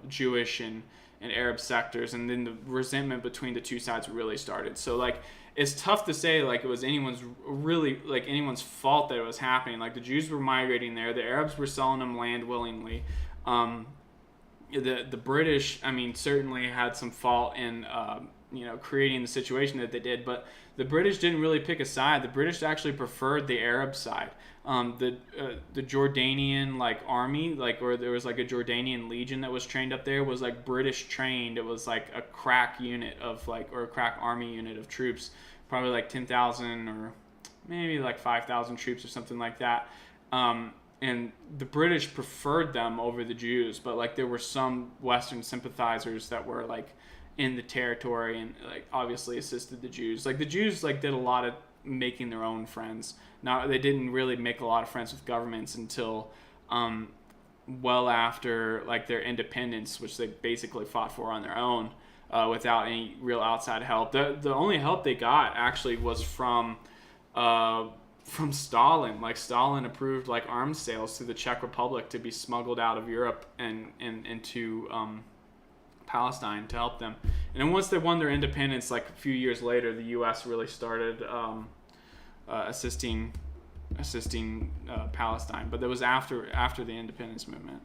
Jewish and Arab sectors, and then the resentment between the two sides really started. So like it's tough to say like it was anyone's fault that it was happening. Like the Jews were migrating there, the Arabs were selling them land willingly. The British, I mean, certainly had some fault in creating the situation that they did, but the British didn't really pick a side. The British actually preferred the Arab side. The Jordanian like army, like, or there was like a Jordanian legion that was trained up there, was like British trained. It was like a crack unit of like, or a crack army unit of troops, probably like 10,000 or maybe like 5,000 troops or something like that. And the British preferred them over the Jews, but like there were some Western sympathizers that were like in the territory and like obviously assisted the Jews. Like the Jews like did a lot of making their own friends. Now they didn't really make a lot of friends with governments until well after like their independence, which they basically fought for on their own without any real outside help. The only help they got actually was from Stalin. Like Stalin approved like arms sales to the Czech Republic to be smuggled out of Europe and into Palestine to help them. And then once they won their independence, like a few years later, the U.S. really started assisting Palestine. But that was after the independence movement.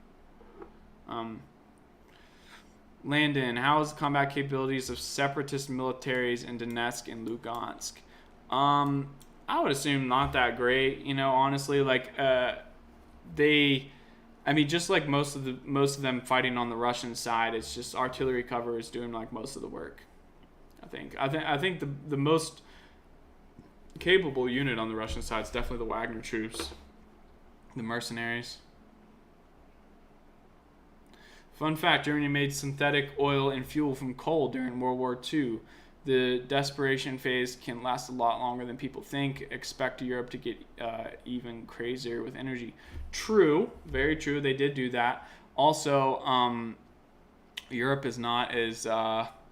Landon, how is the combat capabilities of separatist militaries in Donetsk and Lugansk? I would assume not that great. Honestly, like just like most of them fighting on the Russian side, it's just artillery cover is doing like most of the work. I think the most capable unit on the Russian side is definitely the Wagner troops, the mercenaries. Fun fact: Germany made synthetic oil and fuel from coal during World War II. The desperation phase can last a lot longer than people think. Expect Europe to get even crazier with energy. True, very true. They did do that. Also, Europe is not as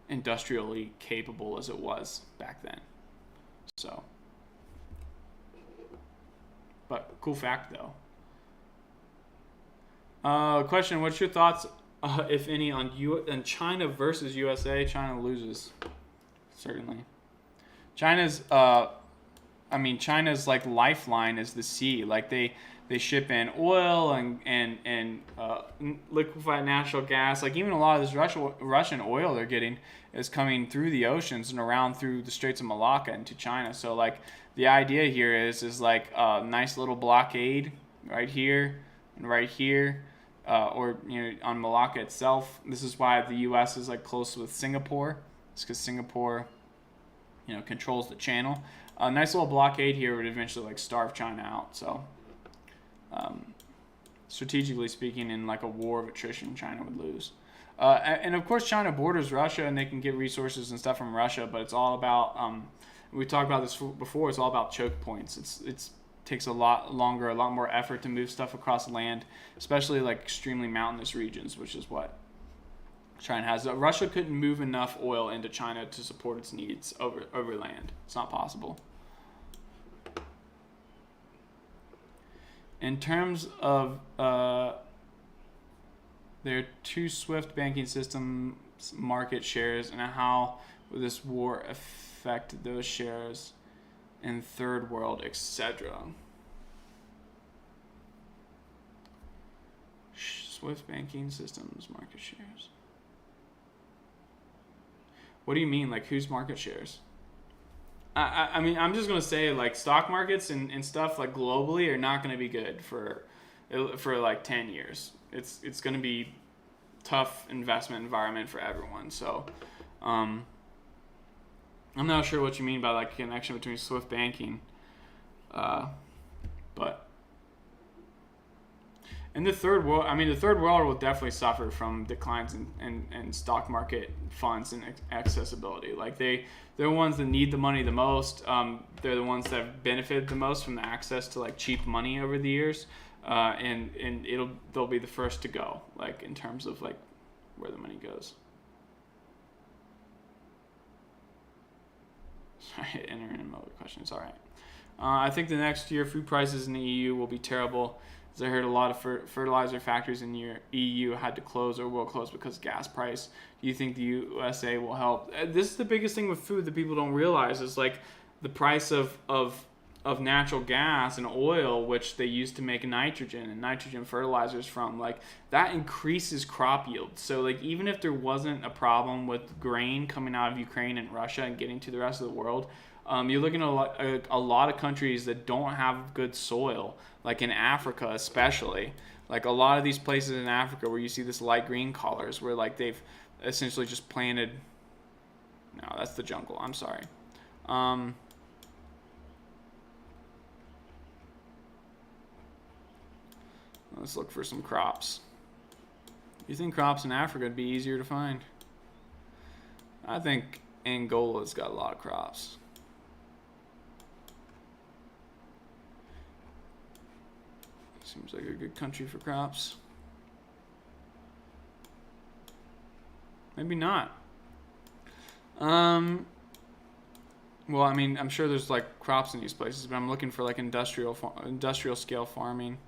industrially capable as it was back then. So, but cool fact though. Question: what's your thoughts, if any, on China versus USA? China loses. Certainly. China's, I mean, China's like lifeline is the sea. Like they ship in oil and liquefied natural gas. Like even a lot of this Russian oil they're getting is coming through the oceans and around through the Straits of Malacca into China. So like the idea here is like a nice little blockade right here and right here, or on Malacca itself. This is why the U.S. is like close with Singapore. It's because Singapore, controls the channel. A nice little blockade here would eventually like starve China out. So, strategically speaking, in like a war of attrition, China would lose. And of course, China borders Russia, and they can get resources and stuff from Russia. But it's all about we talked about this before. It's all about choke points. It's takes a lot longer, a lot more effort to move stuff across land, especially like extremely mountainous regions, which is what China has. Russia couldn't move enough oil into China to support its needs over land. It's not possible. In terms of their two SWIFT banking systems market shares, and how will this war affect those shares in third world, etc. SWIFT banking systems market shares. What do you mean? Like whose market shares? I mean, I'm just gonna say like stock markets and stuff like globally are not gonna be good for like 10 years. It's gonna be tough investment environment for everyone. So, I'm not sure what you mean by like a connection between SWIFT banking, but in the third world, the third world will definitely suffer from declines in stock market funds and accessibility. Like they're the ones that need the money the most. They're the ones that have benefited the most from the access to like cheap money over the years, and they'll be the first to go, like in terms of like where the money goes. Sorry, enter in another question. It's all right. I think the next year food prices in the EU will be terrible. As I heard a lot of fertilizer factories in the EU had to close or will close because of gas price. Do you think the USA will help? This is the biggest thing with food that people don't realize is like the price of natural gas and oil, which they use to make nitrogen and nitrogen fertilizers from, like that increases crop yield. So like even if there wasn't a problem with grain coming out of Ukraine and Russia and getting to the rest of the world, you're looking at a lot of countries that don't have good soil, like in Africa especially. Like a lot of these places in Africa where you see this light green colors, where like they've essentially just planted. No, that's the jungle. I'm sorry. Let's look for some crops. You think crops in Africa would be easier to find? I think Angola's got a lot of crops. Seems like a good country for crops. Maybe not. Well, I mean, I'm sure there's like crops in these places, but I'm looking for like industrial scale farming.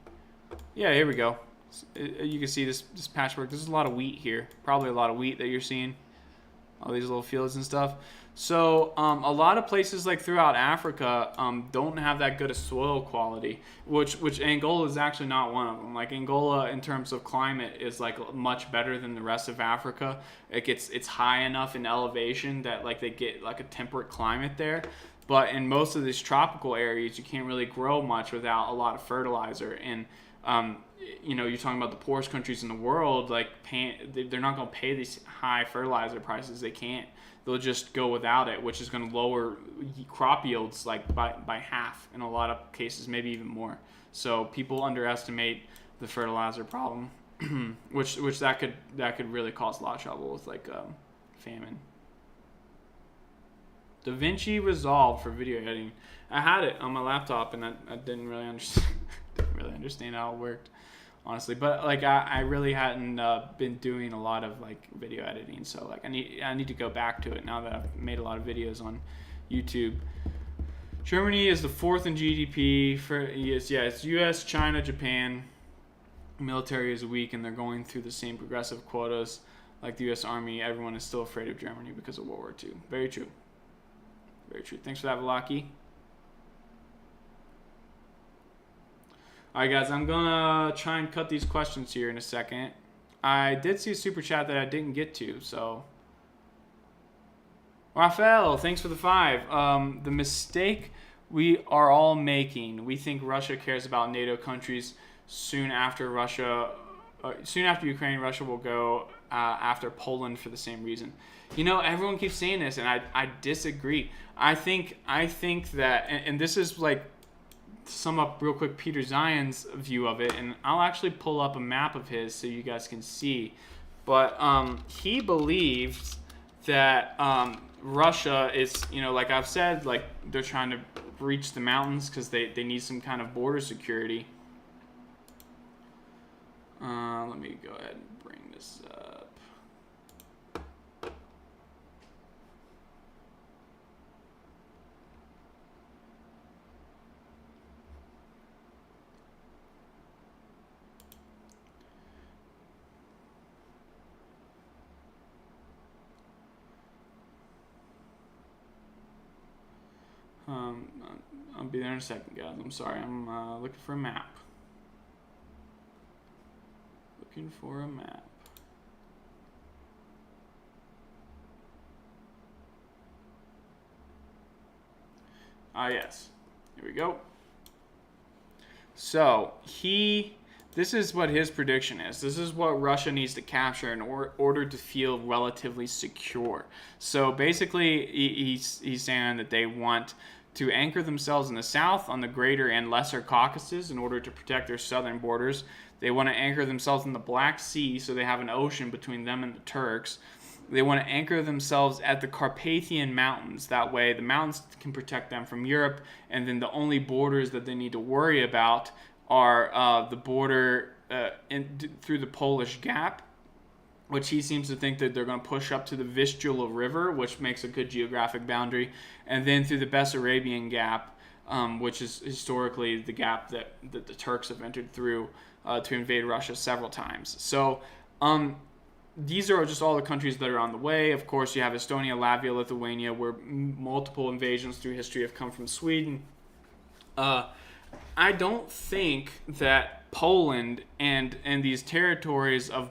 Yeah, here we go. You can see this patchwork. There's a lot of wheat here. Probably a lot of wheat that you're seeing. All these little fields and stuff. So a lot of places like throughout Africa don't have that good of soil quality, which Angola is actually not one of them. Like Angola, in terms of climate, is like much better than the rest of Africa. It's high enough in elevation that like they get like a temperate climate there. But in most of these tropical areas, you can't really grow much without a lot of fertilizer. And you're talking about the poorest countries in the world, like they're not going to pay these high fertilizer prices. They can't. They'll just go without it, which is going to lower crop yields like by half in a lot of cases, maybe even more. So people underestimate the fertilizer problem, which that could really cause a lot of trouble with like famine. DaVinci Resolve for video editing. I had it on my laptop and I didn't really understand how it worked, honestly. But like I really hadn't been doing a lot of like video editing, so like I need to go back to it now that I've made a lot of videos on YouTube. Germany is the fourth in GDP. It's US, China, Japan. Military is weak and they're going through the same progressive quotas like the US Army. Everyone is still afraid of Germany because of World War II. Very true. Very true. Thanks for that, Valaki. All right, guys, I'm gonna try and cut these questions here in a second. I did see a super chat that I didn't get to, so. Rafael, thanks for the 5. The mistake we are all making. We think Russia cares about NATO countries. Soon after Ukraine, Russia will go after Poland for the same reason. You know, everyone keeps saying this, and I disagree. I think that, and this is like, sum up real quick Peter Zion's view of it, and I'll actually pull up a map of his so you guys can see. But he believes that Russia is, you know, like I've said, like they're trying to reach the mountains because they need some kind of border security. Let me go ahead and bring this up. I'll be there in a second, guys. I'm sorry. I'm looking for a map. Looking for a map. Yes. Here we go. So, this is what his prediction is. This is what Russia needs to capture in order to feel relatively secure. So, basically, he's saying that they want to anchor themselves in the south on the greater and lesser Caucasus in order to protect their southern borders. They want to anchor themselves in the Black Sea so they have an ocean between them and the Turks. They want to anchor themselves at the Carpathian Mountains. That way the mountains can protect them from Europe, and then the only borders that they need to worry about are the border through the Polish Gap, which he seems to think that they're going to push up to the Vistula River, which makes a good geographic boundary, and then through the Bessarabian Gap, which is historically the gap that the Turks have entered through to invade Russia several times. So these are just all the countries that are on the way. Of course, you have Estonia, Latvia, Lithuania, where multiple invasions through history have come from Sweden. I don't think that Poland and these territories of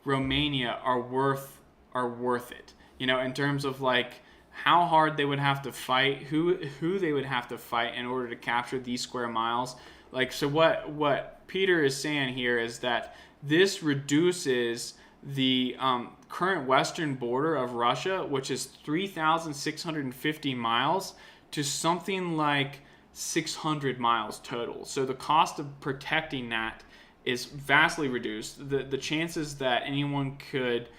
Romania are worth it. You know, in terms of like how hard they would have to fight, who they would have to fight in order to capture these square miles. Like, so what Peter is saying here is that this reduces the current western border of Russia, which is 3,650 miles, to something like 600 miles total. So the cost of protecting that is vastly reduced. The chances that anyone could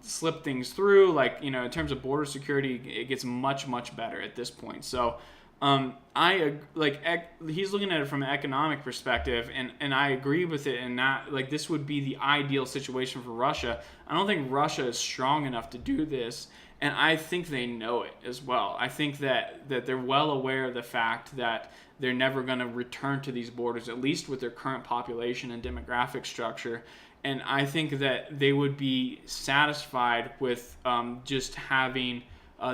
slip things through, like, you know, in terms of border security, it gets much, much better at this point. So he's looking at it from an economic perspective, and I agree with it in that, like, this would be the ideal situation for Russia. I don't think Russia is strong enough to do this, and I think they know it as well. I think that they're well aware of the fact that they're never going to return to these borders, at least with their current population and demographic structure. And I think that they would be satisfied with just having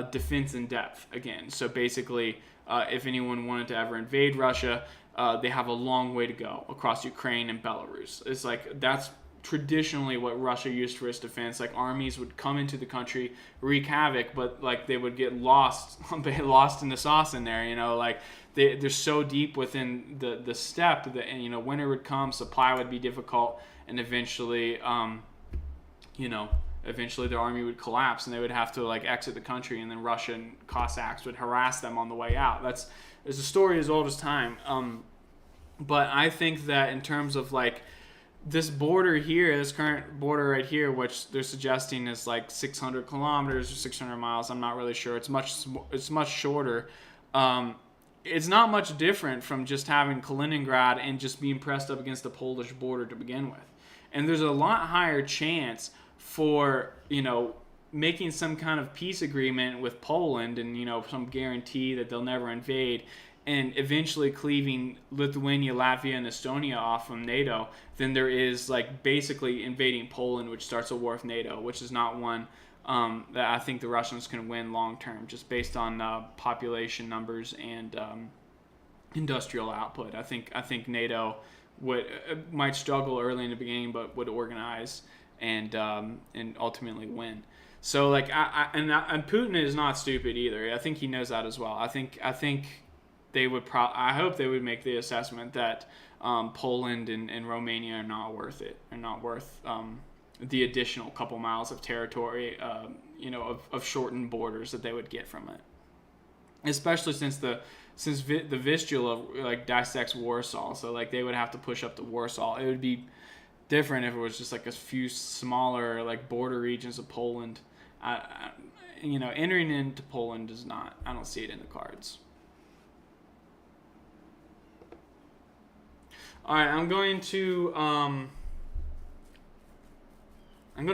defense in depth again. So basically, if anyone wanted to ever invade Russia, they have a long way to go across Ukraine and Belarus. It's like that's traditionally what Russia used for its defense. Like, armies would come into the country, wreak havoc, but like they would get lost in the sauce in there. You know, like they're so deep within the steppe that, and, you know, winter would come, supply would be difficult, and eventually their army would collapse and they would have to like exit the country, and then Russian Cossacks would harass them on the way out. It's a story as old as time. But I think that in terms of like this border here, this current border right here, which they're suggesting is like 600 kilometers or 600 miles, I'm not really sure. It's much shorter. It's not much different from just having Kaliningrad and just being pressed up against the Polish border to begin with. And there's a lot higher chance for, you know, making some kind of peace agreement with Poland and, you know, some guarantee that they'll never invade, and eventually cleaving Lithuania, Latvia, and Estonia off from NATO, than there is like basically invading Poland, which starts a war with NATO, which is not one that I think the Russians can win long term, just based on population numbers and industrial output. I think NATO might struggle early in the beginning, but would organize and ultimately win. So like and Putin is not stupid either. I think he knows that as well. I think they would I hope they would make the assessment that Poland and Romania are not worth it. Are not worth the additional couple miles of territory, of shortened borders that they would get from it. Especially since the Vistula like dissects Warsaw, so like they would have to push up to Warsaw. It would be different if it was just like a few smaller like border regions of Poland. Entering into Poland is not. I don't see it in the cards. All right, I'm going to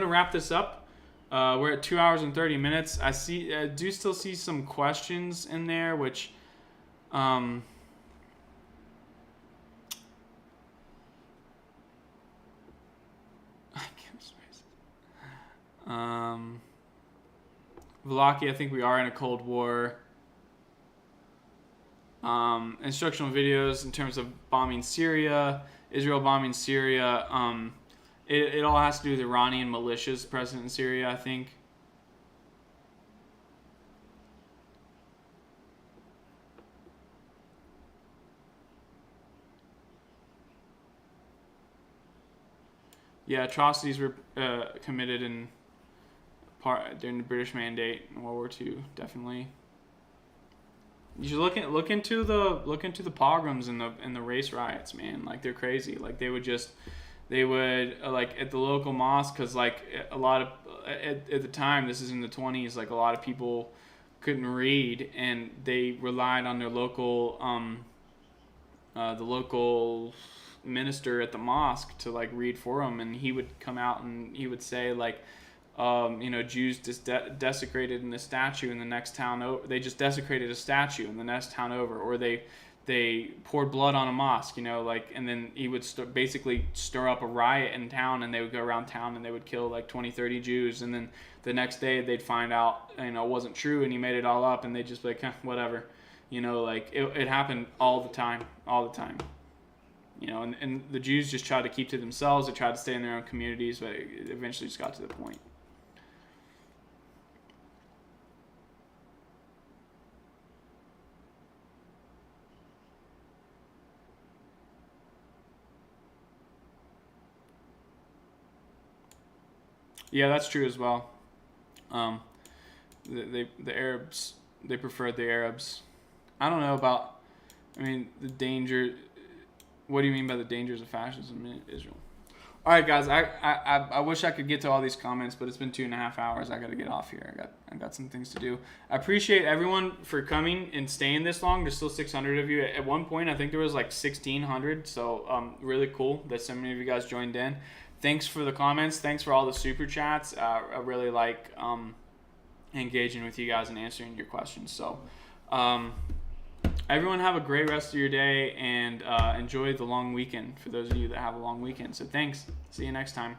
wrap this up. We're at 2 hours and 30 minutes. I do still see some questions in there, which Wallachia, I think we are in a Cold War. Instructional videos in terms of bombing Syria, Israel bombing Syria. It all has to do with Iranian militias present in Syria, I think. Yeah, atrocities were committed during the British Mandate in World War II, definitely. You should look into the pogroms and the race riots, man. Like they're crazy. Like they would like at the local mosque, because like a lot of at the time, this is in the 1920s, like a lot of people couldn't read and they relied on their local the local minister at the mosque to like read for them, and he would come out and he would say like Jews just desecrated in the statue in the next town over. They just desecrated a statue in the next town over, or they poured blood on a mosque, and then he would basically stir up a riot in town, and they would go around town and they would kill like 20, 30 Jews, and then the next day they'd find out, it wasn't true and he made it all up, and they'd just be like, whatever, it happened all the time. And the Jews just tried to keep to themselves. They tried to stay in their own communities, but it eventually just got to the point. Yeah, that's true as well. The Arabs, they preferred the Arabs. I don't know about, the danger. What do you mean by the dangers of fascism in Israel? All right, guys. I wish I could get to all these comments, but it's been 2.5 hours. I got to get off here. I got some things to do. I appreciate everyone for coming and staying this long. There's still 600 of you. At one point, I think there was like 1,600. So really cool that so many of you guys joined in. Thanks for the comments. Thanks for all the super chats. I really like engaging with you guys and answering your questions. So. Everyone have a great rest of your day and enjoy the long weekend for those of you that have a long weekend. So thanks. See you next time.